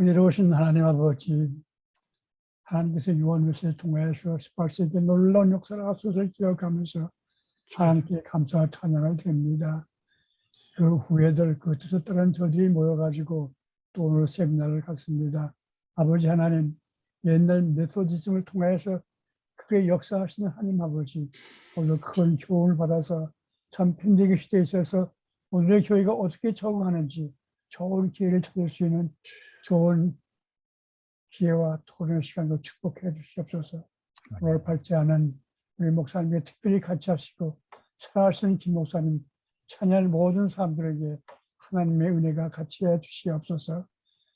은혜로우신 하나님 아버지, 하나님께서 유언메시지를 통해서 18세기 놀라운 역사를 앞서서 기억하면서 하나님께 감사와 찬양을 드립니다. 그 후예들, 그 뜻에 따른 저들이 모여가지고 또 오늘 세미나를 갖습니다. 아버지 하나님, 옛날 메소디즘을 통해서 크게 역사하시는 하나님 아버지, 오늘 큰 교훈을 받아서 참 팬데믹 시대에 있어서 오늘의 교회가 어떻게 적응하는지 좋은 기회를 찾을 수 있는 좋은 기회와 토론의 시간도 축복해 주시옵소서. 오늘 발제하는 우리 목사님께 특별히 같이 하시고 살아가시는 김 목사님, 찬양 모든 사람들에게 하나님의 은혜가 같이 해 주시옵소서.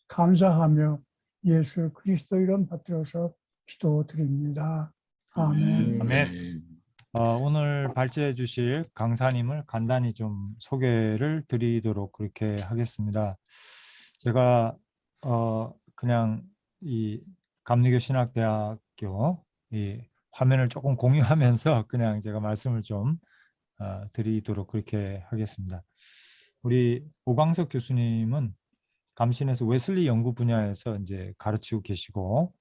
감사하며 예수 그리스도 이름 받들어서 기도드립니다. 아멘. 아멘. 오늘 발제해 주실 강사님을 간단히 좀 소개를 드리도록 그렇게 하겠습니다. 제가 그냥 이 감리교 신학대학교 이 화면을 조금 공유하면서 그냥 제가 말씀을 좀 드리도록 그렇게 하겠습니다. 우리 오광석 교수님은 감신에서 웨슬리 연구 분야에서 이제 가르치고 계시고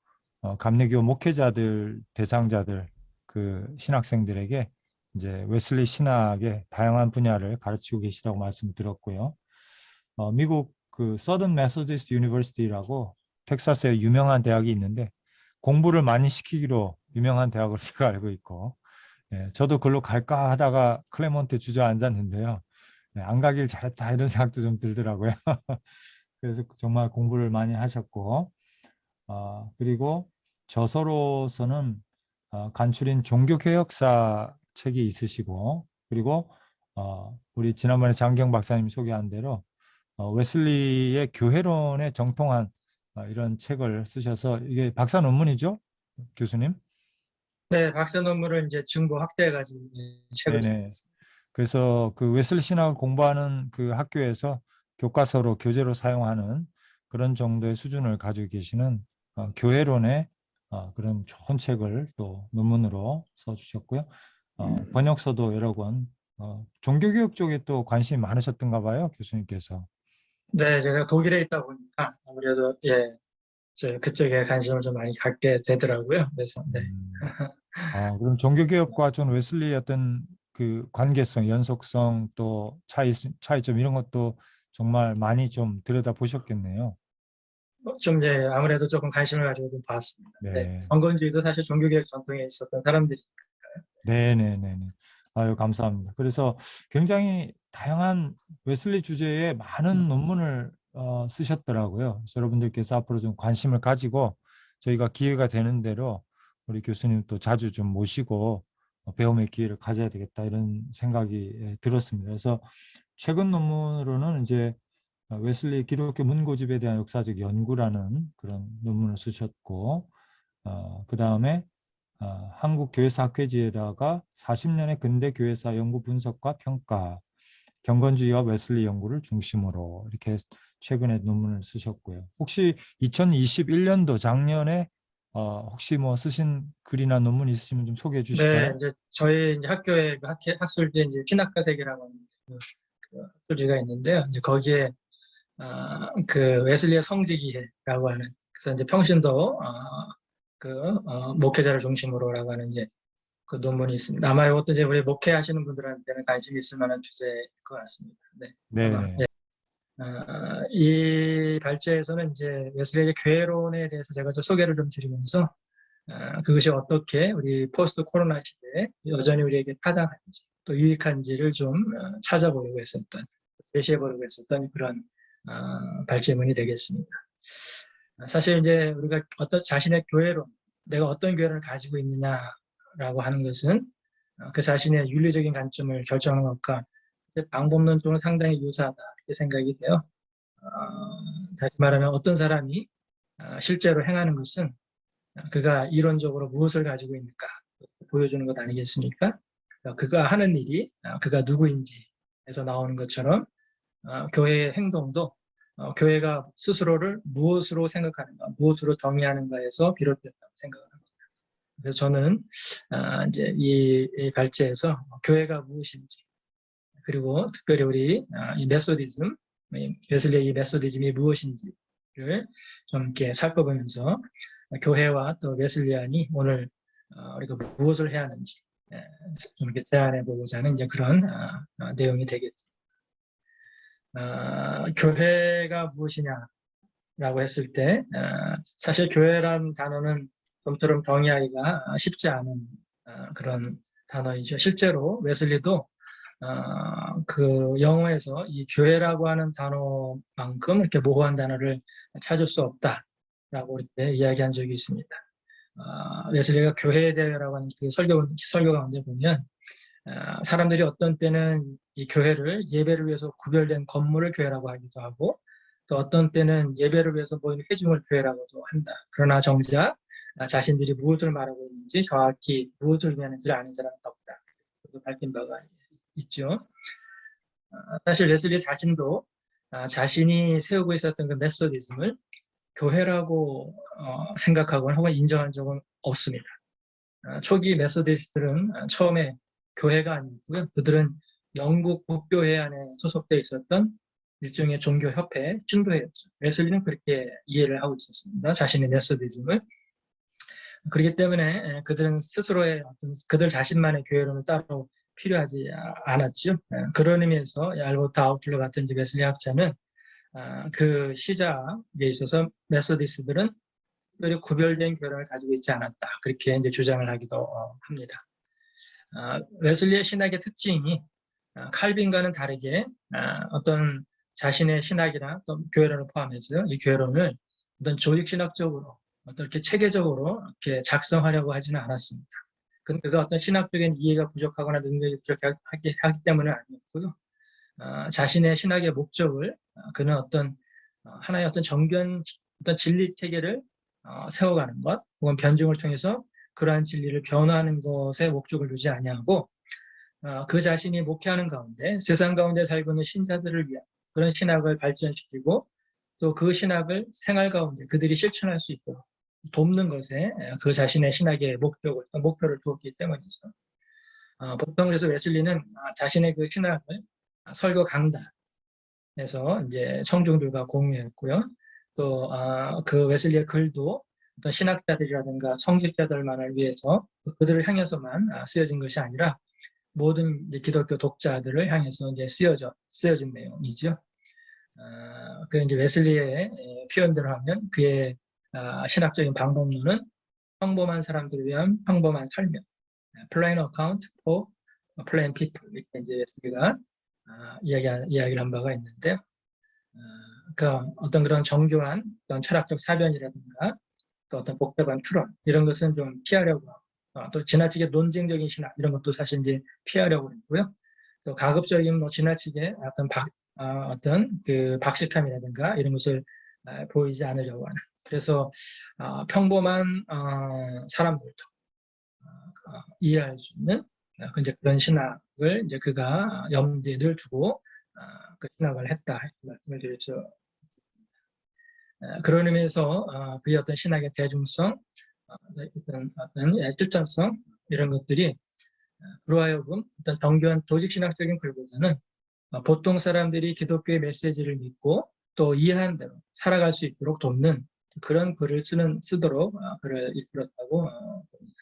감리교 목회자들 대상자들 그 신학생들에게 이제 웨슬리 신학의 다양한 분야를 가르치고 계시다고 말씀을 들었고요. 미국 그 서든 메소디스트 유니버시티라고 텍사스에 유명한 대학이 있는데 공부를 많이 시키기로 유명한 대학으로 제가 알고 있고, 예, 저도 글로 갈까 하다가 클레몬트에 주저앉았는데요. 네, 안 가길 잘했다 이런 생각도 좀 들더라고요. 그래서 정말 공부를 많이 하셨고, 그리고 저서로서는 간추린 종교개혁사 책이 있으시고, 그리고 우리 지난번에 장경 박사님 소개한 대로 웨슬리의 교회론에 정통한 이런 책을 쓰셔서 이게 박사 논문이죠, 교수님? 네, 박사 논문을 이제 증거 확대해가지고 책을 썼습니다. 그래서 그 웨슬리 신학을 공부하는 그 학교에서 교과서로 교재로 사용하는 그런 정도의 수준을 가지고 계시는 교회론의 그런 좋은 책을 또 논문으로 써주셨고요. 번역서도 여러 권, 종교교육 쪽에 또 관심이 많으셨던가 봐요, 교수님께서. 네, 제가 독일에 있다 보니까 아무래도 예, 저 그쪽에 관심을 좀 많이 갖게 되더라고요. 그래서 네. 그럼 종교개혁과 좀 웨슬리의 어떤 그 관계성, 연속성 또 차이점 이런 것도 정말 많이 좀 들여다보셨겠네요. 좀 이제 아무래도 조금 관심을 가지고 좀 봤습니다. 네. 네. 건건주의도 사실 종교개혁 전통에 있었던 사람들이니까요. 네네네네. 아유, 감사합니다. 그래서 굉장히 다양한 웨슬리 주제에 많은 논문을 쓰셨더라고요. 그래서 여러분들께서 앞으로 좀 관심을 가지고 저희가 기회가 되는 대로 우리 교수님 또 자주 좀 모시고 배움의 기회를 가져야 되겠다 이런 생각이 들었습니다. 그래서 최근 논문으로는 이제 웨슬리 기독교 문고집에 대한 역사적 연구라는 그런 논문을 쓰셨고, 그 다음에 한국교회사학회지에다가 40년의 근대 교회사 연구 분석과 평가, 경건주의와 웨슬리 연구를 중심으로 이렇게 최근에 논문을 쓰셨고요. 혹시 2021년도 작년에 혹시 뭐 쓰신 글이나 논문 있으시면 좀 소개해 주실까요? 네, 이제 저희 이제 학교에 학술지에 이제 신학가색이라고 하는 그 학술지가 있는데요. 이제 거기에 그 웨슬리의 성지기라고 하는, 그래서 이제 평신도 목회자를 중심으로라고 하는 이제 그 논문이 있습니다. 아마 이것도 이제 우리 목회하시는 분들한테는 관심이 있을 만한 주제일 것 같습니다. 네. 네네. 네. 이 발제에서는 이제 웨슬리의 교회론에 대해서 제가 좀 소개를 좀 드리면서 그것이 어떻게 우리 포스트 코로나 시대에 여전히 우리에게 타당한지 또 유익한지를 좀 찾아보려고 했었던, 제시해보려고 했었던 그런 발제문이 되겠습니다. 사실 이제 우리가 어떤 자신의 교회론, 내가 어떤 교회를 가지고 있느냐라고 하는 것은 그 자신의 윤리적인 관점을 결정하는 것과 방법론적으로 상당히 유사하다 이렇게 생각이 돼요. 다시 말하면 어떤 사람이 실제로 행하는 것은 그가 이론적으로 무엇을 가지고 있는가 보여주는 것 아니겠습니까? 그가 하는 일이 그가 누구인지에서 나오는 것처럼 교회의 행동도 교회가 스스로를 무엇으로 생각하는가, 무엇으로 정의하는가에서 비롯된다고 생각합니다. 그래서 저는 이제 이 발제에서 교회가 무엇인지, 그리고 특별히 우리 이 메소디즘, 웨슬리의 이 메소디즘이 무엇인지, 좀 이렇게 살펴보면서 교회와 또 웨슬리안이 오늘 우리가 무엇을 해야 하는지 좀 이렇게 제안해 보고자 하는 이제 그런 내용이 되겠죠. 교회가 무엇이냐라고 했을 때 사실 교회란 단어는 좀처럼 정의하기가 쉽지 않은 그런 단어이죠. 실제로 웨슬리도 그 영어에서 이 교회라고 하는 단어만큼 이렇게 모호한 단어를 찾을 수 없다라고 이렇게 이야기한 적이 있습니다. 웨슬리가 교회에 대해라고 하는 그 설교 가운데 보면 사람들이 어떤 때는 이 교회를 예배를 위해서 구별된 건물을 교회라고 하기도 하고 또 어떤 때는 예배를 위해서 모이는 회중을 교회라고도 한다. 그러나 정작 자신들이 무엇을 말하고 있는지 정확히 무엇을 의미하는지를 아는 사람은 없다. 밝힌 바가 있죠. 사실 웨슬리 자신도 자신이 세우고 있었던 그 메소디즘을 교회라고 생각하거나 혹은 인정한 적은 없습니다. 초기 메소디스트들은 처음에 교회가 아니고요. 그들은 영국 국교회 안에 소속되어 있었던 일종의 종교협회, 신도회였죠. 웨슬리는 그렇게 이해를 하고 있었습니다. 자신의 메소디즘을. 그렇기 때문에 그들은 스스로의 어떤 그들 자신만의 교회론을 따로 필요하지 않았죠. 그런 의미에서 알버트 아웃힐러 같은 웨슬리 학자는 그 시작에 있어서 메소디스트들은 특별히 구별된 교회론을 가지고 있지 않았다. 그렇게 이제 주장을 하기도 합니다. 웨슬리의 신학의 특징이 칼빈과는 다르게 어떤 자신의 신학이나 어떤 교회론을 포함해서 이 교회론을 어떤 조직신학적으로 어떤 이렇게 체계적으로 이렇게 작성하려고 하지는 않았습니다. 그가 어떤 신학적인 이해가 부족하거나 능력이 부족하기 때문은 아니었고요. 자신의 신학의 목적을 그는 어떤 하나의 어떤 정견, 어떤 진리 체계를 세워가는 것, 혹은 변증을 통해서 그러한 진리를 변화하는 것에 목적을 두지 아니하고 그 자신이 목회하는 가운데 세상 가운데 살고 있는 신자들을 위한 그런 신학을 발전시키고 또 그 신학을 생활 가운데 그들이 실천할 수 있도록 돕는 것에 그 자신의 신학의 목표를 두었기 때문이죠. 보통 그래서 웨슬리는 자신의 그 신학을 설교 강단에서 이제 청중들과 공유했고요. 또 그 웨슬리의 글도 어떤 신학자들이라든가 성직자들만을 위해서 그들을 향해서만 쓰여진 것이 아니라 모든 이제 기독교 독자들을 향해서 이제 쓰여진 내용이죠. 그 이제 웨슬리의 표현대로 하면 그의 신학적인 방법론은 평범한 사람들을 위한 평범한 설명, plain account for plain people 이렇게 이제 웨슬리가 이야기를 한 바가 있는데요. 그러니까 어떤 그런 정교한 어떤 철학적 사변이라든가 또 어떤 복잡한 추론 이런 것은 좀 피하려고 또 지나치게 논쟁적인 신학 이런 것도 사실 이제 피하려고 했고요. 또 가급적이면 뭐 지나치게 어떤 그 박식함이라든가 이런 것을 보이지 않으려고 하는. 그래서 평범한 사람들도 이해할 수 있는 이제 그런 신학을 이제 그가 염두에 늘 두고 그 신학을 했다 이렇게 말씀을 드렸죠. 그런 의미에서 그의 어떤 신학의 대중성, 어떤 실천성 이런 것들이 그로 하여금 어떤 정교한 조직신학적인 글보다는 보통 사람들이 기독교의 메시지를 믿고 또 이해한 대로 살아갈 수 있도록 돕는 그런 글을 쓰도록 글을 이끌었다고 봅니다.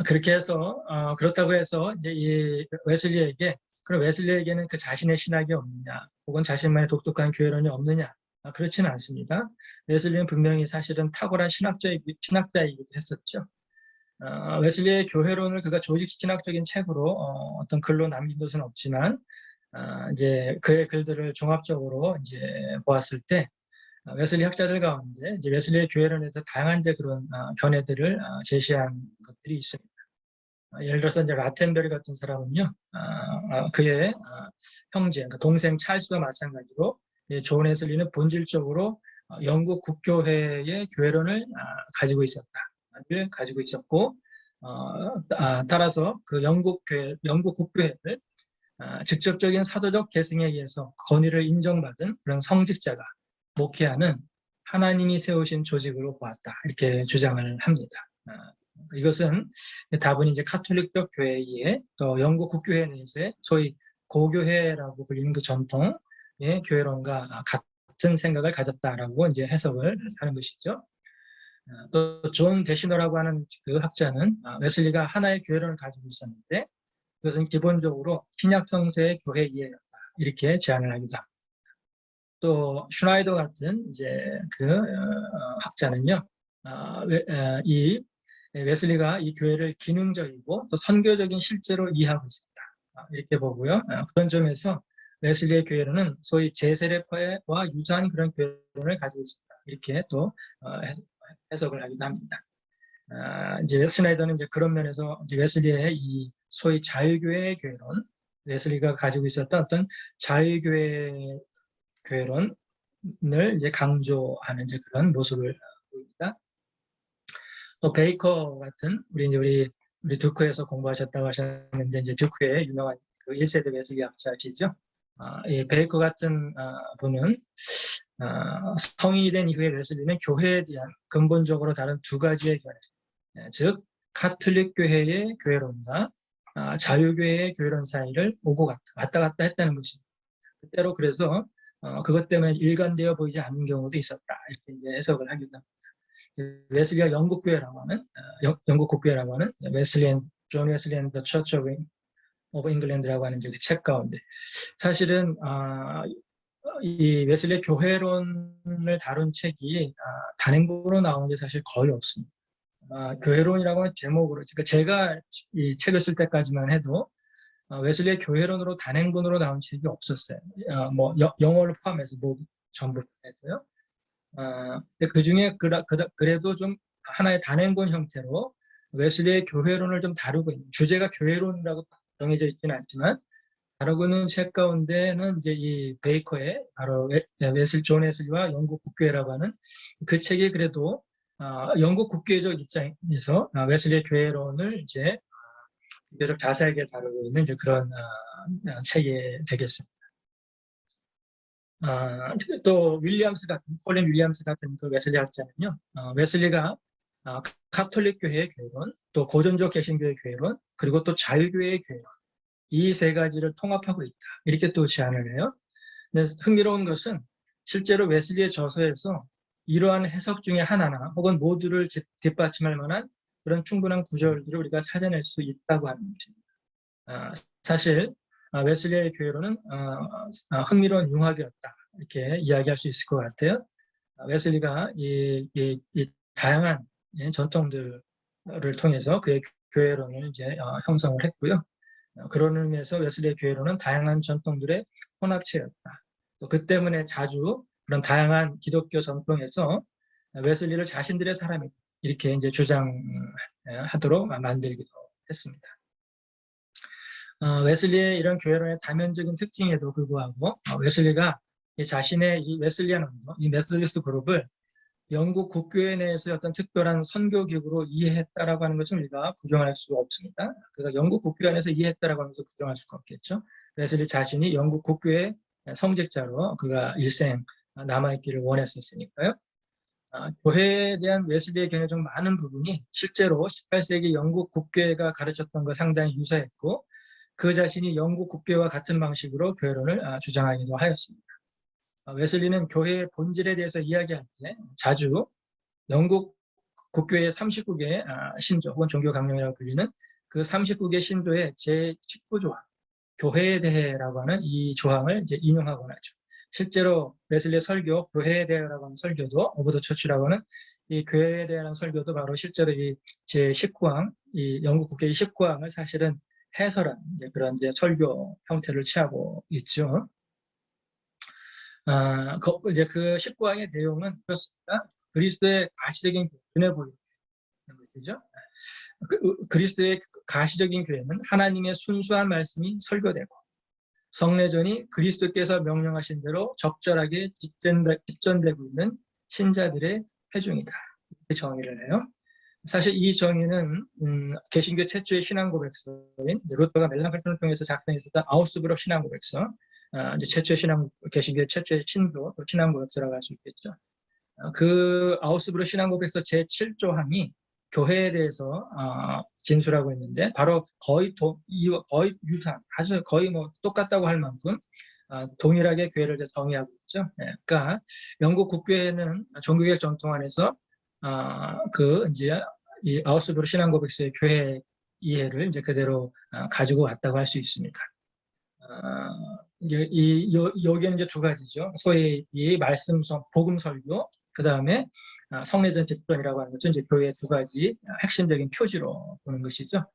그렇게 해서 그렇다고 해서 이제 이 웨슬리에게는 그 자신의 신학이 없느냐 혹은 자신만의 독특한 교회론이 없느냐 그렇지는 않습니다. 웨슬리는 분명히 사실은 탁월한 신학자이기도 했었죠. 웨슬리의 교회론을 그가 조직 신학적인 책으로 어떤 글로 남긴 것은 없지만 이제 그의 글들을 종합적으로 이제 보았을 때 웨슬리 학자들 가운데 이제 웨슬리의 교회론에서 다양한 이제 그런 견해들을 제시한 것들이 있습니다. 예를 들어서 이제 라텐베리 같은 사람은요, 그의 형제, 그러니까 동생 찰스와 마찬가지로 존 웨슬리는 본질적으로 영국 국교회의 교회론을 가지고 있었고, 따라서 그 영국 국교회를 직접적인 사도적 계승에 의해서 권위를 인정받은 그런 성직자가 목회하는 하나님이 세우신 조직으로 보았다 이렇게 주장을 합니다. 이것은 다분히 이제 카톨릭적 교회에 또 영국 국교회 내에서의 소위 고교회라고 불리는 그 전통의 교회론과 같은 같은 생각을 가졌다라고 이제 해석을 하는 것이죠. 또 존 데시너라고 하는 그 학자는 웨슬리가 하나의 교회론을 가지고 있었는데 그것은 기본적으로 신약 성서의 교회 이해였다 이렇게 제안을 하기도 합니다. 또 슈나이더 같은 이제 그 학자는요, 이 웨슬리가 이 교회를 기능적이고 또 선교적인 실제로 이해하고 있었다 이렇게 보고요. 그런 점에서 웨슬리의 교회론은 소위 제세례파와 유사한 그런 교회론을 가지고 있었다 이렇게 또 해석을 하기도 합니다. 이제 스나이더는 이제 그런 면에서 이제 웨슬리의 이 소위 자유교회의 교회론, 웨슬리가 가지고 있었던 어떤 자유교회 교회론을 이제 강조하는 이제 그런 모습을 보입니다. 또 베이커 같은 우리 듀크에서 공부하셨다고 하셨는데 이제 듀크의 유명한 그 1세대 웨슬리 학자시죠. 이 베이커 같은 분은 성인이 된 이후에 웨슬리는 교회에 대한 근본적으로 다른 두 가지의 견해, 즉 카톨릭 교회의 교회론과 자유교회의 교회론 사이를 오고 왔다 갔다 했다는 것입니다. 때로 그래서 그것 때문에 일관되어 보이지 않는 경우도 있었다 이렇게 이제 해석을 하기도 합니다. 웨슬리가 영국 국교회라고 하는 웨슬리안 존 웨슬리안 더 처치 오브 잉글랜드라고 하는 책 가운데 사실은 이 웨슬리의 교회론을 다룬 책이 단행본으로 나온 게 사실 거의 없습니다. 교회론이라고 하는 제목으로, 그러니까 제가 이 책을 쓸 때까지만 해도 웨슬리의 교회론으로 단행본으로 나온 책이 없었어요. 뭐 영어를 포함해서 모두 전부 해서요. 그 중에 그래도 좀 하나의 단행본 형태로 웨슬리의 교회론을 좀 다루고 있는, 주제가 교회론이라고 정해져 있지는 않지만 다루고 있는 책 가운데는 이제 이 베이커의 바로 존 웨슬리와 영국 국교회라고 하는 그 책이 그래도 영국 국교회적 입장에서 웨슬리의 교회론을 이제 비교적 자세하게 다루고 있는 이제 그런 책이 되겠습니다. 또 콜린 윌리엄스 같은 그 웨슬리 학자는요, 웨슬리가 카톨릭 교회의 교회론, 또 고전적 개신교의 교회론, 그리고 또 자유교회의 교회론, 이 세 가지를 통합하고 있다 이렇게 또 제안을 해요. 근데 흥미로운 것은 실제로 웨슬리의 저서에서 이러한 해석 중에 하나나 혹은 모두를 뒷받침할 만한 그런 충분한 구절들을 우리가 찾아낼 수 있다고 하는 것입니다. 사실 웨슬리의 교회론은 흥미로운 융합이었다 이렇게 이야기할 수 있을 것 같아요. 웨슬리가 이 다양한 전통들을 통해서 그의 교회론을 이제 형성을 했고요. 그런 의미에서 웨슬리의 교회론은 다양한 전통들의 혼합체였다. 또 그 때문에 자주 그런 다양한 기독교 전통에서 웨슬리를 자신들의 사람이다 이렇게 이제 주장하도록 만들기도 했습니다. 웨슬리의 이런 교회론의 다면적인 특징에도 불구하고 웨슬리가 자신의 이 웨슬리안 운동, 이 메소디스트 그룹을 영국 국교회 내에서의 어떤 특별한 선교기구로 이해했다라고 하는 것은 우리가 부정할 수 없습니다. 그러니까 영국 국교회 안에서 이해했다라고 하면서 부정할 수가 없겠죠. 웨슬리 자신이 영국 국교회 성직자로 그가 일생 남아있기를 원했었으니까요. 교회에 대한 웨슬리의 견해 중 많은 부분이 실제로 18세기 영국 국교회가 가르쳤던 것 상당히 유사했고 그 자신이 영국 국교회와 같은 방식으로 교회론을 주장하기도 하였습니다. 웨슬리는 교회의 본질에 대해서 이야기할 때 자주 영국 국교의 39개 신조 혹은 종교 강령이라고 불리는 그 39개 신조의 제19조항 교회에 대해라고 하는 이 조항을 이제 인용하곤 하죠. 실제로 웨슬리의 설교 교회에 대해라고 하는 설교도 오브 더 처치라고 하는 이 교회에 대한 설교도 바로 실제로 이 제19항 이 영국 국교의 19항을 사실은 해설한 이제 그런 이제 설교 형태를 취하고 있죠. 이제 그 19항의 내용은 그렇습니다. 그리스도의 가시적인 눈에 보이는 것이죠. 그리스도의 가시적인 교회는 하나님의 순수한 말씀이 설교되고 성례전이 그리스도께서 명령하신 대로 적절하게 집전되고 있는 신자들의 회중이다. 이렇게 정의를 해요. 사실 이 정의는 개신교 최초의 신앙고백서인 루터가 멜랑칼톤을 통해서 작성했었던 아우스부르크 신앙고백서, 이제 최초의 개신교의 최초의 신도 신앙고백서라고 할 수 있겠죠. 그 아우스부르크 신앙고백서 제7조항이 교회에 대해서 진술하고 있는데 바로 거의 유사한, 아주 거의 뭐 똑같다고 할 만큼 동일하게 교회를 이제 정의하고 있죠. 예, 그러니까 영국 국교회는 종교개혁 전통 안에서 이제 이 아우스부르 신앙고백서의 교회 이해를 이제 그대로 가지고 왔다고 할 수 있습니다. 여기에는 이제 두 가지죠. 소위 이 말씀성 복음 설교, 그 다음에 성례전 집전이라고 하는 것은 이제 교회의 두 가지 핵심적인 표지로 보는 것이죠.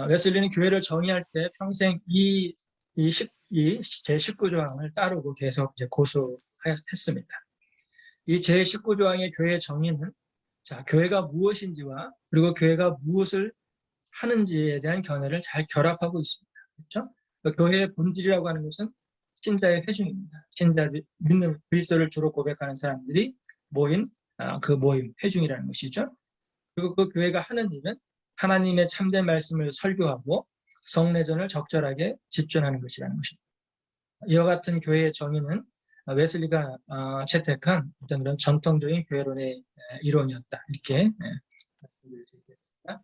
웨슬리는 교회를 정의할 때 평생 이 제19조항을 따르고 계속 이제 고수했습니다. 이 제19조항의 교회 정의는 교회가 무엇인지와 그리고 교회가 무엇을 하는지에 대한 견해를 잘 결합하고 있습니다. 그렇죠? 교회의 본질이라고 하는 것은 신자의 회중입니다. 신자들, 믿는 그리스도를 주로 고백하는 사람들이 모인 그 모임, 회중이라는 것이죠. 그리고 그 교회가 하는 일은 하나님의 참된 말씀을 설교하고 성례전을 적절하게 집전하는 것이라는 것입니다. 이와 같은 교회의 정의는 웨슬리가 채택한 어떤 그런 전통적인 교회론의 이론이었다. 이렇게 말씀드리겠습니다.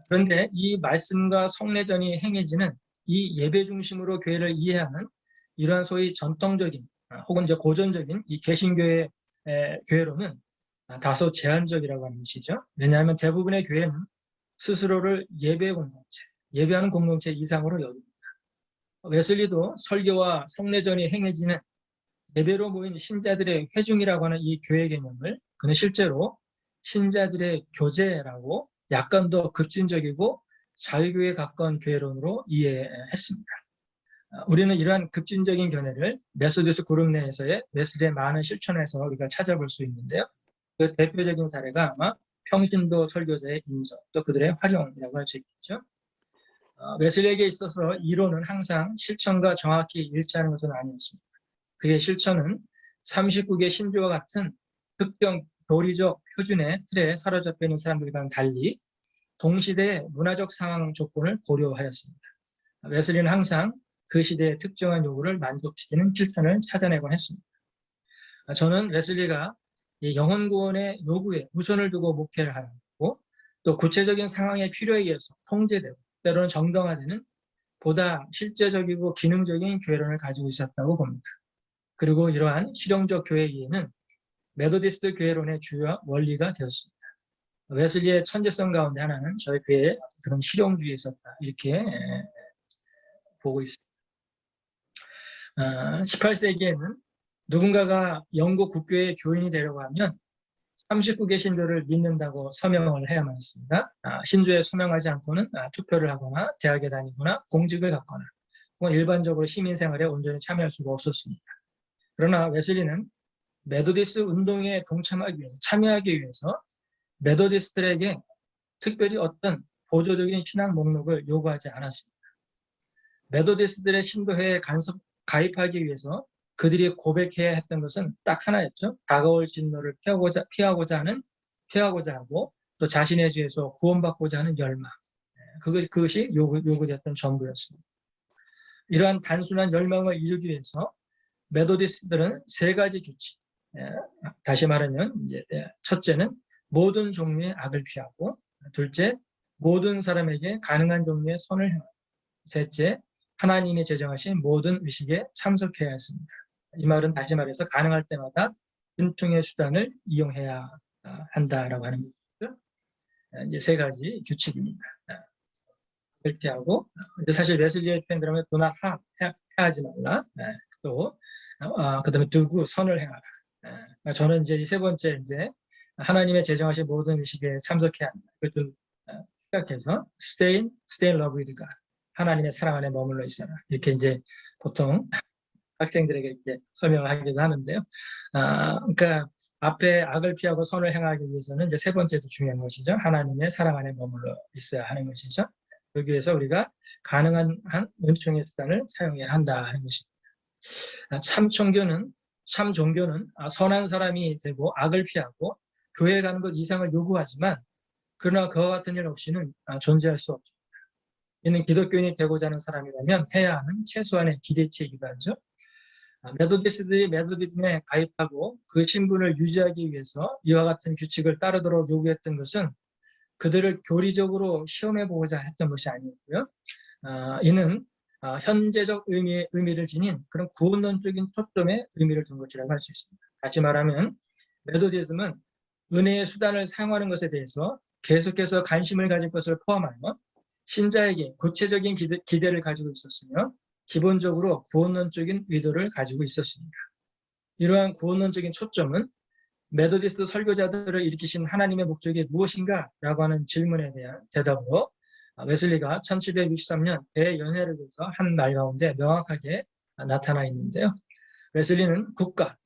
그런데 이 말씀과 성례전이 행해지는 이 예배 중심으로 교회를 이해하는 이러한 소위 전통적인 혹은 이제 고전적인 이 개신교의 교회론은 다소 제한적이라고 하는 것이죠. 왜냐하면 대부분의 교회는 스스로를 예배 공동체, 예배하는 공동체 이상으로 여깁니다. 웨슬리도 설교와 성례전이 행해지는 예배로 모인 신자들의 회중이라고 하는 이 교회 개념을 그는 실제로 신자들의 교제라고 약간 더 급진적이고 자유교회에 가까운 교회론으로 이해했습니다. 우리는 이러한 급진적인 견해를 메소디스트 그룹 내에서의 웨슬리의 많은 실천에서 우리가 찾아볼 수 있는데요. 그 대표적인 사례가 아마 평신도 설교자의 인정, 또 그들의 활용이라고 할 수 있겠죠. 웨슬리에게 있어서 이론은 항상 실천과 정확히 일치하는 것은 아니었습니다. 그의 실천은 39개 신조와 같은 특정 교리적 표준의 틀에 사로잡혀 있는 사람들과는 달리 동시대의 문화적 상황 조건을 고려하였습니다. 웨슬리는 항상 그 시대의 특정한 요구를 만족시키는 실천을 찾아내곤 했습니다. 저는 웨슬리가 영혼 구원의 요구에 우선을 두고 목회를 하고 또 구체적인 상황의 필요에 의해서 통제되고 때로는 정당화되는 보다 실제적이고 기능적인 교회론을 가지고 있었다고 봅니다. 그리고 이러한 실용적 교회 이해는 메소디스트 교회론의 주요 원리가 되었습니다. 웨슬리의 천재성 가운데 하나는 저희 교회에 그런 실용주의에 있었다. 이렇게 보고 있습니다. 18세기에는 누군가가 영국 국교의 교인이 되려고 하면 39개 신조를 믿는다고 서명을 해야만 했습니다. 신조에 서명하지 않고는 투표를 하거나 대학에 다니거나 공직을 갖거나 혹은 일반적으로 시민생활에 온전히 참여할 수가 없었습니다. 그러나 웨슬리는 메소디스트 운동에 참여하기 위해서 메소디스트들에게 특별히 어떤 보조적인 신앙 목록을 요구하지 않았습니다. 메소디스트들의 신도회에 가입하기 위해서 그들이 고백해야 했던 것은 딱 하나였죠. 다가올 진노를 피하고자 하고 또 자신의 죄에서 구원받고자 하는 열망. 그것이 요구되었던 전부였습니다. 이러한 단순한 열망을 이루기 위해서 메소디스트들은 세 가지 규칙. 다시 말하면 이제 첫째는 모든 종류의 악을 피하고, 둘째 모든 사람에게 가능한 종류의 선을 행하고, 셋째 하나님이 제정하신 모든 의식에 참석해야 했습니다. 이 말은 다시 말해서 가능할 때마다 은총의 수단을 이용해야 한다라고 하는 거죠. 이제 세 가지 규칙입니다. 그렇게 하고, 사실 웨슬리의 표현대로 도나 하지 말라. 또 그다음에 두고 선을 행하라. 저는 이제 이 세 번째 이제 하나님의 제정하신 모든 의식에 참석해야 한다. 그것도 시작해서 stay in love with God. 하나님의 사랑 안에 머물러 있어라. 이렇게 이제 보통 학생들에게 이렇게 설명을 하기도 하는데요. 그러니까 앞에 악을 피하고 선을 행하기 위해서는 이제 세 번째도 중요한 것이죠. 하나님의 사랑 안에 머물러 있어야 하는 것이죠. 여기 위해서 우리가 가능한 한 은총의 수단을 사용해야 한다 하는 것입니다. 참 종교는 선한 사람이 되고 악을 피하고 교회에 가는 것 이상을 요구하지만 그러나 그와 같은 일 없이는 존재할 수 없습니다. 이는 기독교인이 되고자 하는 사람이라면 해야 하는 최소한의 기대치이기도 하죠. 메소디스트들이 메소디즘에 가입하고 그 신분을 유지하기 위해서 이와 같은 규칙을 따르도록 요구했던 것은 그들을 교리적으로 시험해 보고자 했던 것이 아니었고요. 이는 현재적 의미를 지닌 그런 구원론적인 초점의 의미를 둔 것이라고 할 수 있습니다. 다시 말하면 메소디즘은 은혜의 수단을 사용하는 것에 대해서 계속해서 관심을 가질 것을 포함하여 신자에게 구체적인 기대를 가지고 있었으며 기본적으로 구원론적인 의도를 가지고 있었습니다. 이러한 구원론적인 초점은 메소디스트 설교자들을 일으키신 하나님의 목적이 무엇인가? 라고 하는 질문에 대한 대답으로 웨슬리가 1763년 대연회를 해서 한 말 가운데 명확하게 나타나 있는데요. 웨슬리는 국가,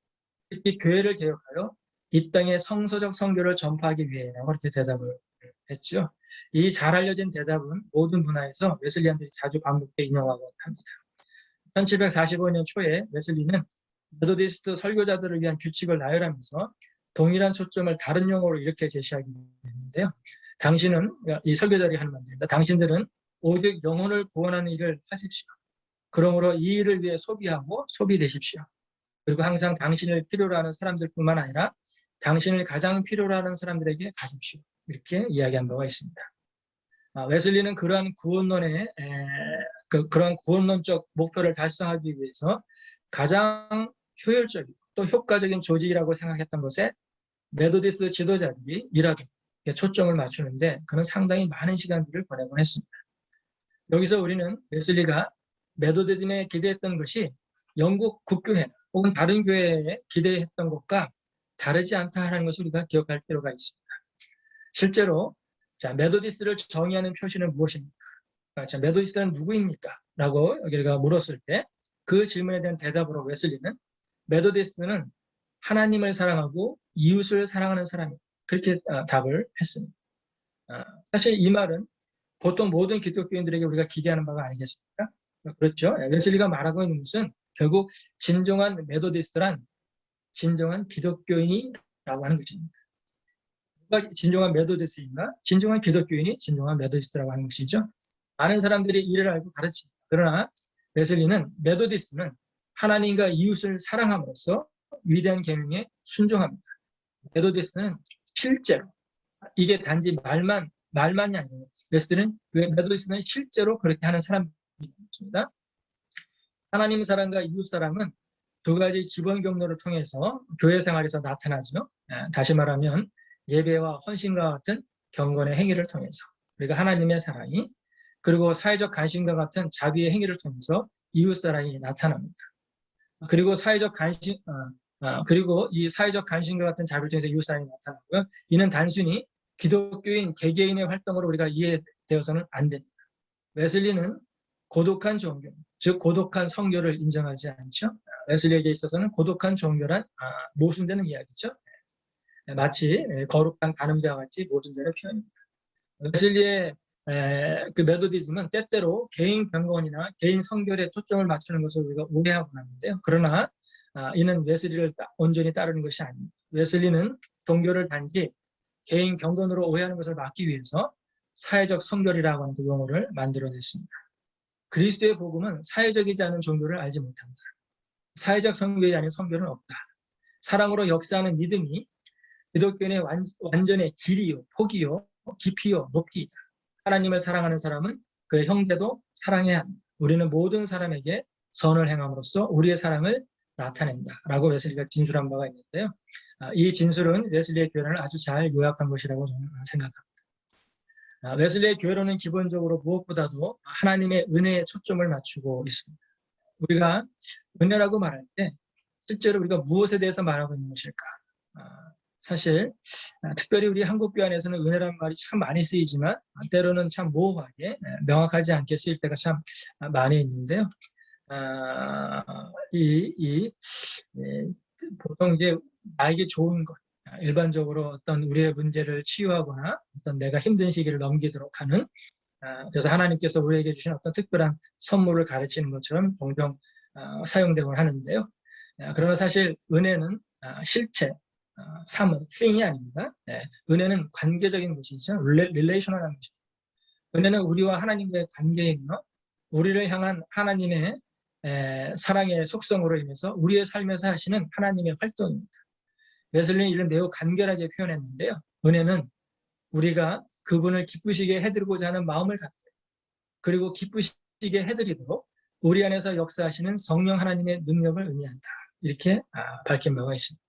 특히 교회를 개혁하여 이 땅에 성서적 선교를 전파하기 위해라고 이렇게 대답을 했죠. 이 잘 알려진 대답은 모든 문화에서 웨슬리안들이 자주 반복해 인용하곤 합니다. 1745년 초에 웨슬리는 메소디스트 설교자들을 위한 규칙을 나열하면서 동일한 초점을 다른 용어로 이렇게 제시하게 되는데요. 당신은, 이 설교자들이 하는 말입니다. 당신들은 오직 영혼을 구원하는 일을 하십시오. 그러므로 이 일을 위해 소비하고 소비되십시오. 그리고 항상 당신을 필요로 하는 사람들뿐만 아니라 당신을 가장 필요로 하는 사람들에게 가십시오. 이렇게 이야기한 바가 있습니다. 웨슬리는 그러한 그러한 구원론적 목표를 달성하기 위해서 가장 효율적이고 또 효과적인 조직이라고 생각했던 것에 메소디스트 지도자들이 일하도록 초점을 맞추는데 그는 상당히 많은 시간들을 보내곤 했습니다. 여기서 우리는 웨슬리가 메소디즘에 기대했던 것이 영국 국교회 혹은 다른 교회에 기대했던 것과 다르지 않다는 것을 우리가 기억할 필요가 있습니다. 실제로 메소디스트를 정의하는 표시는 무엇입니까? 메소디스트는 누구입니까? 라고 우리가 물었을 때 그 질문에 대한 대답으로 웨슬리는 메소디스트는 하나님을 사랑하고 이웃을 사랑하는 사람이다. 그렇게 답을 했습니다. 사실 이 말은 보통 모든 기독교인들에게 우리가 기대하는 바가 아니겠습니까? 그렇죠. 웨슬리가 말하고 있는 것은 결국 진정한 메소디스트란 진정한 기독교인이라고 하는 것입니다. 누가 진정한 메소디스트인가? 진정한 기독교인이 진정한 메소디스트라고 하는 것이죠. 많은 사람들이 이를 알고 가르칩니다. 그러나 웨슬리는 메소디스트는 하나님과 이웃을 사랑함으로써 위대한 계명에 순종합니다. 메소디스트는 실제로 이게 단지 말만이 아니에요. 메소디스트는 실제로 그렇게 하는 사람입니다. 하나님 사랑과 이웃 사랑은 두 가지 기본 경로를 통해서 교회 생활에서 나타나죠. 다시 말하면 예배와 헌신과 같은 경건의 행위를 통해서 우리가 하나님의 사랑이 그리고 사회적 관심과 같은 자비의 행위를 통해서 이웃 사랑이 나타납니다. 그리고 그리고 이 사회적 관심과 같은 자비를 통해서 이웃 사랑이 나타나고요. 이는 단순히 기독교인 개개인의 활동으로 우리가 이해되어서는 안 됩니다. 웨슬리는 고독한 종교, 즉 고독한 성교를 인정하지 않죠. 웨슬리에게 있어서는 고독한 종교란 모순되는 이야기죠. 마치 거룩한 간음자와 같이 모순되는 표현입니다. 웨슬리의 그 메소디즘은 때때로 개인 경건이나 개인 성결에 초점을 맞추는 것을 우리가 오해하고 하는데요. 그러나 이는 웨슬리를 온전히 따르는 것이 아닙니다. 웨슬리는 종교를 단지 개인 경건으로 오해하는 것을 막기 위해서 사회적 성결이라고 하는 그 용어를 만들어냈습니다. 그리스도의 복음은 사회적이지 않은 종교를 알지 못한다. 사회적 성결이 아닌 성결은 없다. 사랑으로 역사하는 믿음이 기독교인의 완전의 길이요, 폭이요, 깊이요, 높이이다. 하나님을 사랑하는 사람은 그의 형제도 사랑해야 한다. 우리는 모든 사람에게 선을 행함으로써 우리의 사랑을 나타낸다라고 웨슬리가 진술한 바가 있는데요. 이 진술은 웨슬리의 교회론을 아주 잘 요약한 것이라고 저는 생각합니다. 웨슬리의 교회론은 기본적으로 무엇보다도 하나님의 은혜에 초점을 맞추고 있습니다. 우리가 은혜라고 말할 때 실제로 우리가 무엇에 대해서 말하고 있는 것일까? 사실 특별히 우리 한국교회 안에서는 은혜라는 말이 참 많이 쓰이지만 때로는 참 모호하게 명확하지 않게 쓰일 때가 참 많이 있는데요. 보통 이제 나에게 좋은 것, 일반적으로 어떤 우리의 문제를 치유하거나 어떤 내가 힘든 시기를 넘기도록 하는, 그래서 하나님께서 우리에게 주신 어떤 특별한 선물을 가르치는 것처럼 종종 사용되곤 하는데요. 그러나 사실 은혜는 실체, 사물, thing이 아닙니다. 은혜는 관계적인 것이죠. 릴레이셔널한 것이죠. 은혜는 우리와 하나님과의 관계이며 우리를 향한 하나님의 사랑의 속성으로 인해서 우리의 삶에서 하시는 하나님의 활동입니다. 웨슬리는 이를 매우 간결하게 표현했는데요. 은혜는 우리가 그분을 기쁘시게 해드리고자 하는 마음을 갖고 그리고 기쁘시게 해드리도록 우리 안에서 역사하시는 성령 하나님의 능력을 의미한다. 이렇게 밝힌 바가 있습니다.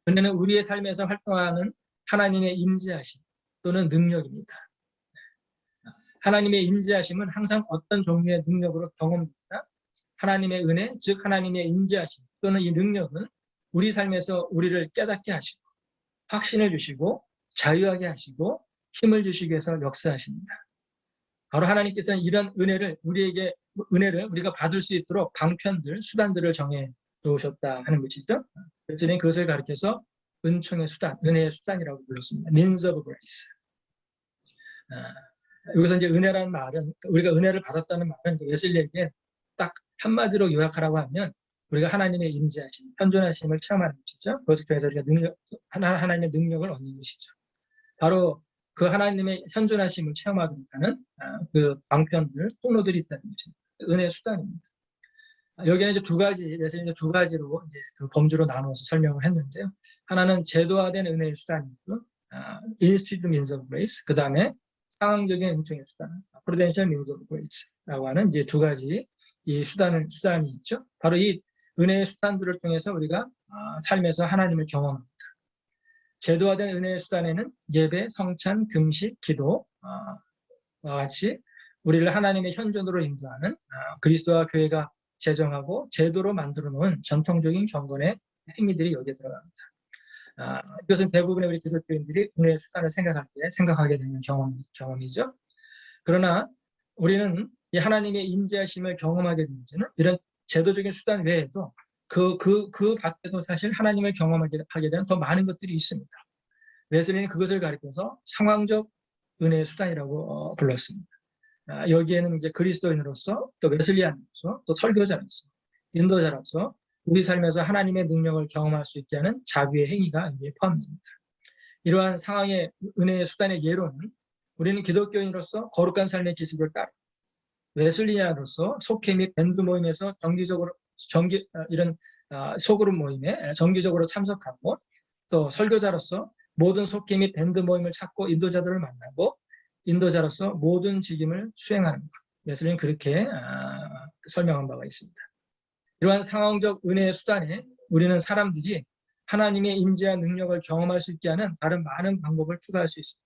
은혜는 우리의 삶에서 활동하는 하나님의 임재하심 또는 능력입니다. 하나님의 임재하심은 항상 어떤 종류의 능력으로 경험됩니다. 하나님의 은혜, 즉 하나님의 임재하심 또는 이 능력은 우리 삶에서 우리를 깨닫게 하시고 확신을 주시고 자유하게 하시고 힘을 주시기 위해서 역사하십니다. 바로 하나님께서는 이런 은혜를 우리가 받을 수 있도록 방편들, 수단들을 정해 놓으셨다 하는 것이죠. 그랬더니 그것을 가리켜서 은총의 수단, 은혜의 수단이라고 불렀습니다. means of grace. 여기서 이제 은혜라는 말은, 우리가 은혜를 받았다는 말은 웨슬리에게 딱 한마디로 요약하라고 하면 우리가 하나님의 임재하심, 현존하심을 체험하는 것이죠. 그것을 통해서 우리가 하나님의 능력을 얻는 것이죠. 바로 그 하나님의 현존하심을 체험하기 위한 그 방편들, 통로들이 있다는 것입니다. 은혜의 수단입니다. 여기는 이제 그래서 이제 두 가지로 이제 그 범주로 나누어서 설명을 했는데요. 하나는 제도화된 은혜의 수단이고, instituted means of grace. 그 다음에 상황적인 은총의 수단, prudential means of grace라고 하는 이제 두 가지 이 수단이 있죠. 바로 이 은혜의 수단들을 통해서 우리가 삶에서 하나님을 경험합니다. 제도화된 은혜의 수단에는 예배, 성찬, 금식, 기도와 같이 우리를 하나님의 현존으로 인도하는 그리스도와 교회가 제정하고 제도로 만들어 놓은 전통적인 경건의 행위들이 여기에 들어갑니다. 이것은 대부분의 우리 기독교인들이 은혜의 수단을 생각하게 되는 경험이죠. 그러나 우리는 이 하나님의 임재하심을 경험하게 되는지는 이런 제도적인 수단 외에도 그 밖에도 사실 하나님을 경험하게 되는 더 많은 것들이 있습니다. 웨슬리는 그것을 가리켜서 상황적 은혜의 수단이라고 불렀습니다. 여기에는 이제 그리스도인으로서 또 웨슬리안으로서 또 설교자로서 인도자로서 우리 삶에서 하나님의 능력을 경험할 수 있게 하는 자비의 행위가 여기에 포함됩니다. 이러한 상황의 은혜의 수단의 예로는 우리는 기독교인으로서 거룩한 삶의 기습을 따라 웨슬리안으로서 속회 및 밴드 모임에서 이런 소그룹 모임에 정기적으로 참석하고 또 설교자로서 모든 속회 및 밴드 모임을 찾고 인도자들을 만나고 인도자로서 모든 직임을 수행하는 것. 웨슬리는 그렇게 설명한 바가 있습니다. 이러한 상황적 은혜의 수단에 우리는 사람들이 하나님의 임재와 능력을 경험할 수 있게 하는 다른 많은 방법을 추가할 수 있습니다.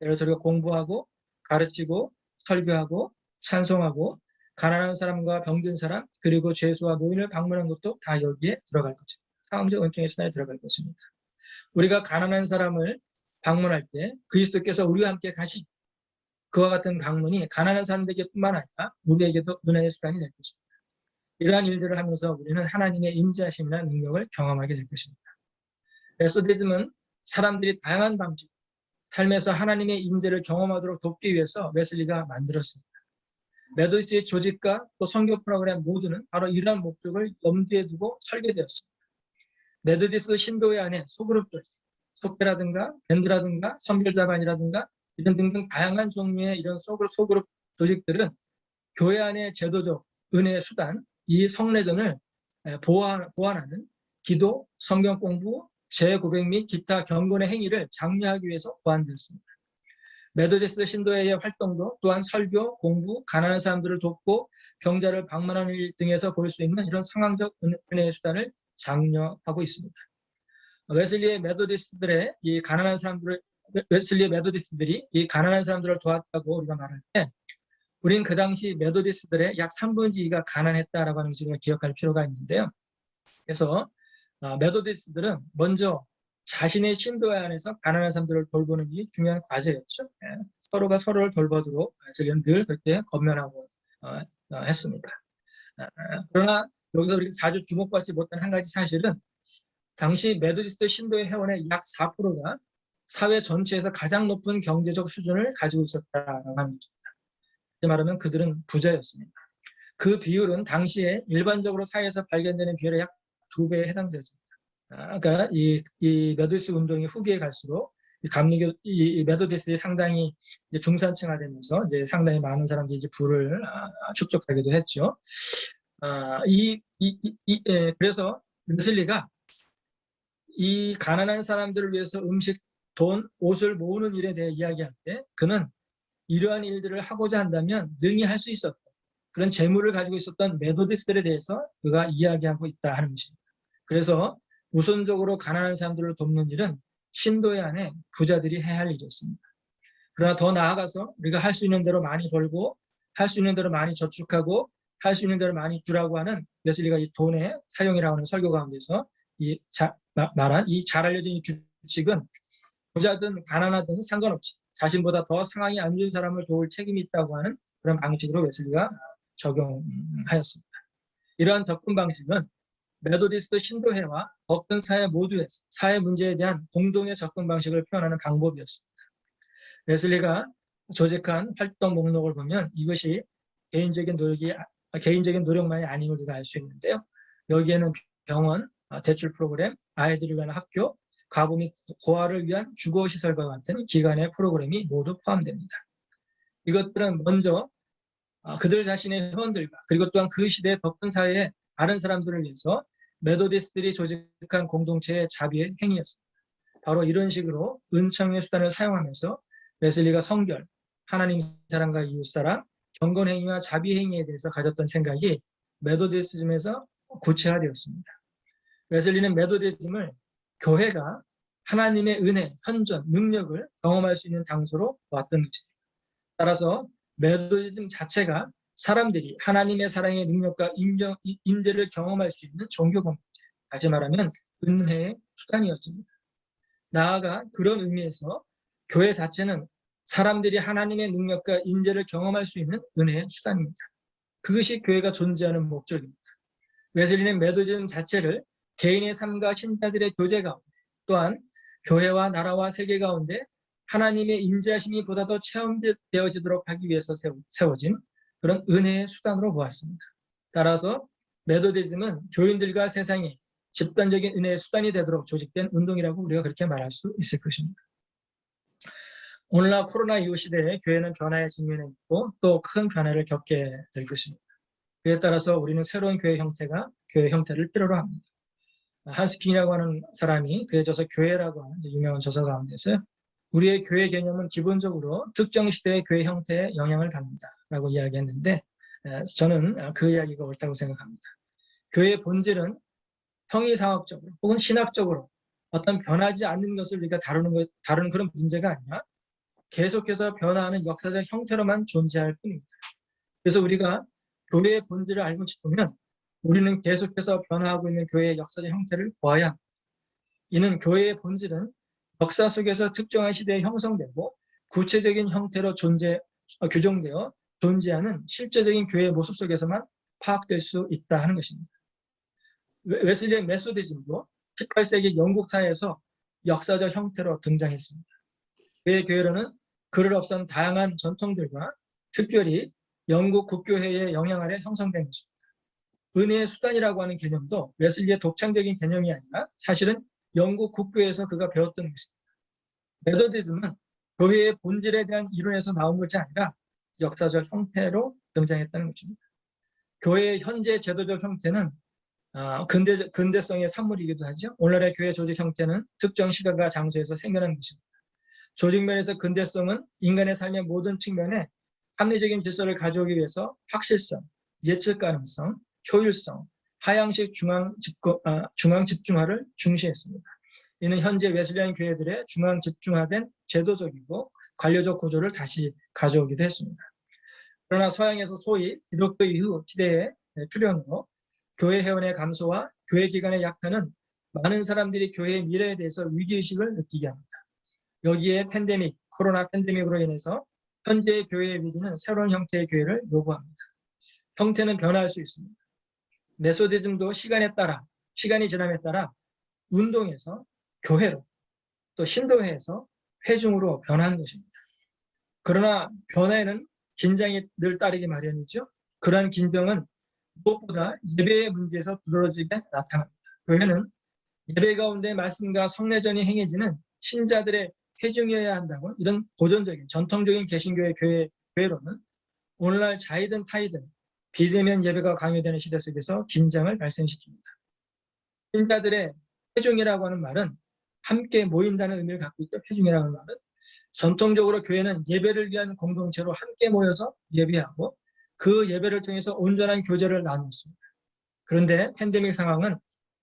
예를 들어 가르치고 가르치고 설교하고 찬송하고 가난한 사람과 병든 사람 그리고 죄수와 노인을 방문한 것도 다 여기에 들어갈 것입니다. 상황적 은총의 수단에 들어갈 것입니다. 우리가 가난한 사람을 방문할 때 그리스도께서 우리와 함께 가시 그와 같은 방문이 가난한 사람들에게뿐만 아니라 우리에게도 은혜의 수단이 될 것입니다. 이러한 일들을 하면서 우리는 하나님의 임재하심이나 능력을 경험하게 될 것입니다. 메소디즘은 사람들이 다양한 방식, 삶에서 하나님의 임재를 경험하도록 돕기 위해서 웨슬리가 만들었습니다. 메소디스트의 조직과 또 선교 프로그램 모두는 바로 이러한 목적을 염두에 두고 설계되었습니다. 메소디스트 신도회 안에 소그룹 조직, 속회라든가 밴드라든가 선별자반이라든가 이런 등등 다양한 종류의 이런 소그룹 조직들은 교회 안의 제도적 은혜의 수단, 이 성례전을 보완하는 기도, 성경 공부, 재고백 및 기타 경건의 행위를 장려하기 위해서 보완되었습니다. 메소디스트 신도회의 활동도 또한 설교, 공부, 가난한 사람들을 돕고 병자를 방문하는 일 등에서 볼 수 있는 이런 상황적 은혜의 수단을 장려하고 있습니다. 웨슬리의 메소디스트들이 이 가난한 사람들을 도왔다고 우리가 말할 때 우리는 그 당시 메소디스트들의 약 3분의 2가 가난했다라고 하는 것을 기억할 필요가 있는데요. 그래서 메소디스트들은 먼저 자신의 신도회 안에서 가난한 사람들을 돌보는 일이 중요한 과제였죠. 서로가 서로를 돌보도록 저희는 늘 그렇게 권면하고 했습니다. 그러나 여기서 우리가 자주 주목받지 못한 한 가지 사실은 당시 메소디스트 신도회 회원의 약 4%가 사회 전체에서 가장 높은 경제적 수준을 가지고 있었다라고 하는 것입니다. 말하면 그들은 부자였습니다. 그 비율은 당시에 일반적으로 사회에서 발견되는 비율의 약 2배에 해당되었습니다. 그러니까 이 메소디스트 운동이 후기에 갈수록 이 메소디스트들이 상당히 이제 중산층화되면서 이제 상당히 많은 사람들이 이제 부를 축적하기도 했죠. 그래서 웨슬리가 이 가난한 사람들을 위해서 음식, 돈, 옷을 모으는 일에 대해 이야기할 때 그는 이러한 일들을 하고자 한다면 능히 할 수 있었다. 그런 재물을 가지고 있었던 메소디스트들에 대해서 그가 이야기하고 있다 하는 것입니다. 그래서 우선적으로 가난한 사람들을 돕는 일은 신도회 안에 부자들이 해야 할 일이었습니다. 그러나 더 나아가서 우리가 할 수 있는 대로 많이 벌고 할 수 있는 대로 많이 저축하고 할 수 있는 대로 많이 주라고 하는 웨슬리가 이 돈의 사용이라고 하는 설교 가운데서 말한 이 잘 알려진 이 규칙은 부자든 가난하든 상관없이 자신보다 더 상황이 안 좋은 사람을 도울 책임이 있다고 하는 그런 방식으로 웨슬리가 적용하였습니다. 이러한 접근 방식은 메소디스트 신도회와 버튼 사회 모두에서 사회 문제에 대한 공동의 접근 방식을 표현하는 방법이었습니다. 웨슬리가 조직한 활동 목록을 보면 이것이 개인적인 노력만이 아님을 우리가 알 수 있는데요. 여기에는 병원, 대출 프로그램, 아이들을 위한 학교, 과부 및 고아를 위한 주거시설과 같은 기관의 프로그램이 모두 포함됩니다. 이것들은 먼저 그들 자신의 회원들과 그리고 또한 그 시대의 덕분 사회의 다른 사람들을 위해서 메소디스트들이 조직한 공동체의 자비의 행위였습니다. 바로 이런 식으로 은총의 수단을 사용하면서 웨슬리가 성결, 하나님 사랑과 이웃사랑, 경건행위와 자비행위에 대해서 가졌던 생각이 메소디즘에서 구체화되었습니다. 웨슬리는 메소디즘을 교회가 하나님의 은혜, 현존, 능력을 경험할 수 있는 장소로 보았던 것입니다. 따라서 메소디즘 자체가 사람들이 하나님의 사랑의 능력과 임재를 경험할 수 있는 종교 공동체, 다시 말하면 은혜의 수단이었습니다. 나아가 그런 의미에서 교회 자체는 사람들이 하나님의 능력과 임재를 경험할 수 있는 은혜의 수단입니다. 그것이 교회가 존재하는 목적입니다. 웨슬리는 메소디즘 자체를 개인의 삶과 신자들의 교제 가운데 또한 교회와 나라와 세계 가운데 하나님의 임재하심이 보다 더 체험되어지도록 하기 위해서 세워진 그런 은혜의 수단으로 보았습니다. 따라서 메소디즘은 교인들과 세상에 집단적인 은혜의 수단이 되도록 조직된 운동이라고 우리가 그렇게 말할 수 있을 것입니다. 오늘날 코로나 이후 시대에 교회는 변화에 직면해 있고 또 큰 변화를 겪게 될 것입니다. 그에 따라서 우리는 새로운 교회 형태를 필요로 합니다. 한스킹이라고 하는 사람이 그의 저서 교회라고 하는 유명한 저서 가운데서 우리의 교회 개념은 기본적으로 특정 시대의 교회 형태에 영향을 받는다라고 이야기했는데 저는 그 이야기가 옳다고 생각합니다. 교회의 본질은 형이상학적으로 혹은 신학적으로 어떤 변하지 않는 것을 우리가 다루는 그런 문제가 아니라 계속해서 변화하는 역사적 형태로만 존재할 뿐입니다. 그래서 우리가 교회의 본질을 알고 싶으면 우리는 계속해서 변화하고 있는 교회의 역사적 형태를 보아야 합니다. 이는 교회의 본질은 역사 속에서 특정한 시대에 형성되고 구체적인 형태로 규정되어 존재하는 실제적인 교회의 모습 속에서만 파악될 수 있다 하는 것입니다. 웨슬리의 메소디즘도 18세기 영국 사회에서 역사적 형태로 등장했습니다. 그의 교회로는 그를 앞선 다양한 전통들과 특별히 영국 국교회의 영향 아래 형성된 것입니다. 은혜의 수단이라고 하는 개념도 웨슬리의 독창적인 개념이 아니라 사실은 영국 국교에서 그가 배웠던 것입니다. 메소디즘은 교회의 본질에 대한 이론에서 나온 것이 아니라 역사적 형태로 등장했다는 것입니다. 교회의 현재 제도적 형태는 근대성의 산물이기도 하죠. 오늘날의 교회 조직 형태는 특정 시간과 장소에서 생겨난 것입니다. 조직면에서 근대성은 인간의 삶의 모든 측면에 합리적인 질서를 가져오기 위해서 확실성, 예측 가능성, 효율성, 하향식 중앙 집중화를 중시했습니다. 이는 현재 웨슬리안 교회들의 중앙 집중화된 제도적이고 관료적 구조를 다시 가져오기도 했습니다. 그러나 서양에서 소위 기독교 이후 시대의 출현으로 교회 회원의 감소와 교회 기관의 약화는 많은 사람들이 교회의 미래에 대해서 위기의식을 느끼게 합니다. 여기에 코로나 팬데믹으로 인해서 현재의 교회의 위기는 새로운 형태의 교회를 요구합니다. 형태는 변화할 수 있습니다. 메소디즘도 시간이 지남에 따라 운동에서 교회로 또 신도회에서 회중으로 변하는 것입니다. 그러나 변화에는 긴장이 늘 따르기 마련이죠. 그러한 긴장은 무엇보다 예배의 문제에서 두드러지게 나타납니다. 교회는 예배 가운데 말씀과 성례전이 행해지는 신자들의 회중이어야 한다고 이런 고전적인 전통적인 개신교의 교회로는 오늘날 자이든 타이든 비대면 예배가 강요되는 시대 속에서 긴장을 발생시킵니다. 신자들의 회중이라고 하는 말은 함께 모인다는 의미를 갖고 있죠. 회중이라고 하는 말은 전통적으로 교회는 예배를 위한 공동체로 함께 모여서 예배하고 그 예배를 통해서 온전한 교제를 나눴습니다. 그런데 팬데믹 상황은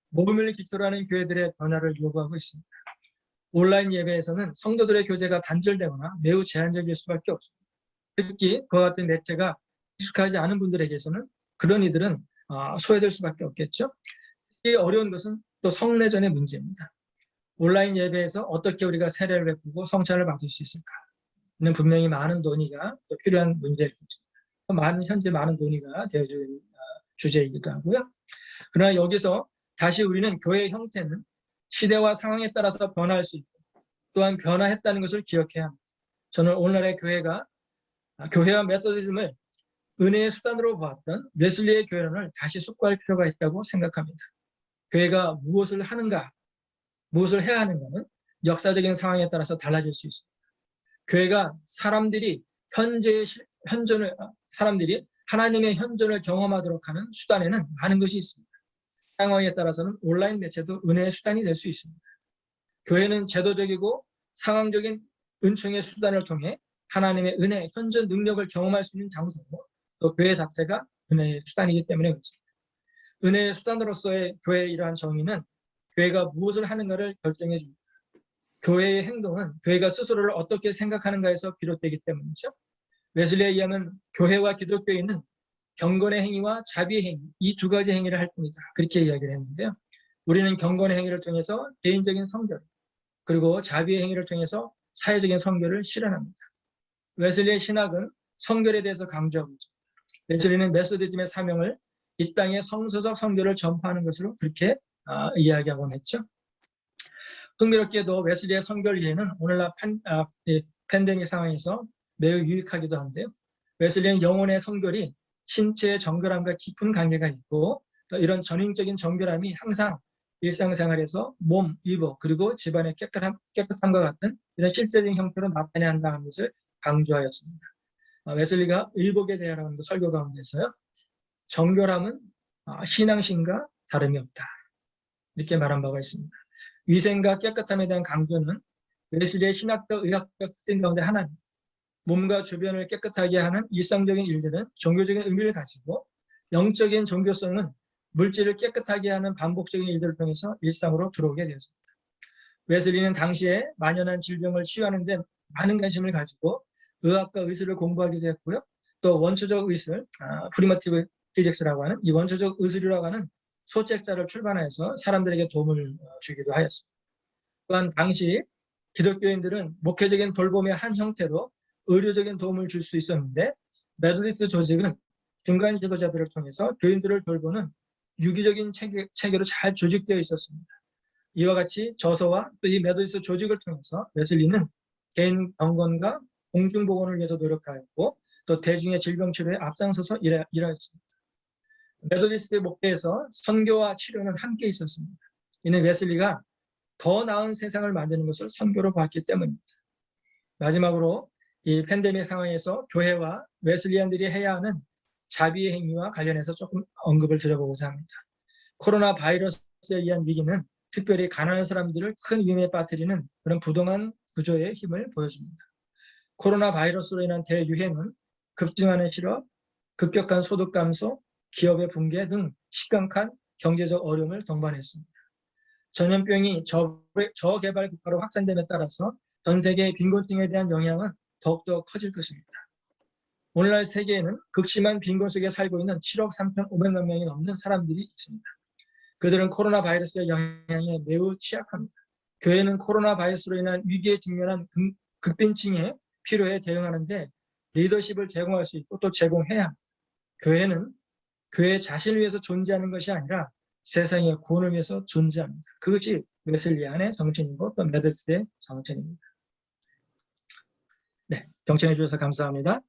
모임을 기초로 하는 교회들의 변화를 요구하고 있습니다. 온라인 예배에서는 성도들의 교제가 단절되거나 매우 제한적일 수밖에 없습니다. 특히 그와 같은 매체가 익숙하지 않은 분들에게서는 그런 이들은 소외될 수밖에 없겠죠. 이 어려운 것은 또 성례전의 문제입니다. 온라인 예배에서 어떻게 우리가 세례를 베푸고 성찬을 받을 수 있을까는 분명히 많은 논의가 또 필요한 문제일 거죠. 현재 많은 논의가 되어지고 있는 주제이기도 하고요. 그러나 여기서 다시 우리는 교회의 형태는 시대와 상황에 따라서 변화할 수 있고 또한 변화했다는 것을 기억해야 합니다. 저는 오늘날의 교회와 메소디즘을 은혜의 수단으로 보았던 웨슬리의 교회론을 다시 숙고할 필요가 있다고 생각합니다. 교회가 무엇을 하는가, 무엇을 해야 하는가는 역사적인 상황에 따라서 달라질 수 있습니다. 교회가 사람들이 하나님의 현존을 경험하도록 하는 수단에는 많은 것이 있습니다. 상황에 따라서는 온라인 매체도 은혜의 수단이 될 수 있습니다. 교회는 제도적이고 상황적인 은총의 수단을 통해 하나님의 은혜, 현존 능력을 경험할 수 있는 장소고 또 교회 자체가 은혜의 수단이기 때문에 그렇습니다. 은혜의 수단으로서의 교회의 이러한 정의는 교회가 무엇을 하는가를 결정해 줍니다. 교회의 행동은 교회가 스스로를 어떻게 생각하는가에서 비롯되기 때문이죠. 웨슬리에 의하면 교회와 기독교인은 경건의 행위와 자비의 행위, 이 두 가지 행위를 할 뿐이다. 그렇게 이야기를 했는데요. 우리는 경건의 행위를 통해서 개인적인 성결, 그리고 자비의 행위를 통해서 사회적인 성결을 실현합니다. 웨슬리의 신학은 성결에 대해서 강조하고 있습니다. 웨슬리는 메소디즘의 사명을 이 땅의 성서적 성결을 전파하는 것으로 그렇게 이야기하곤 했죠. 흥미롭게도 웨슬리의 성결 이해는 오늘날 팬데믹 상황에서 매우 유익하기도 한데요. 웨슬리는 영혼의 성결이 신체의 정결함과 깊은 관계가 있고 또 이런 전인적인 정결함이 항상 일상생활에서 몸, 의복 그리고 집안의 깨끗함과 같은 이런 실제적인 형태로 나타내야 한다는 것을 강조하였습니다. 웨슬리가 의복에 대한 설교 가운데서요. 정결함은 신앙심과 다름이 없다. 이렇게 말한 바가 있습니다. 위생과 깨끗함에 대한 강조는 웨슬리의 신학적 의학적 특징 가운데 하나입니다. 몸과 주변을 깨끗하게 하는 일상적인 일들은 종교적인 의미를 가지고 영적인 종교성은 물질을 깨끗하게 하는 반복적인 일들을 통해서 일상으로 들어오게 되었습니다. 웨슬리는 당시에 만연한 질병을 치유하는 데 많은 관심을 가지고 의학과 의술을 공부하기도 했고요. 또 원초적 의술, 프리미티브 피직스라고 하는 이 원초적 의술이라고 하는 소책자를 출간하여서 사람들에게 도움을 주기도 하였습니다. 또한 당시 기독교인들은 목회적인 돌봄의 한 형태로 의료적인 도움을 줄 수 있었는데 메소디스트 조직은 중간 지도자들을 통해서 교인들을 돌보는 유기적인 체계로 잘 조직되어 있었습니다. 이와 같이 저서와 또 이 메소디스트 조직을 통해서 웨슬리는 개인 경건과 공중보건을 위해서 노력하였고 또 대중의 질병 치료에 앞장서서 일하였습니다. 메소디스트의 목회에서 선교와 치료는 함께 있었습니다. 이는 웨슬리가 더 나은 세상을 만드는 것을 선교로 봤기 때문입니다. 마지막으로 이 팬데믹 상황에서 교회와 웨슬리안들이 해야 하는 자비의 행위와 관련해서 조금 언급을 드려보고자 합니다. 코로나 바이러스에 의한 위기는 특별히 가난한 사람들을 큰 위험에 빠뜨리는 그런 부동한 구조의 힘을 보여줍니다. 코로나 바이러스로 인한 대유행은 급증하는 실업, 급격한 소득 감소, 기업의 붕괴 등 심각한 경제적 어려움을 동반했습니다. 전염병이 저개발 국가로 확산됨에 따라서 전 세계의 빈곤층에 대한 영향은 더욱더 커질 것입니다. 오늘날 세계에는 극심한 빈곤 속에 살고 있는 7억 3,500만 명이 넘는 사람들이 있습니다. 그들은 코로나 바이러스의 영향에 매우 취약합니다. 교회는 코로나 바이러스로 인한 위기에 직면한 극빈층의 필요에 대응하는데 리더십을 제공할 수 있고 또 제공해야 합니다. 교회는 교회 자신을 위해서 존재하는 것이 아니라 세상의 구원을 위해서 존재합니다. 그것이 웨슬리안의 정신이고 또 메소디스트의 정신입니다. 네, 경청해 주셔서 감사합니다.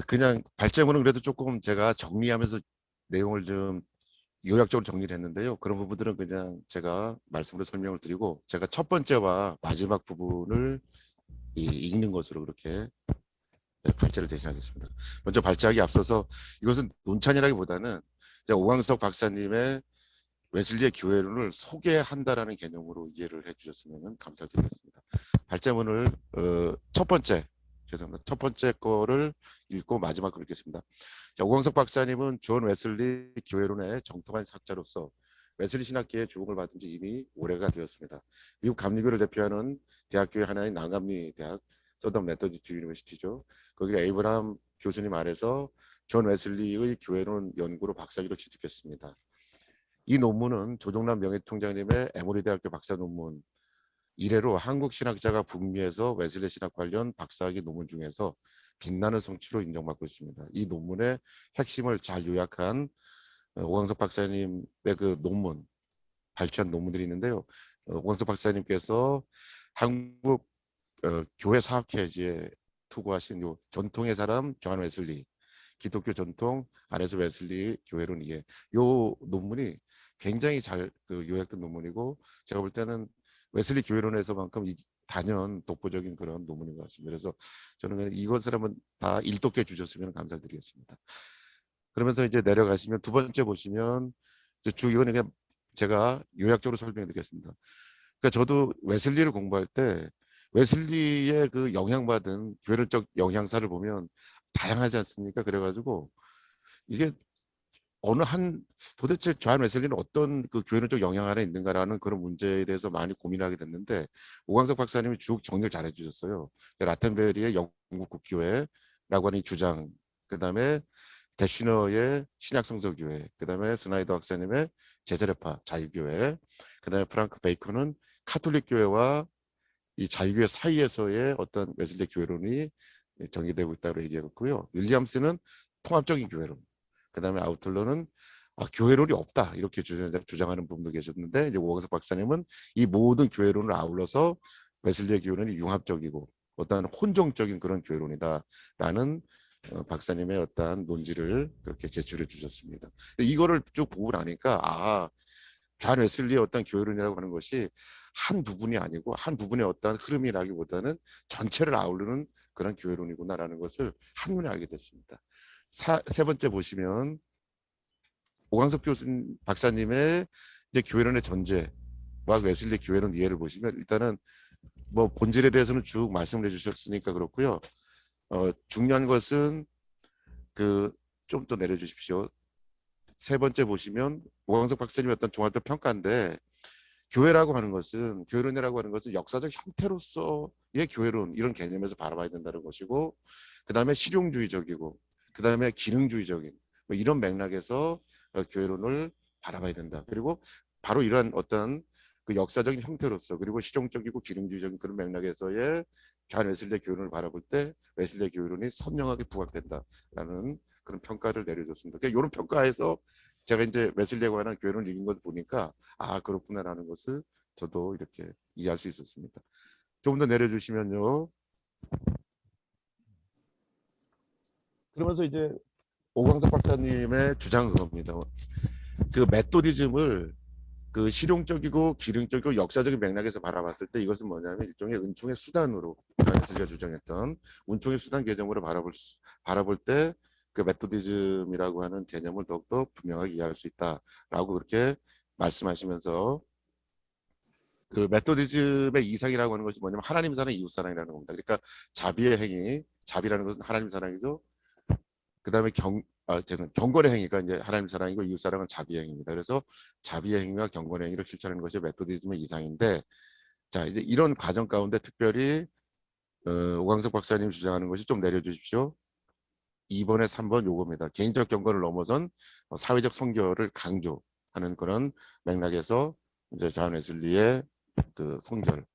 그냥 발제문은 그래도 조금 제가 정리하면서 내용을 좀 요약적으로 정리를 했는데요. 그런 부분들은 그냥 제가 말씀으로 설명을 드리고 제가 첫 번째와 마지막 부분을 읽는 것으로 그렇게 발제를 대신하겠습니다. 먼저 발제하기 앞서서 이것은 논찬이라기보다는 오광석 박사님의 웨슬리의 교회론을 소개한다라는 개념으로 이해를 해주셨으면 감사드리겠습니다. 발제문을 첫 번째 죄송합니다. 첫 번째 거를 읽고 마지막 걸 읽겠습니다. 자, 오광석 박사님은 존 웨슬리 교회론의 정통한 학자로서 웨슬리 신학계의 주목을 받은 지 이미 오래가 되었습니다. 미국 감리교를 대표하는 대학교의 하나인 난감리 대학 서던 메서디스트 유니버시티죠. 거기가 에이브람 교수님 아래서 존 웨슬리의 교회론 연구로 박사학위를 취득했습니다. 이 논문은 조종남 명예총장님의 에모리 대학교 박사 논문 이래로 한국 신학자가 북미에서 웨슬리 신학 관련 박사학위 논문 중에서 빛나는 성취로 인정받고 있습니다. 이 논문의 핵심을 잘 요약한 오광석 박사님의 그 논문, 발췌한 논문들이 있는데요. 오광석 박사님께서 한국 교회 사학회지에 투구하신 요 전통의 사람 존 웨슬리, 기독교 전통 안에서 웨슬리 교회론 이해, 요 논문이 굉장히 잘 요약된 논문이고 제가 볼 때는 웨슬리 교회론에서만큼 단연 독보적인 그런 논문인 것 같습니다. 그래서 저는 이것을 한번 다 일독해 주셨으면 감사드리겠습니다. 그러면서 이제 내려가시면 두 번째 보시면 쭉 이거는 그냥 제가 요약적으로 설명해 드리겠습니다. 그러니까 저도 웨슬리를 공부할 때 웨슬리의 그 영향받은 교회론적 영향사를 보면 다양하지 않습니까? 그래가지고 이게 어느 한 도대체 존 웨슬리는 어떤 그 교회론적 영향 안에 있는가라는 그런 문제에 대해서 많이 고민하게 됐는데 오광석 박사님이 쭉 정리를 잘 해주셨어요. 라텐베리의 영국 국교회라고 하는 이 주장, 그 다음에 데시너의 신약성서교회, 그 다음에 스나이더 박사님의 제세례파 자유교회, 그 다음에 프랑크 베이컨은 카톨릭 교회와 이 자유교회 사이에서의 어떤 웨슬리 교회론이 정의되고 있다고 얘기했고요. 윌리엄스는 통합적인 교회론, 그 다음에 아우틀러는 교회론이 없다 이렇게 주장하는 분도 계셨는데 이제 오광석 박사님은 이 모든 교회론을 아울러서 웨슬리의 교회론이 융합적이고 어떤 혼종적인 그런 교회론이다라는 박사님의 어떠한 논지를 그렇게 제출해 주셨습니다. 이거를 쭉 보고 나니까 존 웨슬리의 어떤 교회론이라고 하는 것이 한 부분이 아니고 한 부분의 어떤 흐름이라기보다는 전체를 아우르는 그런 교회론이구나라는 것을 한눈에 알게 됐습니다. 세 번째 보시면 오광석 교수님 박사님의 이제 교회론의 전제와 웨슬리 교회론 이해를 보시면 일단은 뭐 본질에 대해서는 쭉 말씀을 해주셨으니까 그렇고요. 중요한 것은 좀 더 내려주십시오. 세 번째 보시면 오광석 박사님의 어떤 종합적 평가인데 교회라고 하는 것은 교회론이라고 하는 것은 역사적 형태로서의 교회론 이런 개념에서 바라봐야 된다는 것이고 그 다음에 실용주의적이고 그 다음에 기능주의적인 뭐 이런 맥락에서 교회론을 바라봐야 된다. 그리고 바로 이러한 어떤 그 역사적인 형태로서 그리고 실용적이고 기능주의적인 그런 맥락에서의 존 웨슬리 교회론을 바라볼 때 웨슬리 교회론이 선명하게 부각된다라는 그런 평가를 내려줬습니다. 그러니까 이런 평가에서 제가 이제 웨슬리에 관한 교회론을 읽은 것을 보니까 그렇구나라는 것을 저도 이렇게 이해할 수 있었습니다. 좀 더 내려주시면요. 그러면서 이제 오광석 박사님의 주장은 그겁니다. 그 메토디즘을 그 실용적이고 기능적이고 역사적인 맥락에서 바라봤을 때 이것은 뭐냐면 일종의 은총의 수단으로 웨슬리가 주장했던 은총의 수단 개념으로 바라볼 때 그 메토디즘이라고 하는 개념을 더욱더 분명하게 이해할 수 있다라고 그렇게 말씀하시면서 그 메토디즘의 이상이라고 하는 것이 뭐냐면 하나님 사랑, 이웃 사랑이라는 겁니다. 그러니까 자비의 행위, 자비라는 것은 하나님 사랑이죠. 그 다음에 경건의 행위가 이제 하나님 사랑이고 이웃 사랑은 자비의 행위입니다. 그래서 자비의 행위와 경건의 행위를 실천하는 것이 메토디즘의 이상인데, 자 이제 이런 과정 가운데 특별히 오광석 박사님 주장하는 것이 좀 내려주십시오. 2번에 3번 요겁니다. 개인적 경건을 넘어선 사회적 성결을 강조하는 그런 맥락에서 이제 존 웨슬리의 그 성결,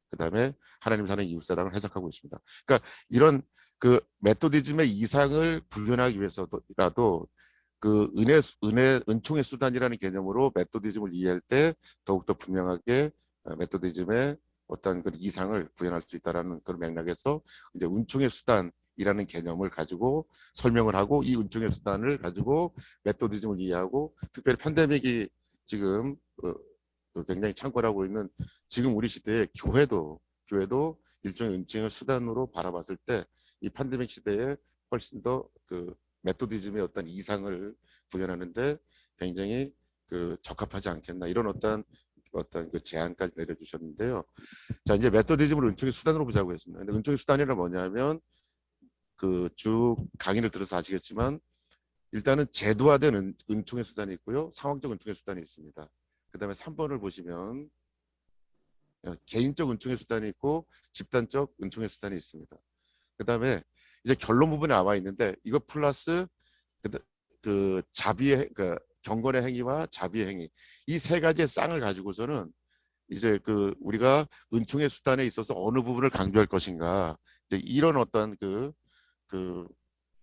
그 다음에 하나님 사랑 이웃 사랑을 해석하고 있습니다. 그러니까 이런 그 메토디즘의 이상을 구현하기 위해서라도 그 은총의 수단이라는 개념으로 메토디즘을 이해할 때 더욱더 분명하게 메토디즘의 어떤 그 이상을 구현할 수 있다라는 그런 맥락에서 이제 은총의 수단이라는 개념을 가지고 설명을 하고 이 은총의 수단을 가지고 메토디즘을 이해하고 특별히 팬데믹이 지금 굉장히 창궐하고 있는 지금 우리 시대에 교회도 일종의 은총의 수단으로 바라봤을 때 이 팬데믹 시대에 훨씬 더 그 메토디즘의 어떤 이상을 구현하는데 굉장히 그 적합하지 않겠나 이런 어떤 어떤 그 제안까지 내려주셨는데요. 자, 이제 메커니즘을 은총의 수단으로 보자고 했습니다. 근데 은총의 수단이란 뭐냐면 그 쭉 강의를 들어서 아시겠지만 일단은 제도화된 은총의 수단이 있고요. 상황적 은총의 수단이 있습니다. 그 다음에 3번을 보시면 개인적 은총의 수단이 있고 집단적 은총의 수단이 있습니다. 그 다음에 이제 결론 부분에 나와 있는데 이거 플러스 그 자비의 그 경건의 행위와 자비의 행위 이 세 가지의 쌍을 가지고서는 이제 그 우리가 은총의 수단에 있어서 어느 부분을 강조할 것인가 이제 이런 어떤 그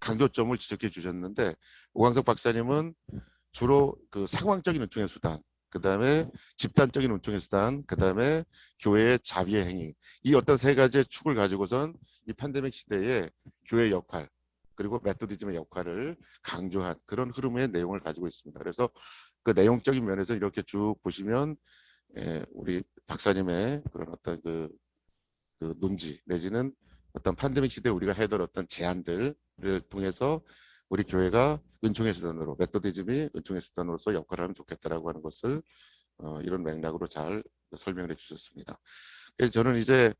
강조점을 지적해 주셨는데 오광석 박사님은 주로 그 상황적인 은총의 수단, 그 다음에 집단적인 은총의 수단, 그 다음에 교회의 자비의 행위 이 어떤 세 가지의 축을 가지고선 이 팬데믹 시대에 교회의 역할 그리고 메토디즘의 역할을 강조한 그런 흐름의 내용을 가지고 있습니다. 그래서 그 내용적인 면에서 이렇게 쭉 보시면 우리 박사님의 그런 어떤 그 논지 내지는 어떤 팬데믹 시대에 우리가 해던 어떤 제안들을 통해서 우리 교회가 은총의 수단으로 메토디즘이 은총의 수단으로서 역할을 하면 좋겠다라고 하는 것을 이런 맥락으로 잘 설명을 해주셨습니다. 그래서 저는 이제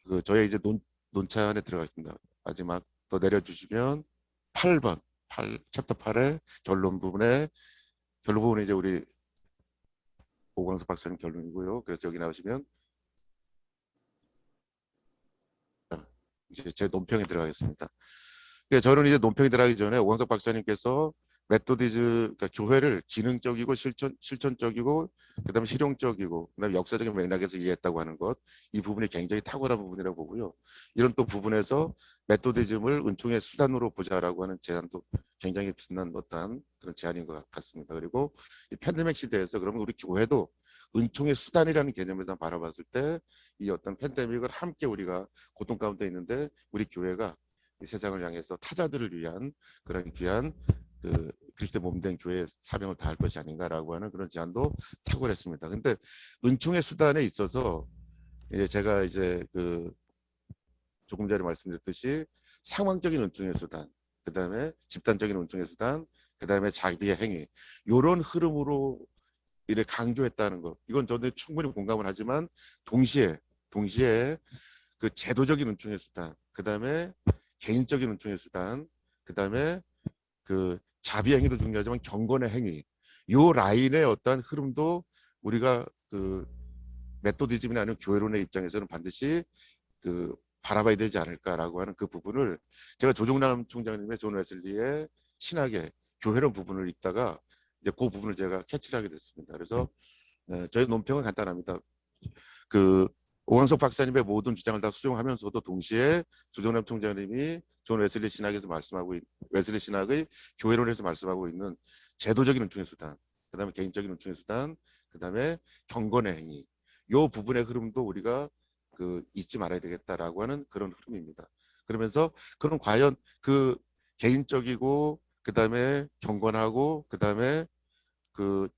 그 저의 이제 논찬에 들어가겠습니다. 마지막 더 내려주시면 8번 챕터 8의 결론 부분에 이제 우리 오광석 박사님 결론이고요. 그래서 여기 나오시면 이제 제 논평에 들어가겠습니다. 저는 이제 논평에 들어가기 전에 오광석 박사님께서 메토디즈 그러니까 교회를 기능적이고 실천적이고 그다음에 실용적이고 그다음에 역사적인 맥락에서 이해했다고 하는 것 이 부분이 굉장히 탁월한 부분이라고 보고요. 이런 또 부분에서 메토디즘을 은총의 수단으로 보자라고 하는 제안도 굉장히 빛난 듯한 그런 제안인 것 같습니다. 그리고 이 팬데믹 시대에서 그러면 우리 교회도 은총의 수단이라는 개념에서 바라봤을 때 이 어떤 팬데믹을 함께 우리가 고통 가운데 있는데 우리 교회가 이 세상을 향해서 타자들을 위한 그런 귀한 그 그리스도의 몸된 교회의 사명을 다할 것이 아닌가라고 하는 그런 제안도 탁월했습니다. 근데 은총의 수단에 있어서 이제 제가 이제 그 조금 전에 말씀드렸듯이 상황적인 은총의 수단, 그 다음에 집단적인 은총의 수단, 그 다음에 자비의 행위 이런 흐름으로 이를 강조했다는 것. 이건 저도 충분히 공감을 하지만 동시에 그 제도적인 은총의 수단, 그 다음에 개인적인 은총의 수단, 그 다음에 그 자비 행위도 중요하지만 경건의 행위, 요 라인의 어떠한 흐름도 우리가 그 메토디즘이나 아니면 교회론의 입장에서는 반드시 그 바라봐야 되지 않을까라고 하는 그 부분을 제가 조종남 총장님의 존 웨슬리의 신학의 교회론 부분을 읽다가 이제 그 부분을 제가 캐치를 하게 됐습니다. 그래서 저희 논평은 간단합니다. 그 오광석 박사님의 모든 주장을 다 수용하면서도 동시에 조정남 총장님이 존 웨슬리 신학에서 말씀하고 웨슬리 신학의 교회론에서 말씀하고 있는 제도적인 은총의 수단, 그다음에 개인적인 은총의 수단, 그다음에 경건의 행위, 이 부분의 흐름도 우리가 그 잊지 말아야 되겠다라고 하는 그런 흐름입니다. 그러면서 그럼 과연 그 개인적이고 그다음에 경건하고 그다음에 그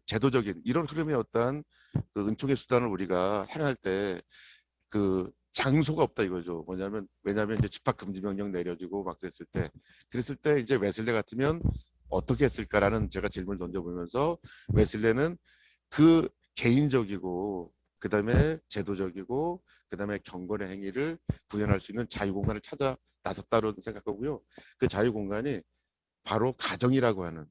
제도적인 이런 흐름의 어떠한 그 은총의 수단을 우리가 행할 때 그 장소가 없다 이거죠. 왜냐하면 이제 집합 금지 명령 내려지고 막 그랬을 때 이제 웨슬레 같으면 어떻게 했을까라는 제가 질문을 던져보면서 웨슬레는 그 개인적이고 그다음에 제도적이고 그다음에 경건의 행위를 구현할 수 있는 자유 공간을 찾아 나섰다고 생각하고요. 그 자유 공간이 바로 가정이라고 하는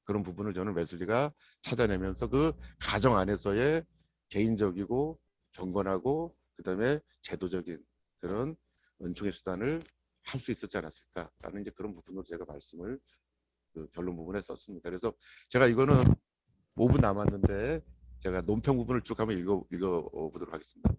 그런 부분을 저는 웨슬리가 찾아내면서 그 가정 안에서의 개인적이고 경건하고 그다음에 제도적인 그런 은총의 수단을 할 수 있었지 않았을까라는 이제 그런 부분으로 제가 말씀을 그 결론 부분에 썼습니다. 그래서 제가 이거는 5분 남았는데 제가 논평 부분을 쭉 한번 읽어보도록 하겠습니다.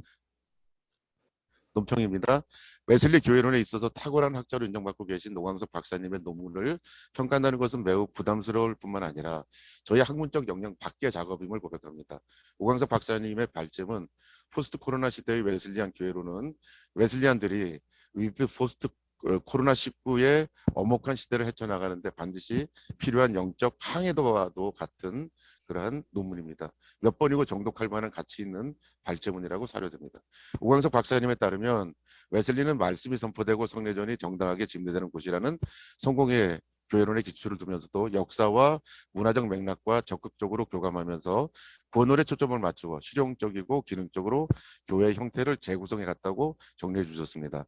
논평입니다. 웨슬리 교회론에 있어서 탁월한 학자로 인정받고 계신 노광석 박사님의 논문을 평가한다는 것은 매우 부담스러울 뿐만 아니라 저희 학문적 역량 밖의 작업임을 고백합니다. 노광석 박사님의 발점은 포스트 코로나 시대의 웨슬리안 교회론은 웨슬리안들이 위드 포스트 코로나19의 엄혹한 시대를 헤쳐나가는데 반드시 필요한 영적 항해도와도 같은 그러한 논문입니다. 몇 번이고 정독할 만한 가치 있는 발제문이라고 사료됩니다. 오광석 박사님에 따르면 웨슬리는 말씀이 선포되고 성례전이 정당하게 집례되는 곳이라는 성공의 교회론의 기초를 두면서도 역사와 문화적 맥락과 적극적으로 교감하면서 구원론에 초점을 맞추어 실용적이고 기능적으로 교회의 형태를 재구성해 갔다고 정리해 주셨습니다.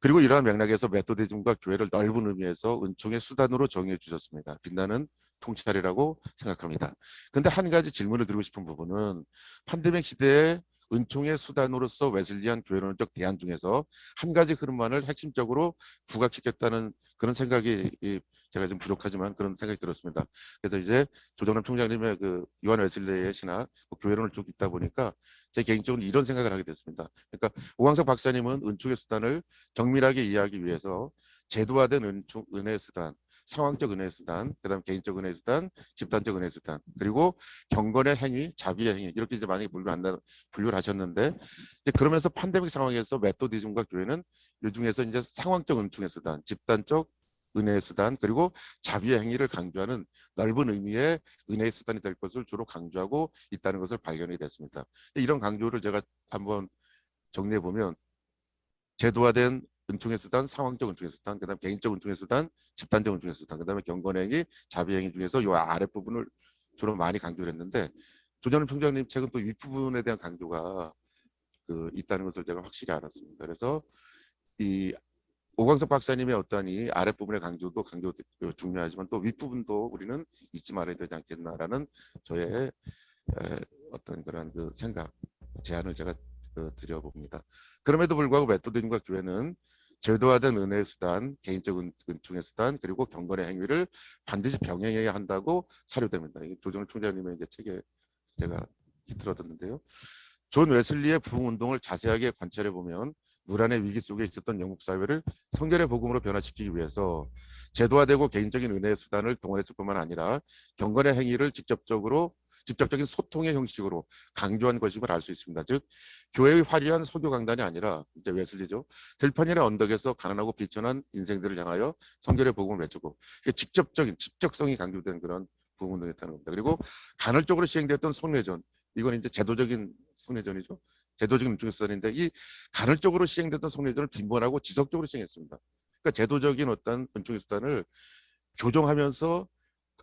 그리고 이러한 맥락에서 메토디즘과 교회를 넓은 의미에서 은총의 수단으로 정의해 주셨습니다. 빛나는 통찰이라고 생각합니다. 근데 한 가지 질문을 드리고 싶은 부분은 팬데믹 시대에 은총의 수단으로서 웨슬리안 교회론적 대안 중에서 한 가지 흐름만을 핵심적으로 부각시켰다는 그런 생각이 제가 좀 부족하지만 그런 생각이 들었습니다. 그래서 이제 조정남 총장님의 그 요한 웨슬리의 신학 교회론을 쭉 읽다 보니까 제 개인적으로 이런 생각을 하게 됐습니다. 그러니까 오광석 박사님은 은총의 수단을 정밀하게 이해하기 위해서 제도화된 은혜의 수단, 상황적 은혜의 수단, 그다음 개인적 은혜의 수단, 집단적 은혜의 수단, 그리고 경건의 행위, 자비의 행위 이렇게 이제 많이 분류를 하셨는데 이제 그러면서 팬데믹 상황에서 메토디즘과 교회는 이 중에서 이제 상황적 은총의 수단, 집단적 은혜의 수단, 그리고 자비의 행위를 강조하는 넓은 의미의 은혜의 수단이 될 것을 주로 강조하고 있다는 것을 발견이 됐습니다. 이런 강조를 제가 한번 정리해 보면 제도화된 은총의 수단, 상황적 은총의 수단, 그다음 개인적 은총의 수단, 집단적 은총의 수단, 그다음에 경건행위, 자비행위 중에서 이 아랫부분을 주로 많이 강조를 했는데 조정남 총장님 책은 또 윗부분에 대한 강조가 있다는 것을 제가 확실히 알았습니다. 그래서 이 오광석 박사님의 어떤 이 아랫부분의 강조도 중요하지만 또 윗부분도 우리는 잊지 말아야 되지 않겠나라는 저의 어떤 그런 그 생각, 제안을 제가 드려봅니다. 그럼에도 불구하고 메토디즘과 교회는 제도화된 은혜의 수단, 개인적 은총의 수단, 그리고 경건의 행위를 반드시 병행해야 한다고 사료됩니다. 조정일 총장님의 이제 책에 제가 들어뒀는데요. 존 웨슬리의 부흥운동을 자세하게 관찰해 보면 무란의 위기 속에 있었던 영국 사회를 성결의 복음으로 변화시키기 위해서 제도화되고 개인적인 은혜의 수단을 동원했을 뿐만 아니라 경건의 행위를 직접적인 소통의 형식으로 강조한 것임을 알 수 있습니다. 즉 교회의 화려한 소교 강단이 아니라 이제 웨슬리죠. 들판이나 언덕에서 가난하고 비천한 인생들을 향하여 성결의 복음을 외치고 직접성이 강조된 그런 부흥운동이었다는 겁니다. 그리고 간헐적으로 시행되었던 성례전, 이건 이제 제도적인 성례전이죠. 제도적인 은총의 수단인데 이 간헐적으로 시행됐던 성례전을 빈번하고 지속적으로 시행했습니다. 그러니까 제도적인 어떤 은총의 수단을 교정하면서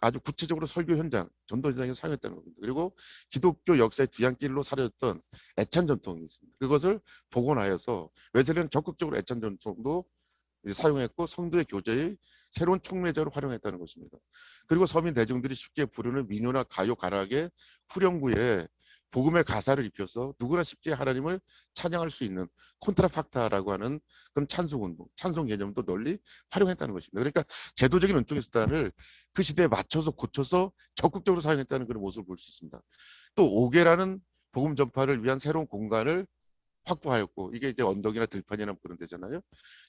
아주 구체적으로 설교 현장, 전도 현장에서 사용했다는 겁니다. 그리고 기독교 역사의 뒤안길로 사려졌던 애찬 전통이 있습니다. 그것을 복원하여서 웨슬리는 적극적으로 애찬 전통도 사용했고 성도의 교제의 새로운 촉매제로 활용했다는 것입니다. 그리고 서민 대중들이 쉽게 부르는 민요나 가요 가락의 후렴구에 복음의 가사를 입혀서 누구나 쉽게 하나님을 찬양할 수 있는 콘트라팍타라고 하는 그런 찬송 개념도 널리 활용했다는 것입니다. 그러니까 제도적인 은총의 수단을 그 시대에 맞춰서 고쳐서 적극적으로 사용했다는 그런 모습을 볼 수 있습니다. 또 오개라는 복음 전파를 위한 새로운 공간을 확보하였고 이게 이제 언덕이나 들판이나 그런 데잖아요.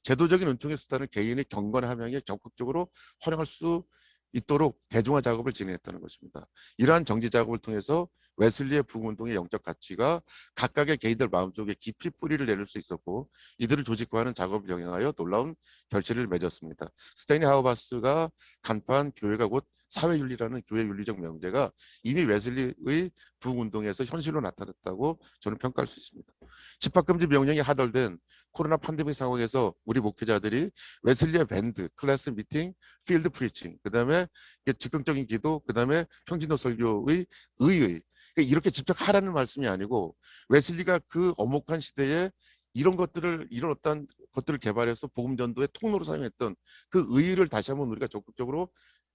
제도적인 은총의 수단을 개인의 경건 함양에 적극적으로 활용할 수 있도록 대중화 작업을 진행했다는 것입니다. 이러한 정지 작업을 통해서 웨슬리의 부흥운동의 영적 가치가 각각의 개인들 마음속에 깊이 뿌리를 내릴 수 있었고 이들을 조직화하는 작업을 병행하여 놀라운 결실을 맺었습니다. 스테니 하우바스가 간파한 교회가 곧 사회윤리라는 교회윤리적 명제가 이미 웨슬리의 부흥운동에서 현실로 나타났다고 저는 평가할 수 있습니다. 집합금지 명령이 하달된 코로나 팬데믹 상황에서 우리 목회자들이 웨슬리의 밴드, 클래스 미팅, 필드 프리칭, 그 다음에 즉흥적인 기도, 그 다음에 평진도 설교의 의의 이렇게 직접 하라는 말씀이 아니고 웨슬리가 그 엄혹한 시대에 이런 어떤 것들을 개발해서 복음 전도의 통로로 사용했던 그 의의를 다시 한번 우리가 적극적으로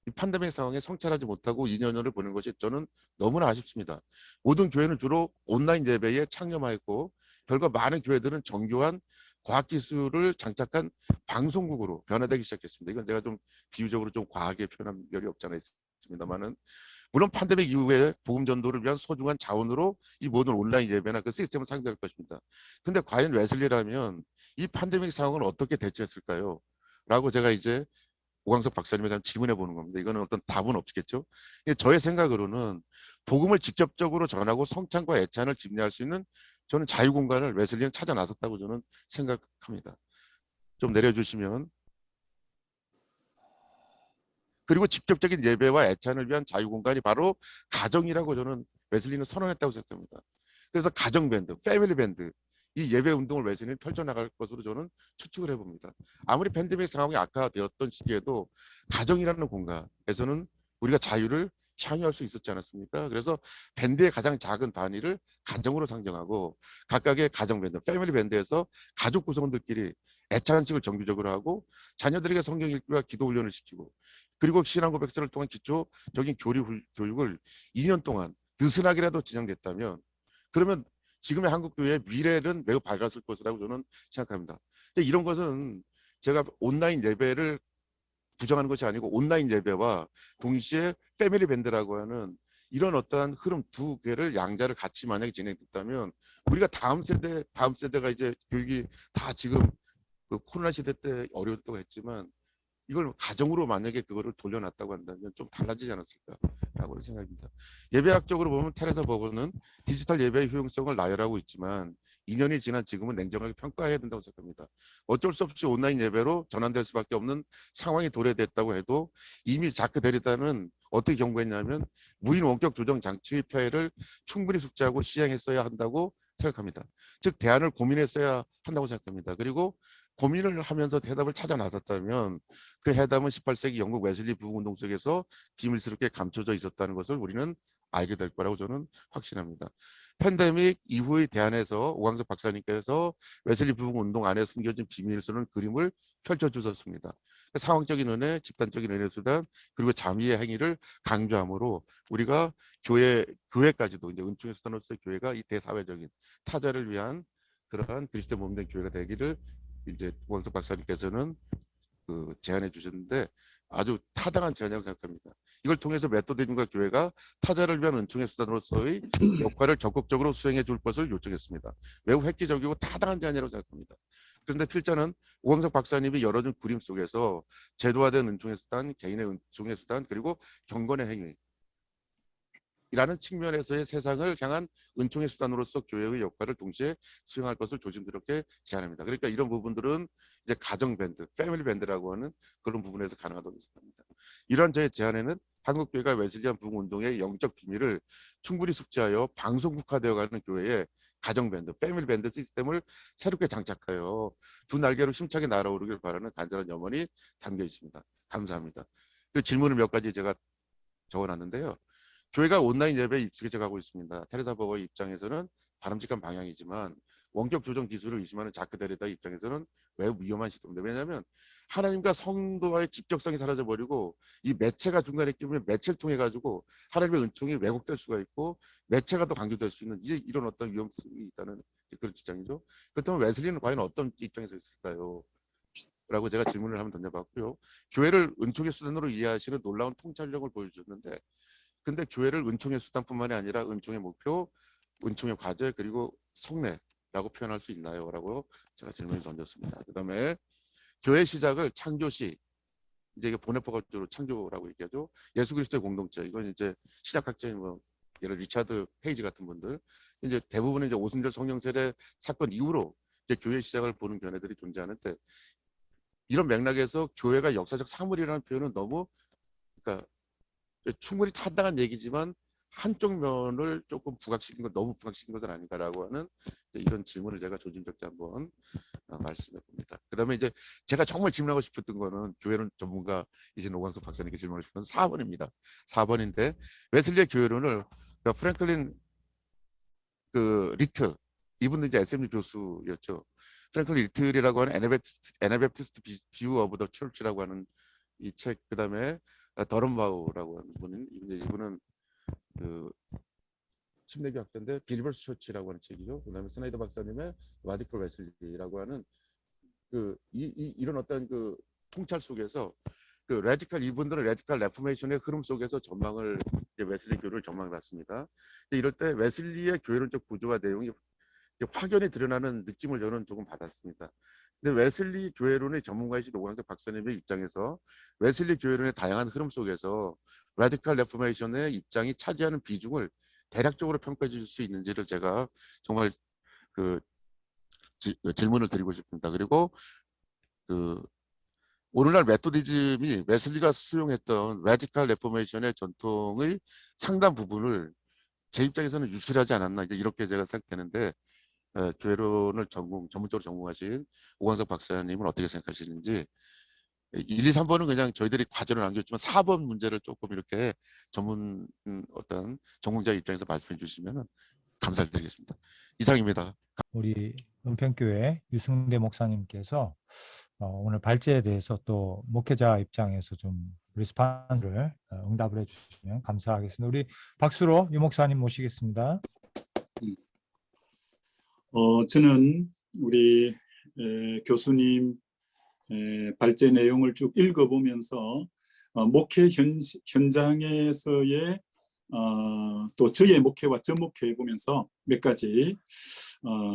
이 팬데믹 상황에 성찰하지 못하고 2년을 보낸 것이 저는 너무나 아쉽습니다. 모든 교회는 주로 온라인 예배에 창념하였고 결과 많은 교회들은 정교한 과학기술을 장착한 방송국으로 변화되기 시작했습니다. 이건 제가 좀 비유적으로 좀 과하게 표현한 면이 없지 않아 있습니다만은 물론 팬데믹 이후에 복음 전도를 위한 소중한 자원으로 이 모든 온라인 예배나 그 시스템을 상대할 것입니다. 근데 과연 웨슬리라면 이 팬데믹 상황을 어떻게 대처했을까요? 라고 제가 이제 오광석 박사님에 질문해 보는 겁니다. 이거는 어떤 답은 없겠죠. 저의 생각으로는 복음을 직접적으로 전하고 성찬과 애찬을 집례할 수 있는 저는 자유 공간을 웨슬리는 찾아 나섰다고 저는 생각합니다. 좀 내려주시면. 그리고 직접적인 예배와 애찬을 위한 자유 공간이 바로 가정이라고 저는 웨슬리는 선언했다고 생각합니다. 그래서 가정 밴드, 패밀리 밴드 이 예배 운동을 웨슬리는 펼쳐나갈 것으로 저는 추측을 해봅니다. 아무리 팬데믹 상황이 악화되었던 시기에도 가정이라는 공간에서는 우리가 자유를 향유할 수 있었지 않았습니까? 그래서 밴드의 가장 작은 단위를 가정으로 상정하고 각각의 가정 밴드, 패밀리 밴드에서 가족 구성원들끼리 애찬식을 정기적으로 하고 자녀들에게 성경 읽기와 기도 훈련을 시키고 그리고 신앙 고백서를 통한 기초적인 교육을 2년 동안 느슨하게라도 진행됐다면 그러면 지금의 한국 교회의 미래는 매우 밝았을 것이라고 저는 생각합니다. 근데 이런 것은 제가 온라인 예배를 부정하는 것이 아니고 온라인 예배와 동시에 패밀리 밴드라고 하는 이런 어떠한 흐름 두 개를 양자를 같이 만약에 진행됐다면 우리가 다음 세대가 이제 교육이 다 지금 그 코로나 시대 때 어려웠다고 했지만 이걸 가정으로 만약에 그거를 돌려놨다고 한다면 좀 달라지지 않았을까라고 생각합니다. 예배학적으로 보면 테레사 버거는 디지털 예배의 효용성을 나열하고 있지만 2년이 지난 지금은 냉정하게 평가해야 된다고 생각합니다. 어쩔 수 없이 온라인 예배로 전환될 수밖에 없는 상황이 도래됐다고 해도 이미 자크 데리다는 어떻게 경고했냐면 무인 원격 조정 장치의 폐해를 충분히 숙지하고 시행했어야 한다고 생각합니다. 즉 대안을 고민했어야 한다고 생각합니다. 그리고 고민을 하면서 해답을 찾아 나섰다면 그 해답은 18세기 영국 웨슬리 부흥운동 속에서 비밀스럽게 감춰져 있었다는 것을 우리는 알게 될 거라고 저는 확신합니다. 팬데믹 이후의 대안에서 오광석 박사님께서 웨슬리 부흥운동 안에 숨겨진 비밀을 쓰는 그림을 펼쳐주셨습니다. 상황적인 은혜, 집단적인 은혜 수단, 그리고 자비의 행위를 강조함으로 우리가 교회까지도 이제 은총의 수단으로서 교회가 이 대사회적인 타자를 위한 그러한 그리스도의 몸된 교회가 되기를 이제 오광석 박사님께서는 그 제안해 주셨는데 아주 타당한 제안이라고 생각합니다. 이걸 통해서 메토디즘과 교회가 타자를 위한 은총의 수단으로서의 역할을 적극적으로 수행해 줄 것을 요청했습니다. 매우 획기적이고 타당한 제안이라고 생각합니다. 그런데 필자는 오광석 박사님이 열어준 그림 속에서 제도화된 은총의 수단, 개인의 은총의 수단, 그리고 경건의 행위 이라는 측면에서의 세상을 향한 은총의 수단으로서 교회의 역할을 동시에 수행할 것을 조심스럽게 제안합니다. 그러니까 이런 부분들은 이제 가정 밴드, 패밀리 밴드라고 하는 그런 부분에서 가능하다고 생각합니다. 이러한 저의 제안에는 한국 교회가 웨슬리안 부흥 운동의 영적 비밀을 충분히 숙지하여 방송국화되어가는 교회의 가정 밴드, 패밀리 밴드 시스템을 새롭게 장착하여 두 날개로 힘차게 날아오르길 바라는 간절한 염원이 담겨 있습니다. 감사합니다. 그 질문을 몇 가지 제가 적어놨는데요. 교회가 온라인 예배에 익숙해져 가고 있습니다. 테레사 버거의 입장에서는 바람직한 방향이지만 원격 조정 기술을 의심하는 자크 데리다 입장에서는 매우 위험한 시도입니다. 왜냐하면 하나님과 성도와의 직접성이 사라져버리고 이 매체가 중간에 끼면 매체를 통해 가지고 하나님의 은총이 왜곡될 수가 있고 매체가 더 강조될 수 있는 이런 어떤 위험성이 있다는 그런 주장이죠. 그렇다면 웨슬리는 과연 어떤 입장에서 있을까요? 라고 제가 질문을 한번 던져봤고요. 교회를 은총의 수단으로 이해하시는 놀라운 통찰력을 보여주셨는데 근데 교회를 은총의 수단뿐만이 아니라 은총의 목표, 은총의 과제 그리고 속내라고 표현할 수 있나요? 라고 제가 질문을 던졌습니다. 그 다음에 교회 시작을 창조시 이제 이게 보네퍼가주로 창조라고 얘기하죠. 예수 그리스도의 공동체 이건 이제 신약학자인 뭐 예를 리차드 페이지 같은 분들 이제 대부분은 이제 오순절 성령 세례 사건 이후로 이제 교회 시작을 보는 견해들이 존재하는데 이런 맥락에서 교회가 역사적 사물이라는 표현은 너무 그러니까 충분히 타당한 얘기지만 한쪽 면을 조금 너무 부각시킨 것은 아닌가라고 하는 이런 질문을 제가 조심스럽게 한번 말씀해 봅니다. 그 다음에 이제 제가 정말 질문하고 싶었던 거는 교회론 전문가이신 오광석 박사님께 질문을 싶은 4번입니다. 4번인데 웨슬리의 교회론을 그러니까 프랭클린 그 리트 이분도 이제 SMU 교수였죠. 프랭클린 리틀이라고 하는 애나베프티스트 뷰 오브 더 철치라고 하는 이 책, 그 다음에 더런바우라고 하는 분은 이분은 그 침례교학자인데 빌버스 처치라고 하는 책이죠. 그다음에 스나이더 박사님의 라디컬 웨슬리라고 하는 그 이런 어떤 그 통찰 속에서 그 이분들은 레디컬 레포메이션의 흐름 속에서 전망을 웨슬리 교회를 전망해봤습니다. 이럴 때 웨슬리의 교회론적 구조와 내용이 확연히 드러나는 느낌을 저는 조금 받았습니다. 근데 웨슬리 교회론의 전문가이신 오광석 박사님의 입장에서 웨슬리 교회론의 다양한 흐름 속에서 레디컬 레포메이션의 입장이 차지하는 비중을 대략적으로 평가해 줄 수 있는지를 제가 정말 그 질문을 드리고 싶습니다. 그리고 그 오늘날 메토디즘이 웨슬리가 수용했던 레디컬 레포메이션의 전통의 상당 부분을 제 입장에서는 유출하지 않았나 이렇게 제가 생각되는데 교회론을 전문적으로 전공하신 오광석 박사님은 어떻게 생각하시는지 1, 2, 3번은 그냥 저희들이 과제로 남겼지만 4번 문제를 조금 이렇게 전문 어떤 전공자 입장에서 말씀해 주시면 감사드리겠습니다. 이상입니다. 우리 은평교회 유승대 목사님께서 오늘 발제에 대해서 또 목회자 입장에서 좀 리스판스를 응답을 해주시면 감사하겠습니다. 우리 박수로 유 목사님 모시겠습니다. 저는 우리 교수님 발제 내용을 쭉 읽어보면서 목회 현장에서의 또 저의 목회와 저 목회해 보면서 몇 가지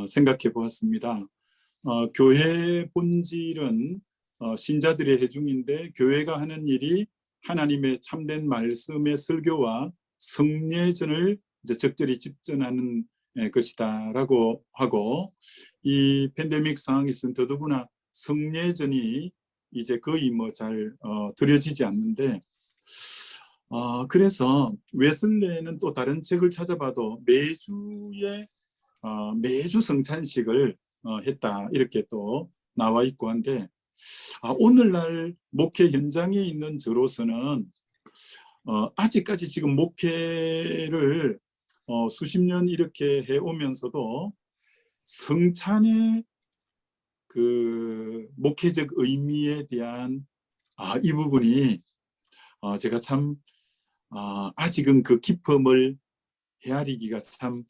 생각해 보았습니다. 교회 본질은 신자들의 해중인데 교회가 하는 일이 하나님의 참된 말씀의 설교와 성례전을 이제 적절히 집전하는 것이다라고 하고, 이 팬데믹 상황에서는 더더구나 성례전이 이제 거의 뭐 잘 드려지지 않는데, 그래서 웨슬레는 또 다른 책을 찾아봐도 매주 성찬식을 했다 이렇게 또 나와 있고 한데, 오늘날 목회 현장에 있는 저로서는 아직까지 지금 목회를 수십 년 이렇게 해오면서도 성찬의 그 목회적 의미에 대한 이 부분이 제가 참 아직은 그 깊음을 헤아리기가 참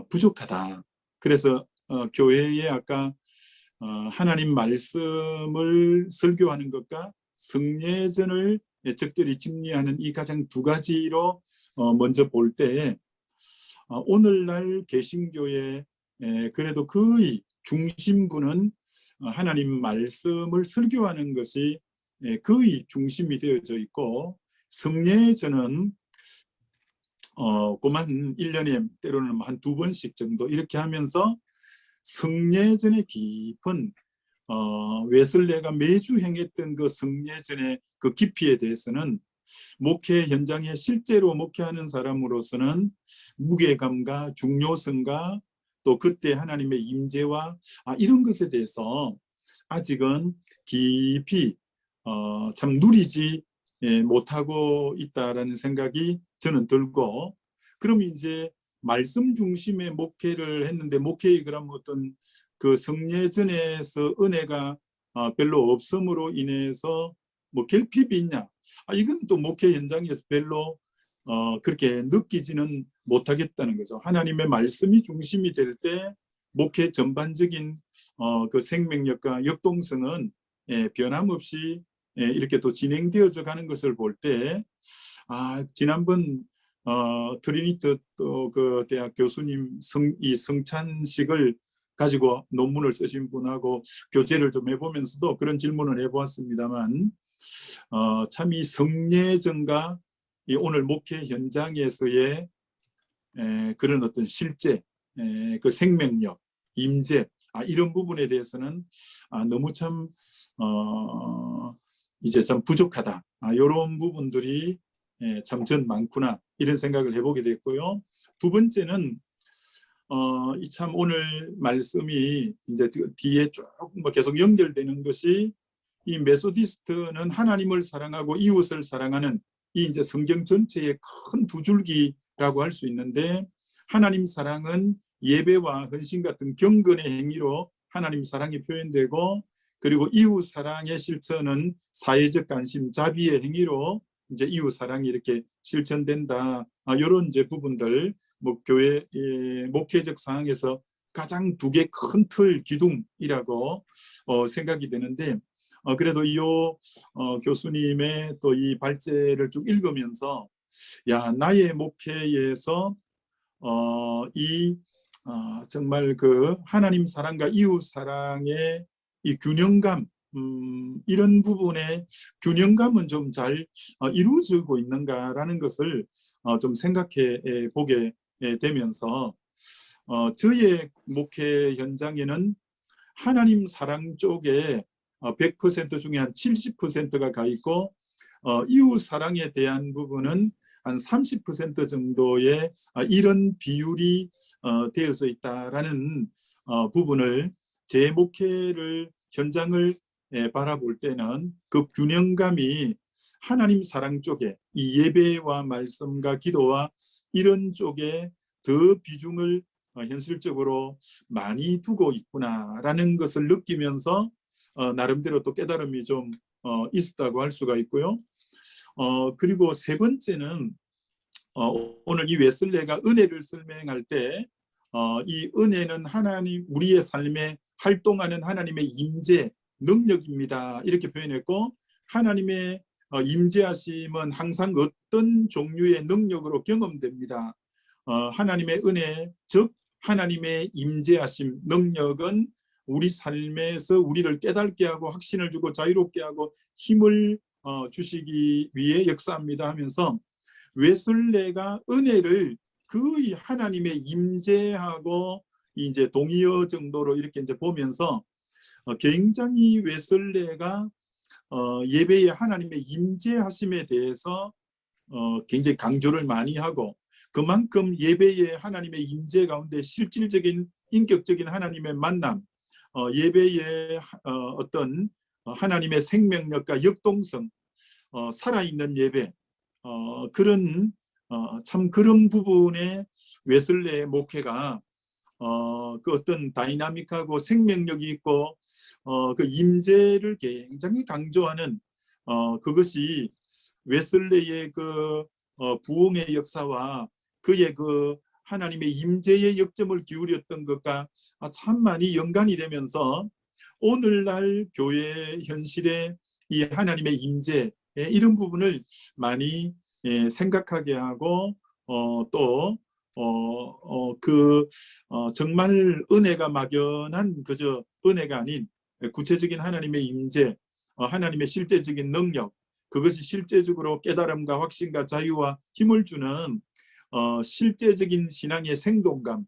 부족하다. 그래서 교회에 아까 하나님 말씀을 설교하는 것과 성례전을 적절히 집리하는 이 가장 두 가지로 먼저 볼 때 오늘날 개신교의 그래도 거의 중심부는 하나님 말씀을 설교하는 것이 거의 중심이 되어져 있고, 성례전은 그만 1년에 때로는 한 2번씩 정도 이렇게 하면서 성례전의 깊은 웨슬레가 매주 행했던 그 성례전의 그 깊이에 대해서는 목회 현장에 실제로 목회하는 사람으로서는 무게감과 중요성과 또 그때 하나님의 임재와 이런 것에 대해서 아직은 깊이 참 누리지 못하고 있다라는 생각이 저는 들고, 그럼 이제 말씀 중심의 목회를 했는데 목회의 그런 어떤 그 성례전에서 은혜가 별로 없음으로 인해서 뭐 결핍이 있냐, 이건 또 목회 현장에서 별로 그렇게 느끼지는 못하겠다는 거죠. 하나님의 말씀이 중심이 될 때 목회 전반적인 그 생명력과 역동성은 변함없이 이렇게 또 진행되어져 가는 것을 볼 때 지난번 트리니티 또 그 대학 교수님 이 성찬식을 가지고 논문을 쓰신 분하고 교제를 좀 해보면서도 그런 질문을 해보았습니다만, 참 이 성례전과 이 오늘 목회 현장에서의 그런 어떤 실제 그 생명력, 임재, 이런 부분에 대해서는 너무 참 이제 참 부족하다. 이런 부분들이 참 전 많구나 이런 생각을 해보게 됐고요. 두 번째는 이 참 오늘 말씀이 이제 뒤에 조금 계속 연결되는 것이, 이 메소디스트는 하나님을 사랑하고 이웃을 사랑하는 이 이제 성경 전체의 큰 두 줄기라고 할 수 있는데, 하나님 사랑은 예배와 헌신 같은 경건의 행위로 하나님 사랑이 표현되고, 그리고 이웃 사랑의 실천은 사회적 관심, 자비의 행위로 이제 이웃 사랑이 이렇게 실천된다. 이런 이제 부분들 뭐 교회 목회적 상황에서 가장 두 개 큰 틀 기둥이라고 생각이 되는데, 그래도 이 교수님의 또 이 발제를 쭉 읽으면서 나의 목회에서 정말 그 하나님 사랑과 이웃 사랑의 이 균형감, 이런 부분의 균형감은 좀 잘 이루어지고 있는가라는 것을 좀 생각해 보게 되면서 저의 목회 현장에는 하나님 사랑 쪽에 100% 중에 한 70%가 가 있고, 이웃 사랑에 대한 부분은 한 30% 정도의 이런 비율이 되어져 있다라는 부분을 제 목회를 현장을 바라볼 때는 그 균형감이 하나님 사랑 쪽에 이 예배와 말씀과 기도와 이런 쪽에 더 비중을 현실적으로 많이 두고 있구나라는 것을 느끼면서 나름대로 또 깨달음이 좀 있었다고 할 수가 있고요. 그리고 세 번째는 오늘 이 웨슬레가 은혜를 설명할 때 이 은혜는 하나님 우리의 삶에 활동하는 하나님의 임재 능력입니다 이렇게 표현했고, 하나님의 임재하심은 항상 어떤 종류의 능력으로 경험됩니다. 하나님의 은혜 즉 하나님의 임재하심 능력은 우리 삶에서 우리를 깨닫게 하고 확신을 주고 자유롭게 하고 힘을 주시기 위해 역사합니다 하면서 웨슬레가 은혜를 거의 하나님의 임재하고 이제 동의어 정도로 이렇게 이제 보면서 굉장히 웨슬레가 예배의 하나님의 임재하심에 대해서 굉장히 강조를 많이 하고, 그만큼 예배의 하나님의 임재 가운데 실질적인 인격적인 하나님의 만남, 예배의 어떤 하나님의 생명력과 역동성, 살아있는 예배, 그런 참 그런 부분에 웨슬레의 목회가 그 어떤 다이나믹하고 생명력이 있고 그 임재를 굉장히 강조하는 그것이 웨슬레의 그 부흥의 역사와 그의 그 하나님의 임재의 역점을 기울였던 것과 참 많이 연관이 되면서 오늘날 교회 현실의 이 하나님의 임재 이런 부분을 많이 생각하게 하고 또 정말 은혜가 막연한 그저 은혜가 아닌 구체적인 하나님의 임재, 하나님의 실제적인 능력, 그것이 실제적으로 깨달음과 확신과 자유와 힘을 주는 실제적인 신앙의 생동감,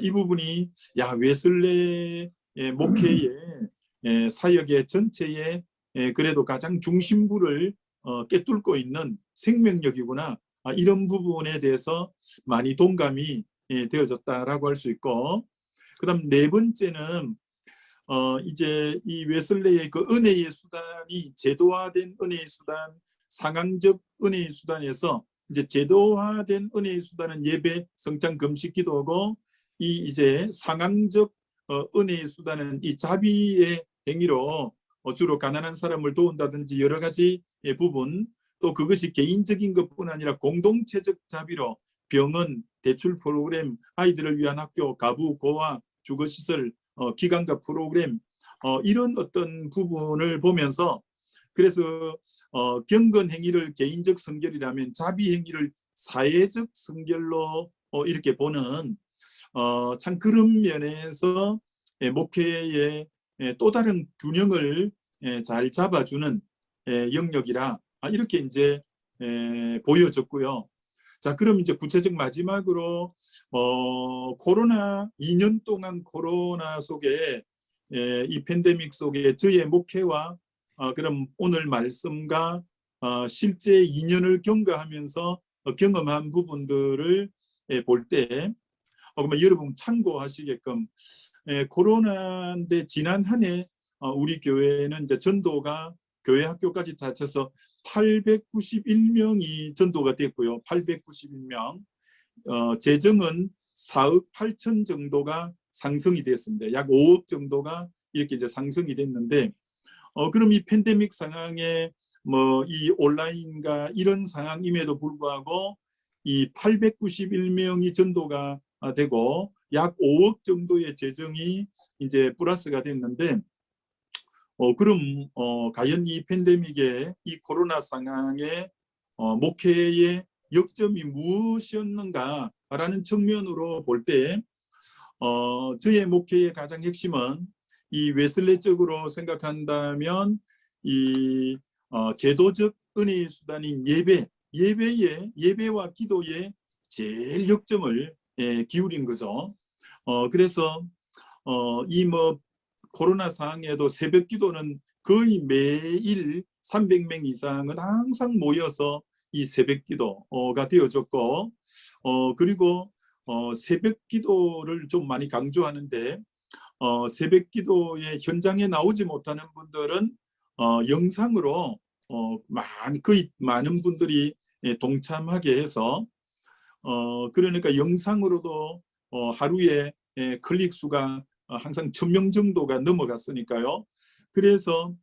이 부분이 웨슬레의 목회의 사역의 전체의 그래도 가장 중심부를 꿰뚫고 있는 생명력이구나, 이런 부분에 대해서 많이 동감이 되어졌다라고 할 수 있고, 그다음 네 번째는 이제 이 웨슬레의 그 은혜의 수단이 제도화된 은혜의 수단, 상황적 은혜의 수단에서 이제 제도화된 은혜의 수단은 예배, 성찬, 금식, 기도고, 이 이제 상황적 은혜의 수단은 이 자비의 행위로 주로 가난한 사람을 도운다든지 여러 가지 부분, 또 그것이 개인적인 것뿐 아니라 공동체적 자비로 병원, 대출 프로그램, 아이들을 위한 학교, 가부, 고아, 주거시설, 기관과 프로그램, 이런 어떤 부분을 보면서, 그래서 경건 행위를 개인적 성결이라면 자비 행위를 사회적 성결로 이렇게 보는 참 그런 면에서 목회의 또 다른 균형을 잘 잡아주는 영역이라 이렇게 이제 보여졌고요. 자, 그럼 이제 구체적 마지막으로 코로나 2년 동안 코로나 속에 이 팬데믹 속에 저의 목회와 그럼 오늘 말씀과 실제 2년을 경과하면서 경험한 부분들을 볼 때 그러면 여러분 참고하시게끔 코로나인데 지난 한 해 우리 교회는 이제 전도가 교회 학교까지 다 합쳐서 891명이 전도가 됐고요. 891명. 재정은 4억 8천 정도가 상승이 됐습니다. 약 5억 정도가 이렇게 이제 상승이 됐는데, 그럼 이 팬데믹 상황에 뭐 이 온라인과 이런 상황임에도 불구하고 이 891명이 전도가 되고 약 5억 정도의 재정이 이제 플러스가 됐는데, 그럼 과연 이 팬데믹의 이 코로나 상황의 목회의 역점이 무엇이었는가라는 측면으로 볼 때 저의 목회의 가장 핵심은 이 웨슬레적으로 생각한다면 이 제도적 은혜의 수단인 예배와 기도에 제일 역점을 기울인 거죠. 그래서 이 뭐 코로나 상황에도 새벽 기도는 거의 매일 300명 이상은 항상 모여서 이 새벽 기도가 되어졌고, 그리고 새벽 기도를 좀 많이 강조하는데, 새벽 기도의 현장에 나오지 못하는 분들은 영상으로 거의 많은 분들이 동참하게 해서 그러니까 영상으로도 하루에 클릭 수가 항상 1000명 정도가 넘어갔으니까요. 그래서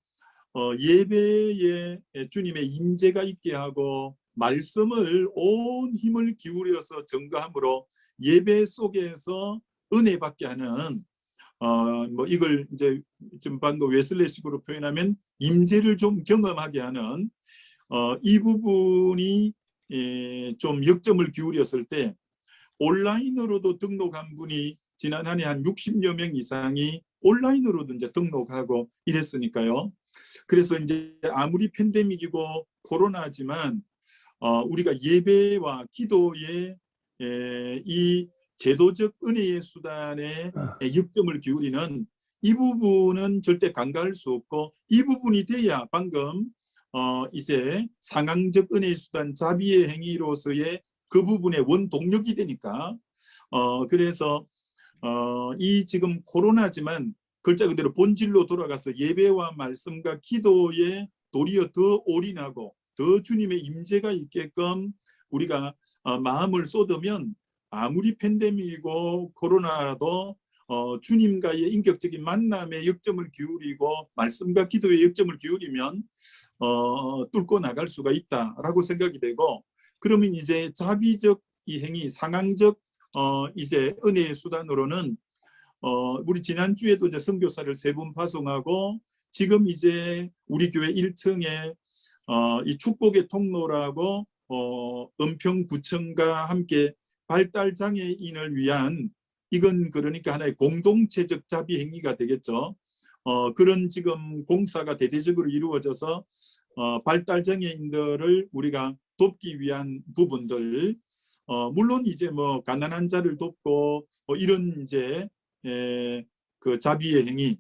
예배에 주님의 임재가 있게 하고 말씀을 온 힘을 기울여서 증거함으로 예배 속에서 은혜 받게 하는 뭐 이걸 이제 좀 방금 웨슬레식으로 표현하면 임재를 좀 경험하게 하는 이 부분이 좀 역점을 기울였을 때 온라인으로도 등록한 분이 지난 한 해 한 60여 명 이상이 온라인으로도 이제 등록하고 이랬으니까요. 그래서 이제 아무리 팬데믹이고 코로나지만 우리가 예배와 기도의 이 제도적 은혜의 수단에 역점을 기울이는 이 부분은 절대 간과할 수 없고, 이 부분이 돼야 방금 이제 상황적 은혜의 수단 자비의 행위로서의 그 부분의 원동력이 되니까 그래서 이 지금 코로나지만 글자 그대로 본질로 돌아가서 예배와 말씀과 기도에 도리어 더 올인하고 더 주님의 임재가 있게끔 우리가 마음을 쏟으면 아무리 팬데믹이고 코로나라도 주님과의 인격적인 만남에 역점을 기울이고 말씀과 기도에 역점을 기울이면 뚫고 나갈 수가 있다라고 생각이 되고, 그러면 이제 자비적 이 행위, 상황적 이제 은혜의 수단으로는 우리 지난주에도 이제 선교사를 3분 파송하고, 지금 이제 우리 교회 1층에 이 축복의 통로라고 은평구청과 함께 발달장애인을 위한, 이건 그러니까 하나의 공동체적 자비 행위가 되겠죠. 그런 지금 공사가 대대적으로 이루어져서 발달장애인들을 우리가 돕기 위한 부분들, 물론 이제 뭐 가난한 자를 돕고 이런 이제 그 자비의 행위,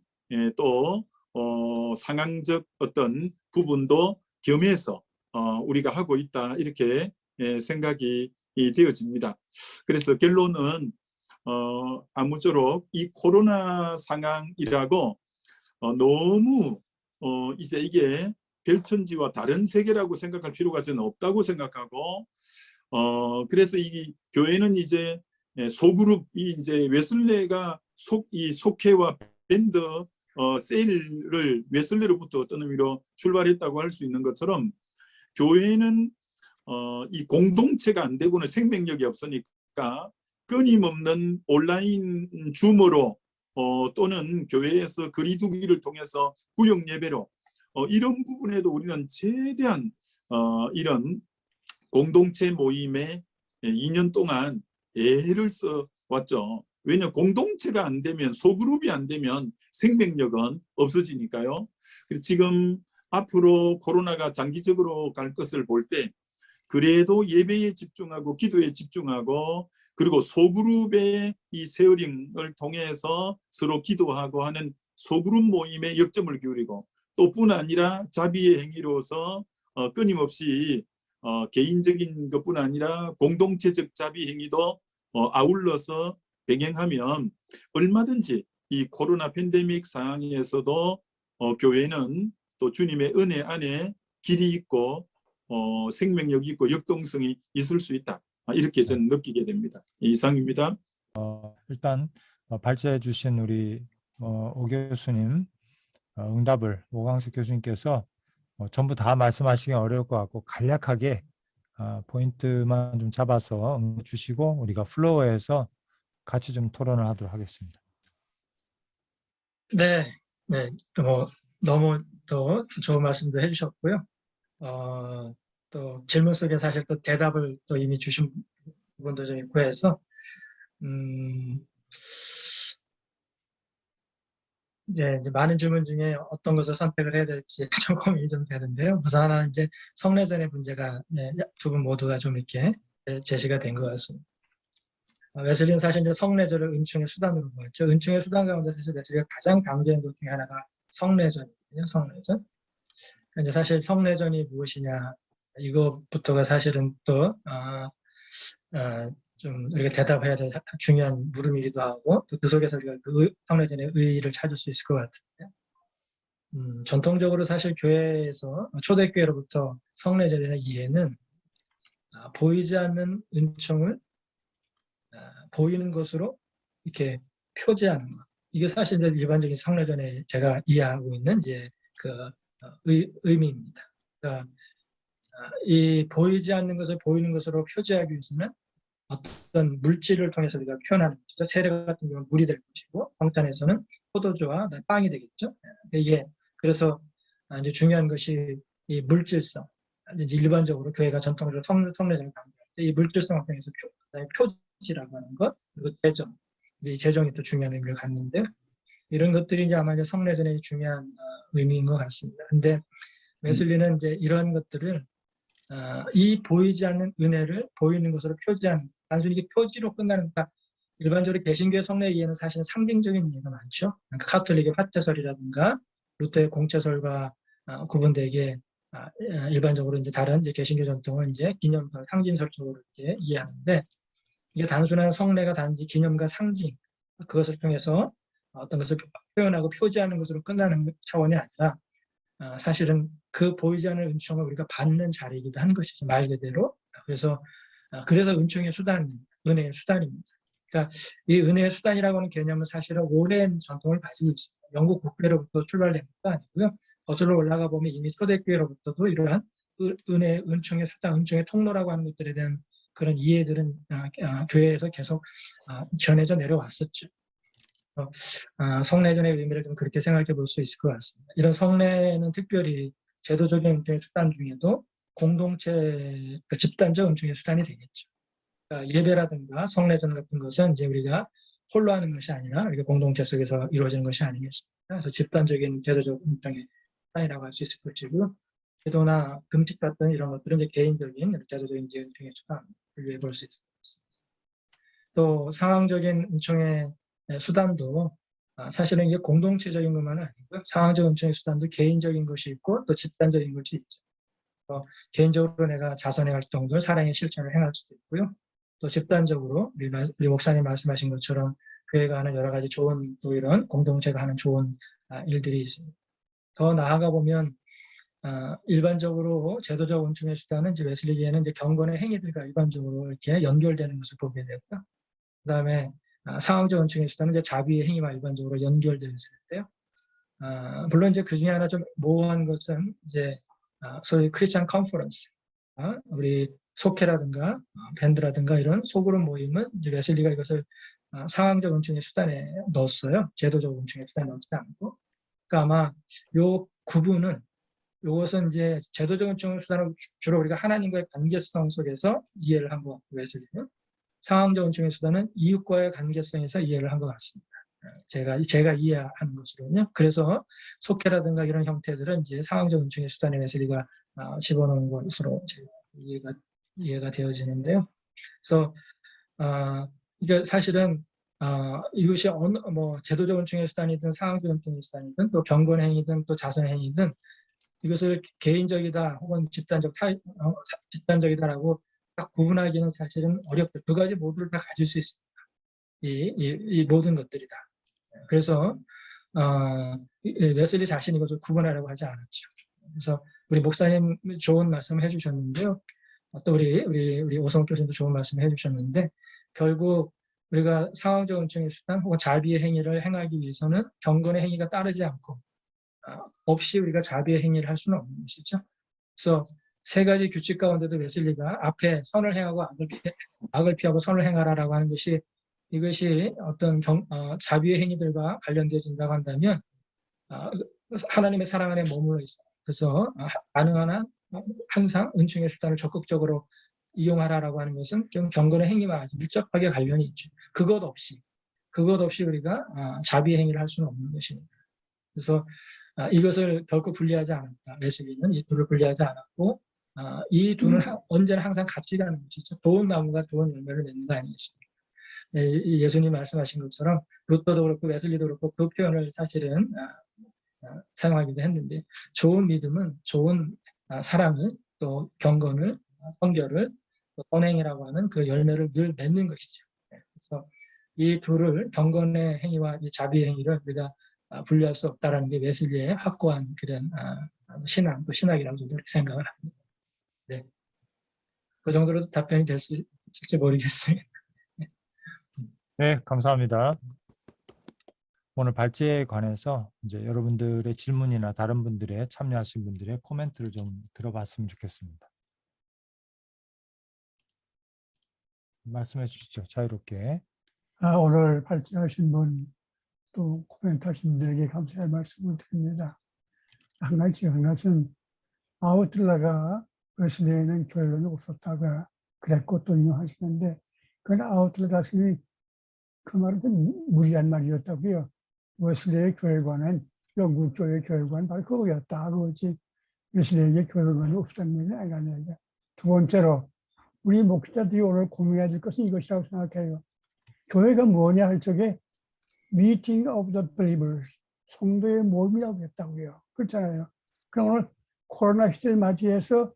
또 상황적 어떤 부분도 겸해서 우리가 하고 있다, 이렇게 생각이 되어집니다. 그래서 결론은 아무쪼록 이 코로나 상황이라고 너무 이제 이게 별천지와 다른 세계라고 생각할 필요가 저는 없다고 생각하고, 그래서 이 교회는 이제 소그룹이 이제 웨슬레가 이 속회와 밴드 세일을 웨슬레로부터 어떤 의미로 출발했다고 할 수 있는 것처럼, 교회는 이 공동체가 안 되고는 생명력이 없으니까 끊임없는 온라인 줌으로 또는 교회에서 거리두기를 통해서 구역 예배로 이런 부분에도 우리는 최대한 이런 공동체 모임에 2년 동안 애를 써왔죠. 왜냐하면 공동체가 안 되면, 소그룹이 안 되면 생명력은 없어지니까요. 그래서 지금 앞으로 코로나가 장기적으로 갈 것을 볼 때 그래도 예배에 집중하고 기도에 집중하고, 그리고 소그룹의 이 세어링을 통해서 서로 기도하고 하는 소그룹 모임에 역점을 기울이고, 또 뿐 아니라 자비의 행위로서 끊임없이 개인적인 것뿐 아니라 공동체적 자비 행위도 아울러서 병행하면 얼마든지 이 코로나 팬데믹 상황에서도 교회는 또 주님의 은혜 안에 길이 있고 생명력이 있고 역동성이 있을 수 있다, 이렇게 저는 느끼게 됩니다. 이상입니다. 일단 발제해 주신 우리 오 교수님 응답을 오광석 교수님께서 전부 다 말씀하시기 어려울 것 같고 간략하게 포인트만 좀 잡아서 주시고 우리가 플로어에서 같이 좀 토론을 하도록 하겠습니다. 네, 너무 또 좋은 말씀도 해주셨고요. 또 질문 속에 사실 또 대답을 또 이미 주신 부분도 좀 있고 해서 이제 많은 질문 중에 어떤 것을 선택을 해야 될지 좀 고민이 좀 되는데요. 우선 하나는 이제 성례전의 문제가 두 분 모두가 좀 이렇게 제시가 된 것 같습니다. 웨슬리는 사실 이제 성례전을 은총의 수단으로 보았죠. 은총의 수단 가운데 사실 웨슬리가 가장 강조한 것 중에 하나가 성례전이거든요. 성례전. 이제 사실 성례전이 무엇이냐에 이것부터가 사실은 또 좀 우리가 대답해야 될 중요한 물음이기도 하고 또 그 속에서 우리가 그 성례전의 의의를 찾을 수 있을 것 같은데 전통적으로 사실 교회에서 초대교회로부터 성례전의 이해는 보이지 않는 은총을 보이는 것으로 이렇게 표지하는 것. 이게 사실 이제 일반적인 성례전에 제가 이해하고 있는 이제 그 의미입니다. 그러니까 이 보이지 않는 것을 보이는 것으로 표지하기 위해서는 어떤 물질을 통해서 우리가 표현하는 거죠. 세례 같은 경우는 물이 될 것이고 성찬에서는 포도주와 빵이 되겠죠. 이게 그래서 이제 중요한 것이 이 물질성. 이제 일반적으로 교회가 전통적으로 성례전을 강조할 때 이 물질성을 통해서 표지라고 하는 것 그리고 재정. 이제 이 재정이 또 중요한 의미를 갖는데 이런 것들이 이제 아마 이제 성례전의 중요한 의미인 것 같습니다. 근데 웨슬리는 이제 이런 것들을 이 보이지 않는 은혜를 보이는 것으로 표지하는 단순히 이게 표지로 끝나는 것. 일반적으로 개신교의 성례 이해는 사실 상징적인 이해가 많죠. 그러니까 카톨릭의 화채설이라든가 루터의 공채설과 구분되게 일반적으로 이제 다른 이제 개신교 전통은 이제 기념설, 상징설적으로 이렇게 이해하는데 이게 단순한 성례가 단지 기념과 상징 그것을 통해서 어떤 것을 표현하고 표지하는 것으로 끝나는 차원이 아니라 사실은 그 보이지 않는 은총을 우리가 받는 자리이기도 한 것이죠. 말 그대로. 그래서 은총의 수단, 은혜의 수단입니다. 그러니까 이 은혜의 수단이라고 하는 개념은 사실은 오랜 전통을 가지고 있습니다. 영국 국회로부터 출발된 것도 아니고요. 거슬러 올라가 보면 이미 초대교회로부터도 이러한 은혜, 은총의 수단, 은총의 통로라고 하는 것들에 대한 그런 이해들은 교회에서 계속 전해져 내려왔었죠. 성례전의 의미를 좀 그렇게 생각해 볼 수 있을 것 같습니다. 이런 성례는 특별히 제도적인 은총의 수단 중에도 공동체, 그러니까 집단적 은총의 수단이 되겠죠. 그러니까 예배라든가 성례전 같은 것은 이제 우리가 홀로 하는 것이 아니라 우리가 공동체 속에서 이루어지는 것이 아니겠습니까? 그래서 집단적인 제도적 은총의 수단이라고 할 수 있을 것이고, 기도나 금식 같은 이런 것들은 이제 개인적인 제도적인 은총의 수단 분류해 볼 수 있을 것 같습니다. 또 상황적인 은총의 수단도 사실은 이게 공동체적인 것만은 아니고요. 상황적 은총의 수단도 개인적인 것이 있고 또 집단적인 것이 있죠. 개인적으로 내가 자선의 활동들, 사랑의 실천을 행할 수도 있고요. 또 집단적으로 우리 목사님 말씀하신 것처럼 교회가 하는 여러 가지 좋은 또 이런 공동체가 하는 좋은 일들이 있습니다. 더 나아가 보면 일반적으로 제도적 은총의 수단은 이제 웨슬리계에는 이제 경건의 행위들과 일반적으로 이렇게 연결되는 것을 보게 되고요. 그다음에 상황적 은총의 수단은 이제 자비의 행위와 일반적으로 연결되어 있는데요. 물론 이제 그 중에 하나 좀 모호한 것은 이제 소위 크리스천 컨퍼런스, 우리 속회라든가 밴드라든가 이런 소그룹 모임은 이제 웨슬리가 이것을 상황적 은총의 수단에 넣었어요. 제도적 은총의 수단에 넣지 않고. 그러니까 아마 요 구분은 이것은 이제 제도적 은총의 수단을 주로 우리가 하나님과의 관계성 속에서 이해를 한 것 같고 웨슬리는 상황적 은총의 수단은 이웃과의 관계성에서 이해를 한 것 같습니다. 제가 이해하는 것으로는요. 그래서 속회라든가 이런 형태들은 이제 상황적 은총의 수단에 웨슬리가 집어넣은 것으로 이해가 되어지는데요. 그래서 이게 사실은 이것이 제도적 은총의 수단이든 상황적 은총의 수단이든 또 경건행위든 또 자선행위든 이것을 개인적이다 혹은 집단적이다라고 딱 구분하기는 사실은 어렵죠. 두 가지 모두를 다 가질 수 있습니다. 이 모든 것들이다. 그래서 웨슬리 자신이 이것을 구분하려고 하지 않았죠. 그래서 우리 목사님 좋은 말씀을 해주셨는데요. 또 우리 오성욱 교수님도 좋은 말씀을 해주셨는데 결국 우리가 상황적 은총의 수단 혹은 자비의 행위를 행하기 위해서는 경건의 행위가 따르지 않고 없이 우리가 자비의 행위를 할 수는 없는 것이죠. 그래서 세 가지 규칙 가운데도 웨슬리가 앞에 선을 행하고 악을 피하고 선을 행하라라고 하는 것이 이것이 어떤 자비의 행위들과 관련되어진다고 한다면 하나님의 사랑 안에 머물러 있어요. 그래서 가능한 한 항상 은총의 수단을 적극적으로 이용하라라고 하는 것은 경건의 행위와 아주 밀접하게 관련이 있죠. 그것 없이 우리가 자비의 행위를 할 수는 없는 것입니다. 그래서 이것을 결코 분리하지 않았다. 웨슬리는 이 둘을 분리하지 않았고 이 둘은 언제나 항상 같이 가는 것이죠. 좋은 나무가 좋은 열매를 맺는 거 아니겠습니까? 예수님 말씀하신 것처럼 루터도 그렇고 웨슬리도 그렇고 그 표현을 사실은 사용하기도 했는데 좋은 믿음은 좋은 사랑은 또 경건을, 성결을, 또 선행이라고 하는 그 열매를 늘 맺는 것이죠. 그래서 이 둘을, 경건의 행위와 이 자비의 행위를 우리가 분리할 수 없다라는 게 웨슬리의 확고한 그런 신앙, 또 신학이라고 저도 그렇게 생각을 합니다. 네. 그 정도로도 답변이 될 수 있을지 모르겠습니다. 네, 감사합니다. 오늘 발제에 관해서 이제 여러분들의 질문이나 다른 분들의 참여하신 분들의 코멘트를 좀 들어봤으면 좋겠습니다. 말씀해 주시죠. 자유롭게. 오늘 발제하신 분, 또 코멘트하신 분들에게 감사의 말씀을 드립니다. 한 가지 기억한 것은 아우틀러가 웨슬리에는 결론이 없었다가 그랬고 또 인용하시는데, 그건 아우틀러 자신이 그 말은 좀 무리한 말이었다고요. 웨슬리의 교회관은, 영국 교회 교회관 바로 그거였다. 그거지 웨슬리에게 교회관이 없다는 얘기는 아니라는 얘기야. 두 번째로 우리 목사들이 오늘 고민해야 될 것은 이것이라고 생각해요. 교회가 뭐냐 할 적에 Meeting of the Believers, 성도의 모임이라고 했다고요. 그렇잖아요. 그럼 오늘 코로나 시대를 맞이해서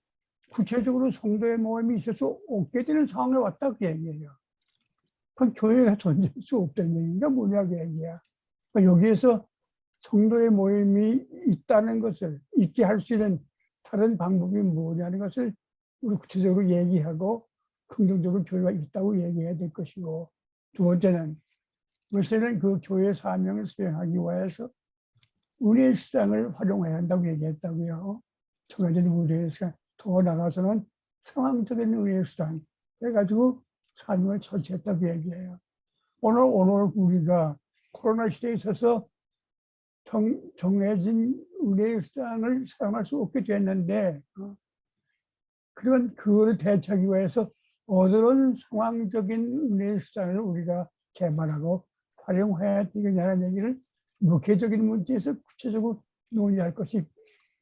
구체적으로 성도의 모임이 있어서 없게 되는 상황에 왔다 그 얘기예요. 그럼 교회가 존재할 수 없다는 얘기가 뭐냐 그 얘기야. 그러니까 여기에서 성도의 모임이 있다는 것을, 있게 할 수 있는 다른 방법이 뭐냐는 것을 우리 구체적으로 얘기하고 긍정적으로 교회가 있다고 얘기해야 될 것이고, 두 번째는 웨슬리는 그 교회 사명을 수행하기 위해서 은혜의 수단을 활용해야 한다고 얘기했다고요. 정해진 은혜의 수단, 더 나가서는 상황적인 은혜의 수단 해가지고 사명을 처치했다고 얘기해요. 오늘 우리가 코로나 시대에 있어서 정해진 은혜의 수단을 사용할 수 없게 됐는데, 그런 그거를 대처하기 위해서 어떤 상황적인 은혜의 수단을 우리가 개발하고 활용해야 되겠냐는 얘기를 목회적인 문제에서 구체적으로 논의할 것이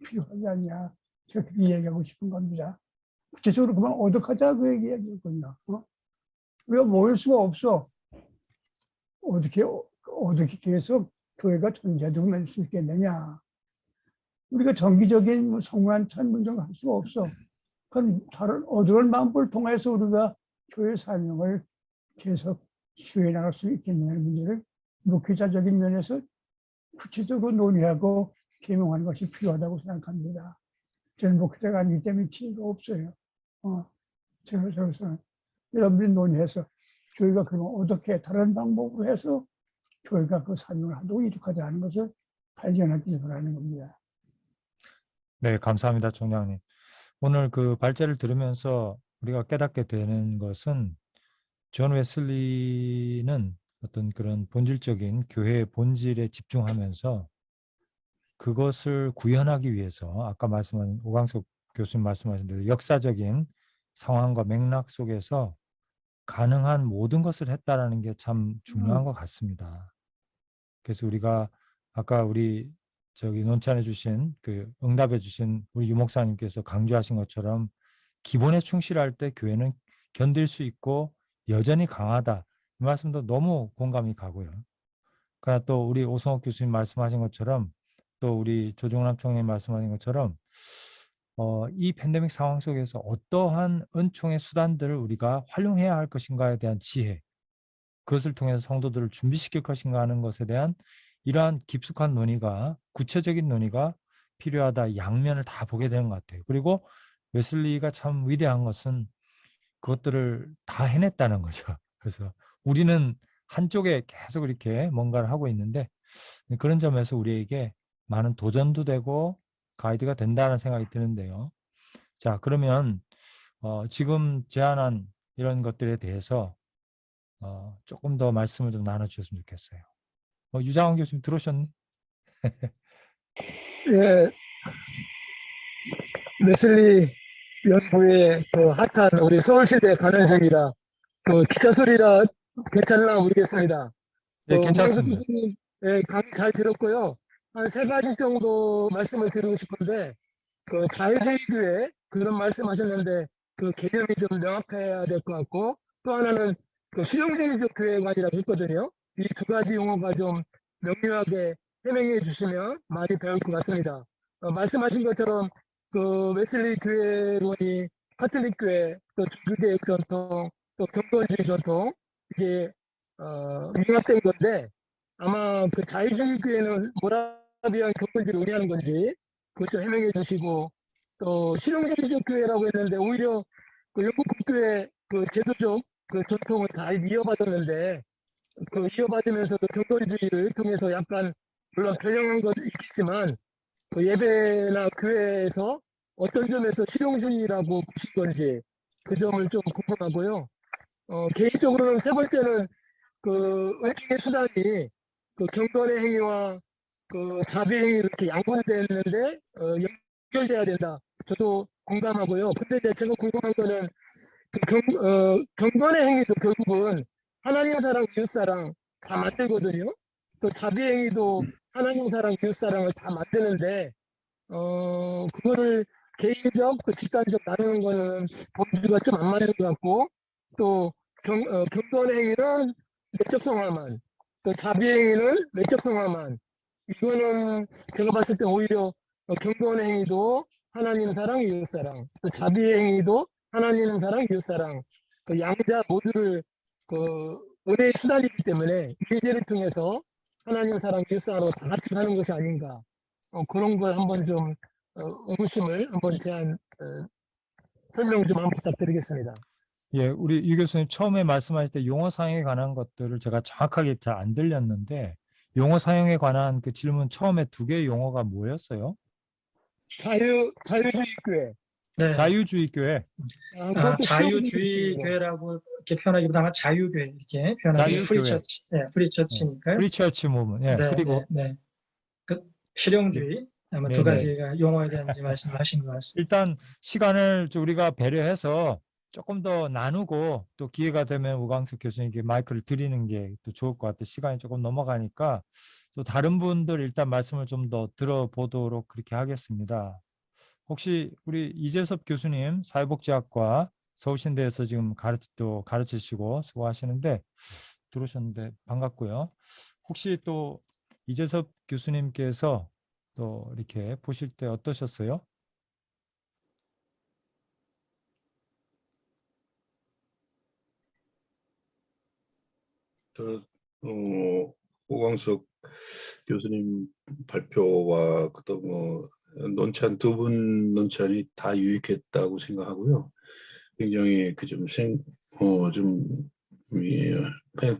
필요하지 않냐. 제가 그렇게 얘기하고 싶은 겁니다. 구체적으로 그만 어떡하자고 얘기하거든요. 우리가 모일 수가 없어. 어떻게 계속 교회가 존재하도록 할 수 있겠느냐. 우리가 정기적인 성만 찬문정을 할 수가 없어. 그건 다른 어떤 방법을 통해서 우리가 교회 사명을 계속 수행해 나갈 수 있겠냐는 문제를 목회자적인 면에서 구체적으로 논의하고 개명하는 것이 필요하다고 생각합니다. 저는 목회자가 아니기 때문에 기회가 없어요. 저는 여러분들이 논의해서 교회가 그럼 어떻게 다른 방법으로 해서 교회가 그 사명을 하도록 이룩하지 않은 것을 발견하기 바라는 겁니다. 네, 감사합니다, 총장님. 오늘 그 발제를 들으면서 우리가 깨닫게 되는 것은 존 웨슬리는 어떤 그런 본질적인 교회의 본질에 집중하면서 그것을 구현하기 위해서 아까 말씀한 오광석 교수님 말씀하신 대로 역사적인 상황과 맥락 속에서 가능한 모든 것을 했다라는 게 참 중요한 것 같습니다. 그래서 우리가 아까 우리 논찬해 주신 그 응답해 주신 우리 유 목사님께서 강조하신 것처럼 기본에 충실할 때 교회는 견딜 수 있고 여전히 강하다. 이 말씀도 너무 공감이 가고요. 그러나 또 우리 오성옥 교수님 말씀하신 것처럼 또 우리 조정남 총장님 말씀하신 것처럼 이 팬데믹 상황 속에서 어떠한 은총의 수단들을 우리가 활용해야 할 것인가에 대한 지혜, 그것을 통해서 성도들을 준비시킬 것인가 하는 것에 대한 이러한 깊숙한 논의가, 구체적인 논의가 필요하다. 양면을 다 보게 되는 것 같아요. 그리고 웨슬리가 참 위대한 것은 그것들을 다 해냈다는 거죠. 그래서 우리는 한쪽에 계속 이렇게 뭔가를 하고 있는데 그런 점에서 우리에게 많은 도전도 되고 가이드가 된다는 생각이 드는데요. 자, 그러면 지금 제안한 이런 것들에 대해서 조금 더 말씀을 좀 나눠주셨으면 좋겠어요. 유장원 교수님 들어오셨니? 예, 웨슬리 연구의 그 핫한 우리 서울시대 가능성이라 그 기차 소리라 괜찮나 모르겠습니다. 네, 괜찮습니다. 교수님, 예, 강의 잘 들었고요. 한 세 가지 정도 말씀을 드리고 싶은데, 그 자유주의교회 그런 말씀하셨는데 그 개념이 좀 명확해야 될 것 같고, 또 하나는 그 실용주의적 교회관이라고 했거든요. 이 두 가지 용어가 좀 명료하게 해명해 주시면 많이 배울 것 같습니다. 말씀하신 것처럼 그 웨슬리 교회론이 카톨릭 교회, 또 주교계획 전통, 또 경건주의 전통 이게 융합된 건데 아마 그 자유주의 교회는 모라비안 경건주의를 의미하는 건지 그것 좀 해명해 주시고 또 실용주의적 교회라고 했는데 오히려 그 영국 국교회 그 제도적 그 전통을 잘 이어받았는데 그 이어받으면서도 경건주의를 통해서 약간 물론 변형한 것도 있겠지만 그 예배나 교회에서 어떤 점에서 실용주의라고 보신 건지 그 점을 좀 궁금하고요. 개인적으로는 세 번째는 그 외식의 수단이 그 경건의 행위와 그 자비의 행위 이렇게 양분되는데 연결돼야 된다. 저도 공감하고요. 근데 이제 제가 궁금한 거는 그 경건의 행위도 결국은 하나님 사랑, 이웃 사랑 다 만들거든요. 또 자비 행위도 하나님 사랑, 이웃 사랑을 다 만드는데 그거를 개인적, 그 집단적 나누는 거는 범주가 좀 안 맞는 것 같고 또 경건 행위는 내적 성화만, 또 자비 행위는 내적 성화만. 이거는 제가 봤을 때 오히려 경건 행위도 하나님 사랑, 이웃 사랑, 또 자비 행위도 하나님 사랑, 이웃 사랑, 그 양자 모두를 그 은혜의 수단이기 때문에 예제를 통해서 하나님 사랑, 이웃 사랑으로 다 같이 가는 것이 아닌가. 그런 걸 한번 좀 의구심을 한번 설명 좀 한번 부탁드리겠습니다. 예, 우리 유 교수님 처음에 말씀하실 때 용어 사용에 관한 것들을 제가 정확하게 잘 안 들렸는데 용어 사용에 관한 그 질문 처음에 두 개의 용어가 뭐였어요? 자유주의 교회. 네. 자유주의 교회. 그것도 자유주의 실용주의죠. 교회라고 이렇게 표현하기보다는 자유교회 이렇게 표현하기 자유교회. 프리처치, 네, 프리처치니까요. 프리처치 무브먼트. 예, 네, 그리고 네, 네. 그 실용주의 아마 두 네네. 가지가 용어에 대한 말씀을 하신 것 같습니다. 일단 시간을 좀 우리가 배려해서 조금 더 나누고 또 기회가 되면 우광석 교수님께 마이크를 드리는 게 또 좋을 것 같아요. 시간이 조금 넘어가니까 또 다른 분들 일단 말씀을 좀 더 들어보도록 그렇게 하겠습니다. 혹시 우리 이재섭 교수님 사회복지학과 서울신대에서 지금 가르치시고 수고하시는데 들어오셨는데 반갑고요. 혹시 또 이재섭 교수님께서 또 이렇게 보실 때 어떠셨어요? 오광석 교수님 발표와 또 논찬 두 분 논찬이 다 유익했다고 생각하고요. 굉장히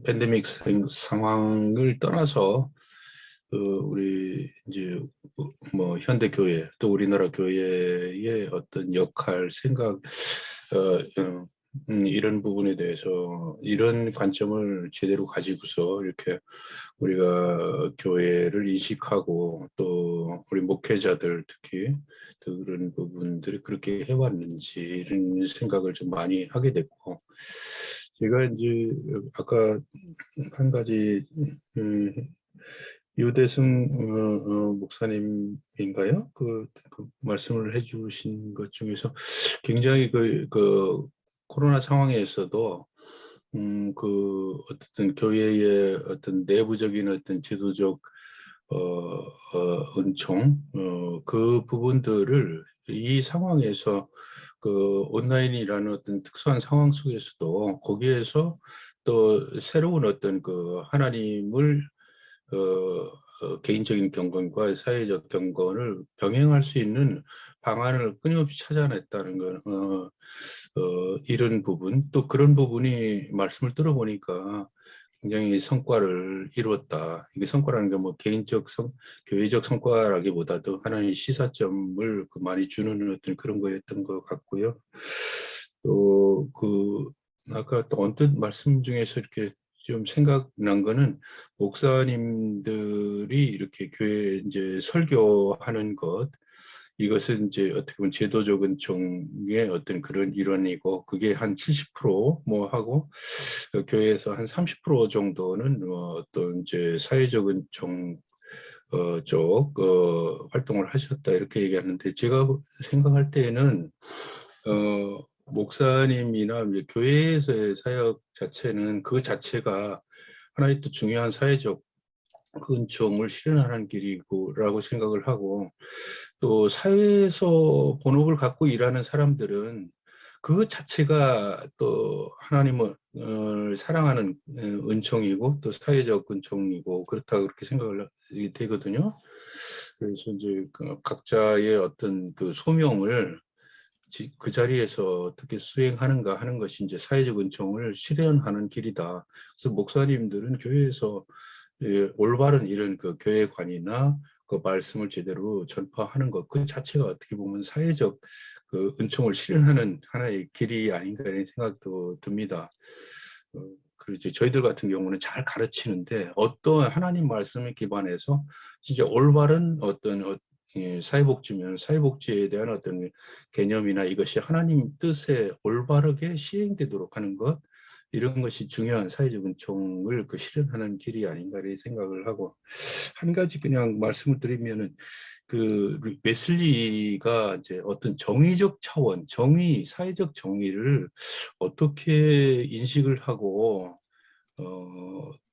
팬데믹 상황을 떠나서 우리 이제 현대 교회 또 우리나라 교회의 어떤 역할, 생각 이런 부분에 대해서 이런 관점을 제대로 가지고서 이렇게 우리가 교회를 인식하고 또 우리 목회자들 특히 그런 부분들이 그렇게 해왔는지 이런 생각을 좀 많이 하게 됐고 제가 이제 아까 한 가지 유대승 목사님인가요? 그 말씀을 해주신 것 중에서 굉장히 그 코로나 상황에서도 어떤 교회의 어떤 내부적인 어떤 지도적 은총 그 부분들을 이 상황에서 그 온라인이라는 어떤 특수한 상황 속에서도 거기에서 또 새로운 어떤 그 하나님을 개인적인 경건과 사회적 경건을 병행할 수 있는 방안을 끊임없이 찾아냈다는 건 이런 부분 또 그런 부분이 말씀을 들어보니까 굉장히 성과를 이루었다. 이게 성과라는 게 뭐 교회적 성과라기보다도 하나의 시사점을 많이 주는 어떤 그런 거였던 것 같고요. 또 아까 또 언뜻 말씀 중에서 이렇게 좀 생각난 거는 목사님들이 이렇게 교회 이제 설교하는 것 이것은 이제 어떻게 보면 제도적 은총의 어떤 그런 일환이고 그게 한 70% 하고 교회에서 한 30% 정도는 어떤 이제 사회적 은총 쪽 활동을 하셨다 이렇게 얘기하는데 제가 생각할 때에는 목사님이나 이제 교회에서의 사역 자체는 그 자체가 하나의 또 중요한 사회적 은총을 실현하는 길이고라고 생각을 하고 또 사회에서 본업을 갖고 일하는 사람들은 그 자체가 또 하나님을 사랑하는 은총이고 또 사회적 은총이고 그렇다 그렇게 생각을 되거든요. 그래서 이제 그 각자의 어떤 그 소명을 그 자리에서 어떻게 수행하는가 하는 것이 이제 사회적 은총을 실현하는 길이다. 그래서 목사님들은 교회에서 올바른 이런 그 교회관이나 그 말씀을 제대로 전파하는 것 그 자체가 어떻게 보면 사회적 그 은총을 실현하는 하나의 길이 아닌가 이런 생각도 듭니다. 그리고 이제 저희들 같은 경우는 잘 가르치는데 어떤 하나님 말씀에 기반해서 진짜 올바른 어떤 사회복지면 사회복지에 대한 어떤 개념이나 이것이 하나님 뜻에 올바르게 시행되도록 하는 것 이런 것이 중요한 사회적 은총을 그 실현하는 길이 아닌가 이런 생각을 하고 한 가지 그냥 말씀을 드리면은 그 웨슬리가 이제 어떤 정의적 차원, 정의, 사회적 정의를 어떻게 인식을 하고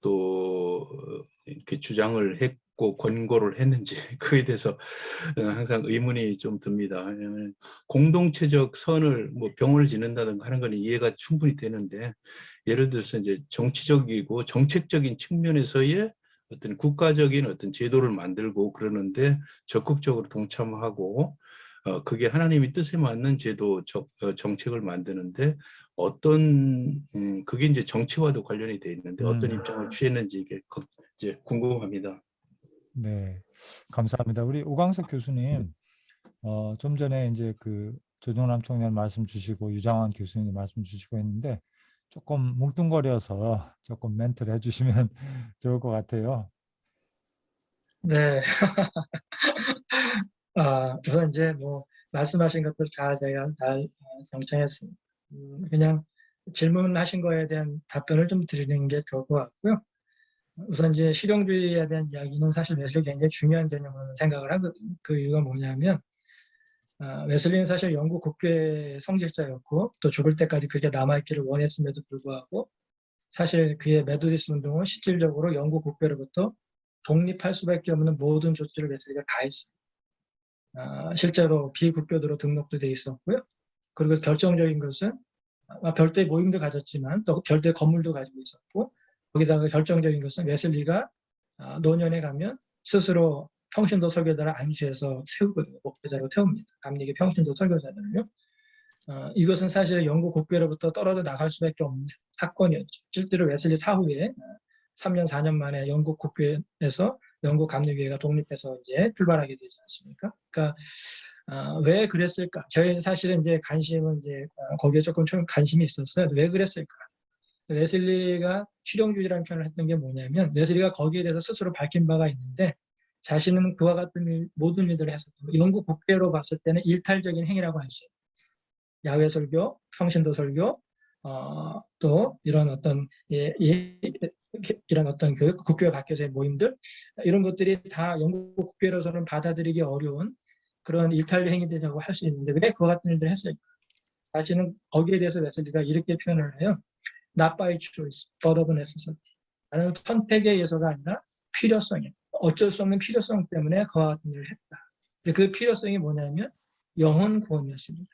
또 이렇게 주장을 했고 권고를 했는지 그에 대해서 항상 의문이 좀 듭니다. 왜냐하면 공동체적 선을 뭐 병을 짓는다든가 하는 건 이해가 충분히 되는데 예를 들어서 이제 정치적이고 정책적인 측면에서의 어떤 국가적인 어떤 제도를 만들고 그러는데 적극적으로 동참하고 그게 하나님의 뜻에 맞는 제도 정책을 만드는데 어떤 그게 이제 정치와도 관련이 돼 있는데 어떤 입장을 취했는지 이게 이제 궁금합니다. 네, 감사합니다. 우리 오광석 교수님, 좀 전에 이제 그 조정남 총장 말씀 주시고 유장환 교수님 말씀 주시고 했는데 조금 뭉뚱거려서 조금 멘트를 해주시면 좋을 것 같아요. 네. 우선 이제 뭐 말씀하신 것들 잘 제가 잘 경청했습니다. 그냥 질문하신 거에 대한 답변을 좀 드리는 게 좋을 것 같고요. 우선 이제 실용주의에 대한 이야기는 사실 웨슬리 굉장히 중요한 개념으로 생각을 하거든요. 그 이유가 뭐냐면 웨슬리는 사실 영국 국교의 성직자였고 또 죽을 때까지 그게 남아있기를 원했음에도 불구하고 사실 그의 메도디스트 운동은 실질적으로 영국 국교로부터 독립할 수밖에 없는 모든 조치를 웨슬리가 다 했습니다. 실제로 비국교도로 등록도 돼 있었고요. 그리고 결정적인 것은 별도의 모임도 가졌지만 또 별도의 건물도 가지고 있었고 거기다가 결정적인 것은 웨슬리가 노년에 가면 스스로 평신도 설교자를 안수해서 세우거든요. 목회자로 태웁니다. 감리교 평신도 설교자들을요. 이것은 사실 영국 국교로부터 떨어져 나갈 수밖에 없는 사건이었죠. 실제로 웨슬리 차후에 3년, 4년 만에 영국 국교에서 영국 감리교회가 독립해서 이제 출발하게 되지 않습니까? 그러니까 왜 그랬을까? 저희 사실은 이제 관심은 이제 거기에 조금 관심이 있었어요. 왜 그랬을까? 웨슬리가 실용주의라는 표현을 했던 게 뭐냐면 웨슬리가 거기에 대해서 스스로 밝힌 바가 있는데 자신은 그와 같은 모든 일들을 했었고 영국 국회로 봤을 때는 일탈적인 행위라고 할 수 있어요. 야외 설교, 평신도 설교, 또 이런 어떤 이런 어떤 국교회 밖에서의 모임들 이런 것들이 다 영국 국교로서는 받아들이기 어려운 그런 일탈 행위들이라고 할 수 있는데 왜 그와 같은 일들을 했을까? 사실은 거기에 대해서 웨슬리가 이렇게 표현을 해요. Not by choice, but of necessity. 나는 선택에 의해서가 아니라 필요성이야. 어쩔 수 없는 필요성 때문에 그와 같은 일을 했다. 그 필요성이 뭐냐면 영혼 구원이었습니다.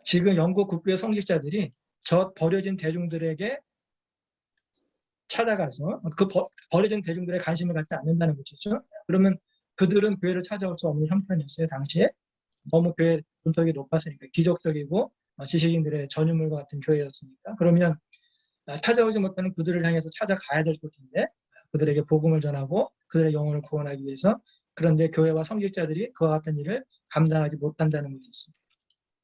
지금 영국 국교의 성직자들이 저 버려진 대중들에게 찾아가서 그 버려진 대중들의 관심을 갖지 않는다는 것이죠. 그러면 그들은 교회를 찾아올 수 없는 형편이었어요. 당시에 너무 교회 분석이 높았으니까 기적적이고 지식인들의 전유물과 같은 교회였으니까 그러면 찾아오지 못하는 그들을 향해서 찾아가야 될 것인데 그들에게 복음을 전하고 그들의 영혼을 구원하기 위해서 그런데 교회와 성직자들이 그와 같은 일을 감당하지 못한다는 것이었습니다.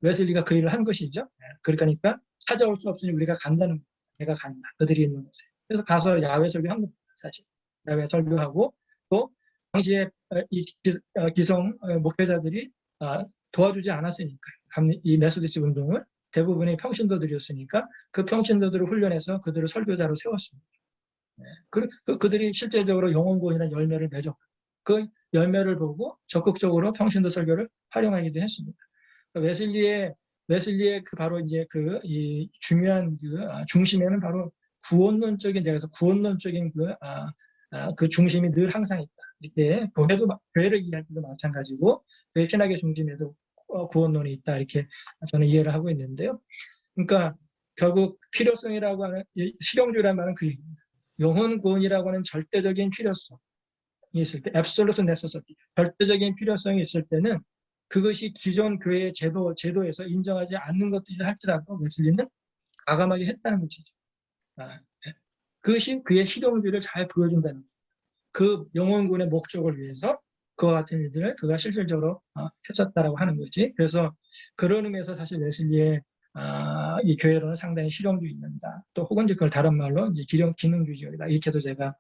웨슬리가 그 일을 한 것이죠. 그러니까 찾아올 수 없으니 우리가 간다는 거예요. 내가 간다. 그들이 있는 곳에. 그래서 가서 야외 설교한 겁니다. 사실 야외 설교하고 또 당시에 이 기성 목회자들이 도와주지 않았으니까요. 이 메소디스트 운동을 대부분의 평신도들이었으니까 그 평신도들을 훈련해서 그들을 설교자로 세웠습니다. 그들이 실제적으로 영혼구원이라는 열매를 맺었고 그 열매를 보고 적극적으로 평신도 설교를 활용하기도 했습니다. 웨슬리의 그 바로 이제 이 중요한 중심에는 바로 구원론적인 그 중심이 늘 항상 있다. 이렇게 교회를 이해할 때도 마찬가지고 교회 신학의 중심에도 구원론이 있다 이렇게 저는 이해를 하고 있는데요. 그러니까 결국 필요성이라고 하는 실용주의라는 말은 그 얘기입니다. 영혼 구원이라고 하는 절대적인 필요성이 있을 때, absolute necessity, 절대적인 필요성이 있을 때는 그것이 기존 교회의 제도에서 인정하지 않는 것들이 할지라도 웨슬리는 과감하게 했다는 것이죠. 그것이 그의 실용주의를 잘 보여준다는 거예요. 그 영혼군의 목적을 위해서 그와 같은 일들을 그가 실질적으로 펼쳤다라고 하는 거지. 그래서 그런 의미에서 사실 웨슬리의 이 교회론은 상당히 실용주의입니다. 또 혹은 이제 그걸 다른 말로 이제 기능주의적이다 이렇게도 제가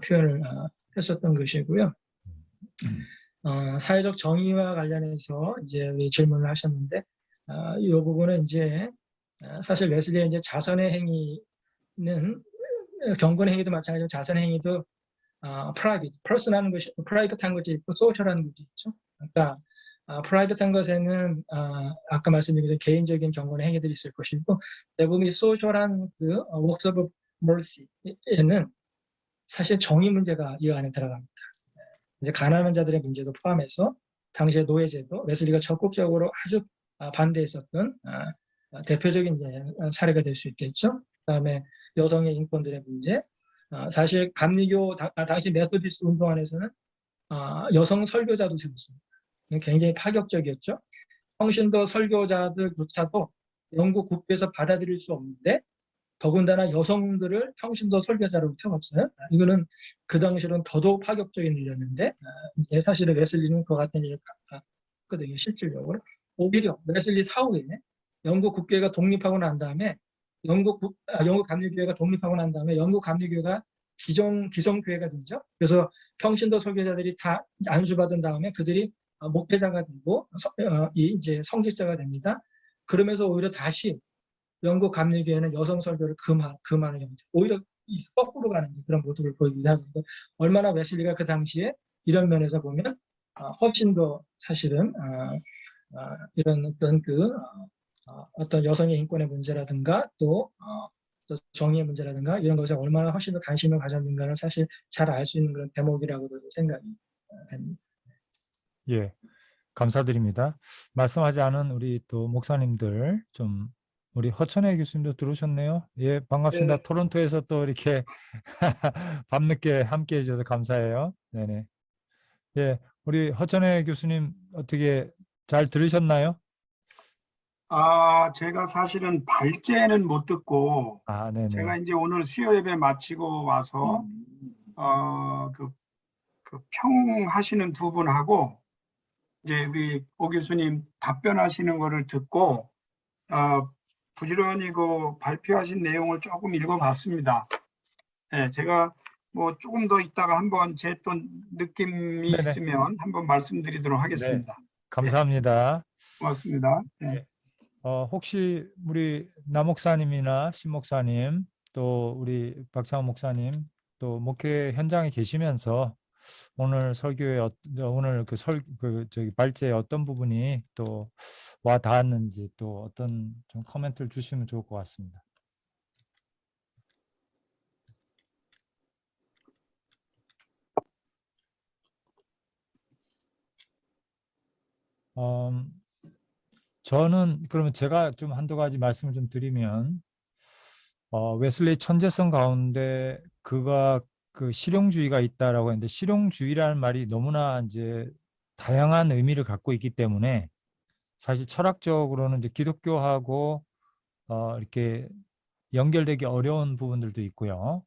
표현을 했었던 것이고요. 사회적 정의와 관련해서 이제 질문을 하셨는데 이 부분은 이제 사실 웨슬리의 이제 자선의 행위는 경건의 행위도 마찬가지로 자선의 행위도 private, person한 것이 프라이빗한 것이 있고 소셜한 것이 있죠. 그러니까 프라이빗한 것에는 아까 말씀드린 것처럼 개인적인 경건의 행위들이 있을 것이고 대부분 소셜한 그 works of mercy에는 사실 정의 문제가 이 안에 들어갑니다. 이제 가난한 자들의 문제도 포함해서 당시의 노예제도 웨슬리가 적극적으로 아주 반대했었던 대표적인 이제 사례가 될 수 있겠죠. 그다음에 여성의 인권들의 문제. 사실 감리교 당시 메소디스트 운동 안에서는 여성 설교자도 세웠습니다. 굉장히 파격적이었죠. 평신도 설교자들조차도 영국 국회에서 받아들일 수 없는데 더군다나 여성들을 평신도 설교자로 태웠어요. 이거는 그 당시로는 더더욱 파격적인 일이었는데 사실은 웨슬리는 그와 같은 일을 했거든요. 실질적으로. 오히려 웨슬리 사후에 영국 국회가 독립하고 난 다음에 영국 감리교회가 독립하고 난 다음에 영국 감리교회가 기성교회가 되죠. 그래서 평신도 설교자들이 다 안수받은 다음에 그들이 목회자가 되고 이제 성직자가 됩니다. 그러면서 오히려 다시 영국 감리교회는 여성 설교를 금하는 형태, 오히려 거꾸로 가는 그런 모습을 보이기도 하고 얼마나 웨슬리가 그 당시에 이런 면에서 보면 훨씬 더 사실은 이런 어떤 어떤 여성의 인권의 문제라든가 또 정의의 문제라든가 이런 것에 얼마나 훨씬 더 관심을 가졌는가를 사실 잘 알 수 있는 그런 대목이라고도 생각이 됩니다. 예, 감사드립니다. 말씀하지 않은 우리 또 목사님들 좀 우리 허천혜 교수님도 들어오셨네요. 예, 반갑습니다. 네. 토론토에서 또 이렇게 밤늦게 함께 해주셔서 감사해요. 네네. 예, 우리 허천혜 교수님 어떻게 잘 들으셨나요? 제가 사실은 발제는 못 듣고, 네네. 제가 이제 오늘 수요 예배 마치고 와서, 그 평하시는 두 분하고, 이제 우리 오 교수님 답변하시는 거를 듣고, 부지런히 그 발표하신 내용을 조금 읽어봤습니다. 네, 제가 뭐 조금 더 있다가 한번 제 또 느낌이 네네. 있으면 한번 말씀드리도록 하겠습니다. 감사합니다. 고맙습니다. 네. 혹시 우리 남 목사님이나 신 목사님 또 우리 박창호 목사님 또 목회 현장에 계시면서 오늘 설교에 오늘 저기 발제의 어떤 부분이 또 와 닿았는지 또 어떤 좀 코멘트를 주시면 좋을 것 같습니다. 저는 그러면 제가 좀 한두 가지 말씀을 좀 드리면 웨슬리 천재성 가운데 그가 그 실용주의가 있다라고 했는데 실용주의라는 말이 너무나 이제 다양한 의미를 갖고 있기 때문에 사실 철학적으로는 이제 기독교하고 이렇게 연결되기 어려운 부분들도 있고요.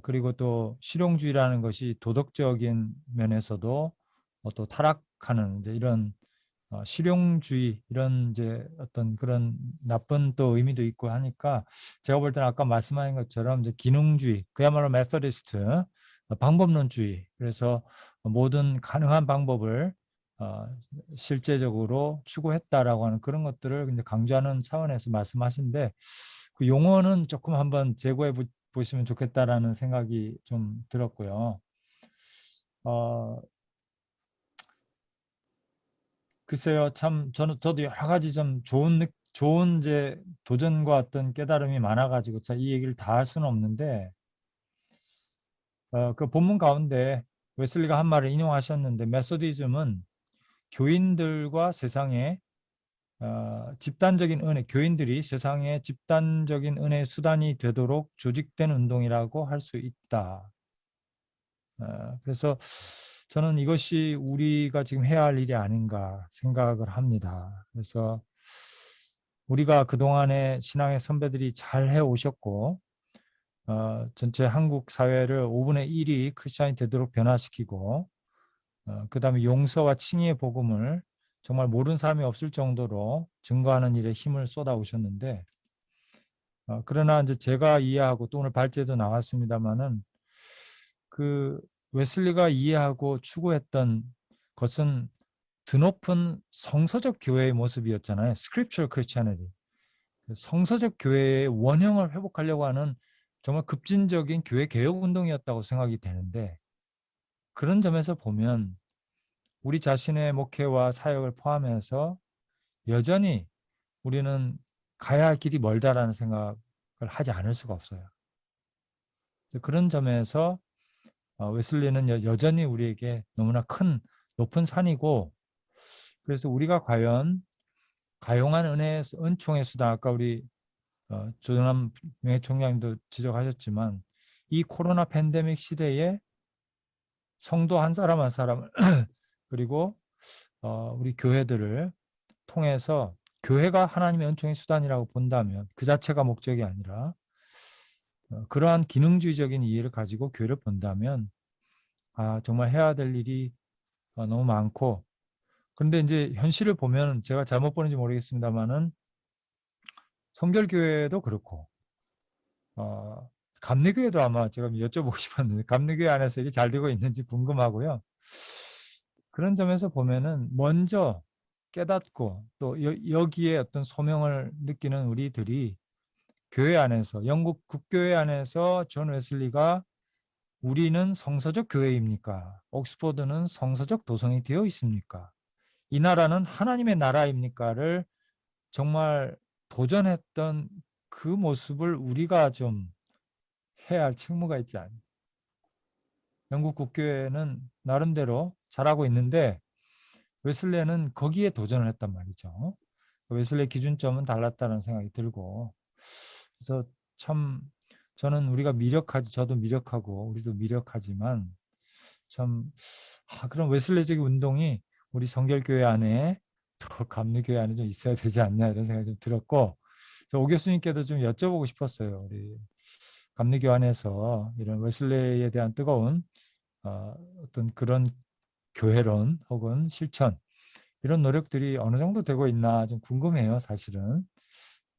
그리고 또 실용주의라는 것이 도덕적인 면에서도 또 타락하는 이제 이런 실용주의 이런 이제 어떤 그런 나쁜 또 의미도 있고 하니까 제가 볼 때는 아까 말씀하신 것처럼 이제 기능주의 그야말로 메서디스트 방법론주의 그래서 모든 가능한 방법을 실제적으로 추구했다라고 하는 그런 것들을 이제 강조하는 차원에서 말씀하신데 그 용어는 조금 한번 제고해 보시면 좋겠다라는 생각이 좀 들었고요. 글쎄요, 참 저도 여러 가지 좀 좋은 이제 도전과 어떤 깨달음이 많아가지고 이 얘기를 다 할 수는 없는데 그 본문 가운데 웨슬리가 한 말을 인용하셨는데 메소디즘은 교인들과 세상에 집단적인 은혜, 교인들이 세상에 집단적인 은혜의 수단이 되도록 조직된 운동이라고 할 수 있다. 그래서 저는 이것이 우리가 지금 해야 할 일이 아닌가 생각을 합니다. 그래서 우리가 그동안에 신앙의 선배들이 잘 해오셨고 전체 한국 사회를 5분의 1이 크리스찬이 되도록 변화시키고 그 다음에 용서와 칭의의 복음을 정말 모르는 사람이 없을 정도로 증거하는 일에 힘을 쏟아오셨는데 그러나 이제 제가 이해하고 또 오늘 발제도 나왔습니다마는 그 웨슬리가 이해하고 추구했던 것은 드높은 성서적 교회의 모습이었잖아요. Scriptural Christianity. 성서적 교회의 원형을 회복하려고 하는 정말 급진적인 교회 개혁 운동이었다고 생각이 되는데 그런 점에서 보면 우리 자신의 목회와 사역을 포함해서 여전히 우리는 가야 할 길이 멀다라는 생각을 하지 않을 수가 없어요. 그런 점에서 웨슬리는 여전히 우리에게 너무나 큰 높은 산이고 그래서 우리가 과연 가용한 은총의 수단 아까 우리 조정남 명예총장님도 지적하셨지만 이 코로나 팬데믹 시대에 성도 한 사람 한 사람을 그리고 우리 교회들을 통해서 교회가 하나님의 은총의 수단이라고 본다면 그 자체가 목적이 아니라 그러한 기능주의적인 이해를 가지고 교회를 본다면 정말 해야 될 일이 너무 많고 그런데 이제 현실을 보면 제가 잘못 보는지 모르겠습니다만은 성결교회도 그렇고 감리교회도 아마 제가 여쭤보고 싶었는데 감리교회 안에서 이게 잘 되고 있는지 궁금하고요. 그런 점에서 보면은 먼저 깨닫고 또 여기에 어떤 소명을 느끼는 우리들이 교회 안에서 영국 국교회 안에서 존 웨슬리가 우리는 성서적 교회입니까? 옥스퍼드는 성서적 도성이 되어 있습니까? 이 나라는 하나님의 나라입니까를 정말 도전했던 그 모습을 우리가 좀 해야 할 책무가 있지 않나. 영국 국교회는 나름대로 잘하고 있는데 웨슬레는 거기에 도전을 했단 말이죠. 웨슬레 기준점은 달랐다는 생각이 들고 그래서 참 저는 우리가 미력하지 저도 미력하고 우리도 미력하지만 참 그런 웨슬레적인 운동이 우리 성결교회 안에 또 감리교회 안에 좀 있어야 되지 않냐 이런 생각이 좀 들었고 오 교수님께도 좀 여쭤보고 싶었어요. 우리 감리교 안에서 이런 웨슬레에 대한 뜨거운 어떤 그런 교회론 혹은 실천 이런 노력들이 어느 정도 되고 있나 좀 궁금해요, 사실은.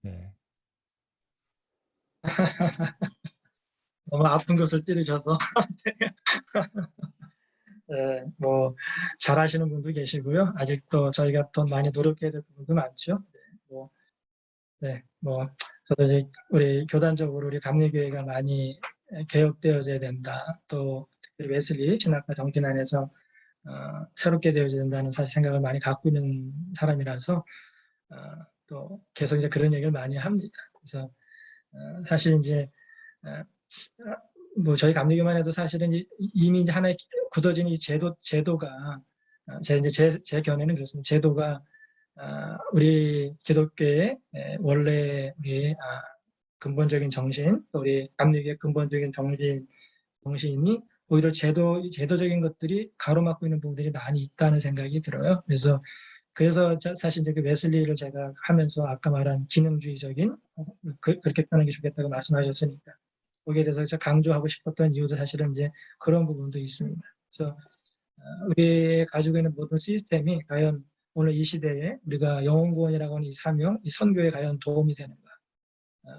네. 너무 아픈 것을 찌르셔서 뭐 잘하시는 분도 계시고요. 아직도 저희가 더 많이 노력해야 될 부분도 많죠. 저도 이제 우리 교단적으로 우리 감리교회가 많이 개혁되어져야 된다. 또 특히 웨슬리 신학과 정신 안에서 새롭게 되어져야 된다는 사실 생각을 많이 갖고 있는 사람이라서 또 계속 이제 그런 얘기를 많이 합니다. 그래서 사실 이제 뭐 저희 감리교만 해도 사실은 이미 이제 하나의 굳어진 이 제도가 제 견해는 그렇습니다. 제도가 우리 기독교의 원래 우리 근본적인 정신, 또 우리 감리교의 근본적인 정신이 오히려 제도적인 것들이 가로막고 있는 부분들이 많이 있다는 생각이 들어요. 그래서 사실 이제 그 웨슬리를 제가 하면서 아까 말한 기능주의적인 그렇게 하는 게 좋겠다고 말씀하셨으니까 거기에 대해서 제가 강조하고 싶었던 이유도 사실은 이제 그런 부분도 있습니다. 그래서 우리 가지고 있는 모든 시스템이 과연 오늘 이 시대에 우리가 영혼구원이라고 하는 이 사명, 이 선교에 과연 도움이 되는가?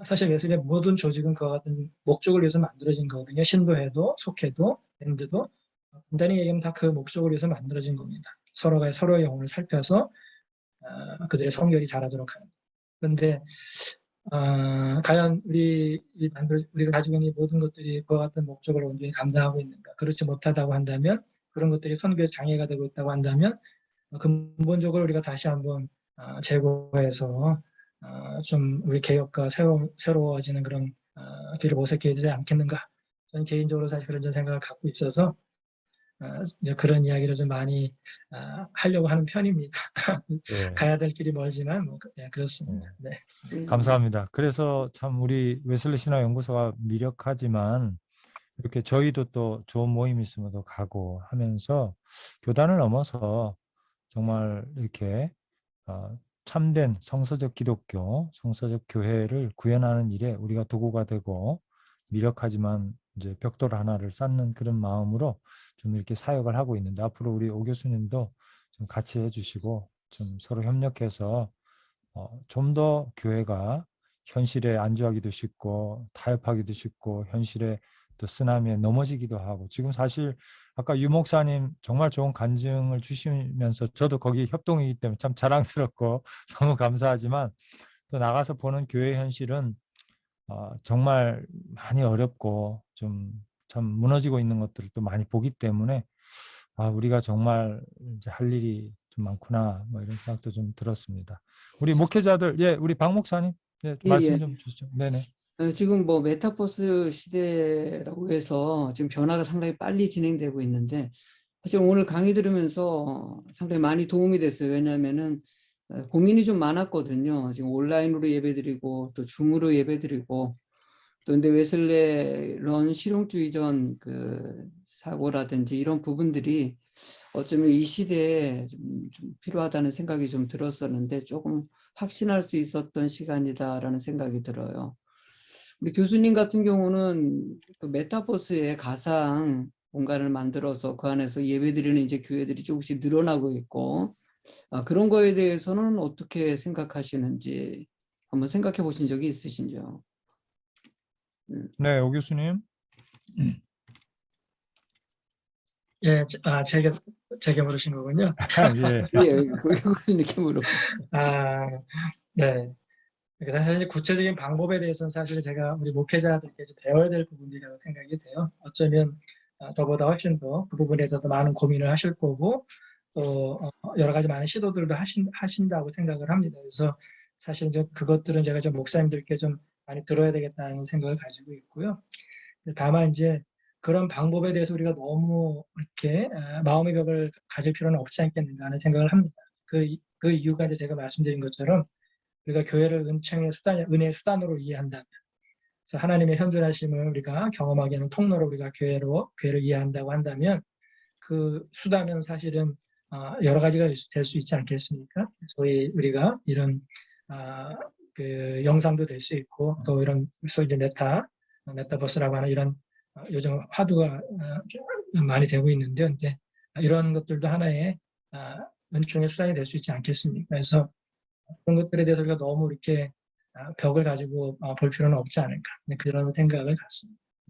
사실 웨슬리의 모든 조직은 그와 같은 목적을 위해서 만들어진 거거든요. 신도회도, 속회도, 밴드도 간단히 얘기하면 다 그 목적을 위해서 만들어진 겁니다. 서로의 영혼을 살펴서 그들의 성결이 자라도록 하는. 그런데 과연 우리가 가지고 있는 모든 것들이 그와 같은 목적을 온전히 감당하고 있는가? 그렇지 못하다고 한다면 그런 것들이 선교에 장애가 되고 있다고 한다면 근본적으로 우리가 다시 한번 재고해서 좀 우리 개혁과 새로워지는 그런 길을 모색해야 되지 않겠는가? 저는 개인적으로 사실 그런 생각을 갖고 있어서 이제 그런 이야기를 좀 많이 하려고 하는 편입니다. 예. 가야 될 길이 멀지만 뭐, 예, 그렇습니다. 네. 감사합니다. 그래서 참 우리 웨슬리 신화연구소가 미력하지만 이렇게 저희도 또 좋은 모임 있으면 또 가고 하면서 교단을 넘어서 정말 이렇게 참된 성서적 기독교, 성서적 교회를 구현하는 일에 우리가 도구가 되고 미력하지만 이제 벽돌 하나를 쌓는 그런 마음으로 좀 이렇게 사역을 하고 있는데 앞으로 우리 오 교수님도 좀 같이 해주시고 좀 서로 협력해서 좀 더 교회가 현실에 안주하기도 쉽고 타협하기도 쉽고 현실에 또 쓰나미에 넘어지기도 하고 지금 사실 아까 유 목사님 정말 좋은 간증을 주시면서 저도 거기 협동이기 때문에 참 자랑스럽고 너무 감사하지만 또 나가서 보는 교회 현실은 정말 많이 어렵고 좀 참 무너지고 있는 것들을 또 많이 보기 때문에 우리가 정말 이제 할 일이 좀 많구나 뭐 이런 생각도 좀 들었습니다. 우리 목회자들 우리 박 목사님 말씀 좀 주시죠. 네네. 지금 뭐 메타버스 시대라고 해서 지금 변화가 상당히 빨리 진행되고 있는데 사실 오늘 강의 들으면서 상당히 많이 도움이 됐어요. 왜냐하면은 고민이 좀 많았거든요. 지금 온라인으로 예배드리고 또 줌으로 예배드리고 또 근데 웨슬레 런 실용주의전 그 사고라든지 이런 부분들이 어쩌면 이 시대에 좀 필요하다는 생각이 좀 들었었는데 조금 확신할 수 있었던 시간이다라는 생각이 들어요. 우리 교수님 같은 경우는 그 메타버스의 가상 공간을 만들어서 그 안에서 예배드리는 이제 교회들이 조금씩 늘어나고 있고 그런 거에 대해서는 어떻게 생각하시는지 한번 생각해 보신 적이 있으신지요? 네, 오 교수님. 예, 제게 물으신 거군요. 예. 이렇게 물어보세요. 네. 사실 구체적인 방법에 대해서는 사실 제가 우리 목회자들께 배워야 될 부분이라고 생각이 돼요. 어쩌면 저보다 훨씬 더 그 부분에 대해서 많은 고민을 하실 거고 또 여러 가지 많은 시도들도 하신다고 생각을 합니다. 그래서 사실 이제 그것들은 제가 좀 목사님들께 좀 많이 들어야 되겠다는 생각을 가지고 있고요. 다만 이제 그런 방법에 대해서 우리가 너무 이렇게 마음의 벽을 가질 필요는 없지 않겠는가 하는 생각을 합니다. 그 이유가 이제 제가 말씀드린 것처럼 우리가 교회를 은혜의 수단으로 이해한다면, 그래서 하나님의 현존하심을 우리가 경험하게 하는 통로로 우리가 교회를 이해한다고 한다면 그 수단은 사실은 여러 가지가 될 수 있지 않겠습니까? 소위 우리가 이런 그 영상도 될 수 있고 또 이런 소위 이제 메타버스라고 하는 이런 요즘 화두가 많이 되고 있는데, 근데 이런 것들도 하나의 은총의 수단이 될 수 있지 않겠습니까? 그래서 그런 것들에 대해서 우리가 너무 이렇게 벽을 가지고 볼 필요는 없지 않을까 그런 생각을 갖습니다.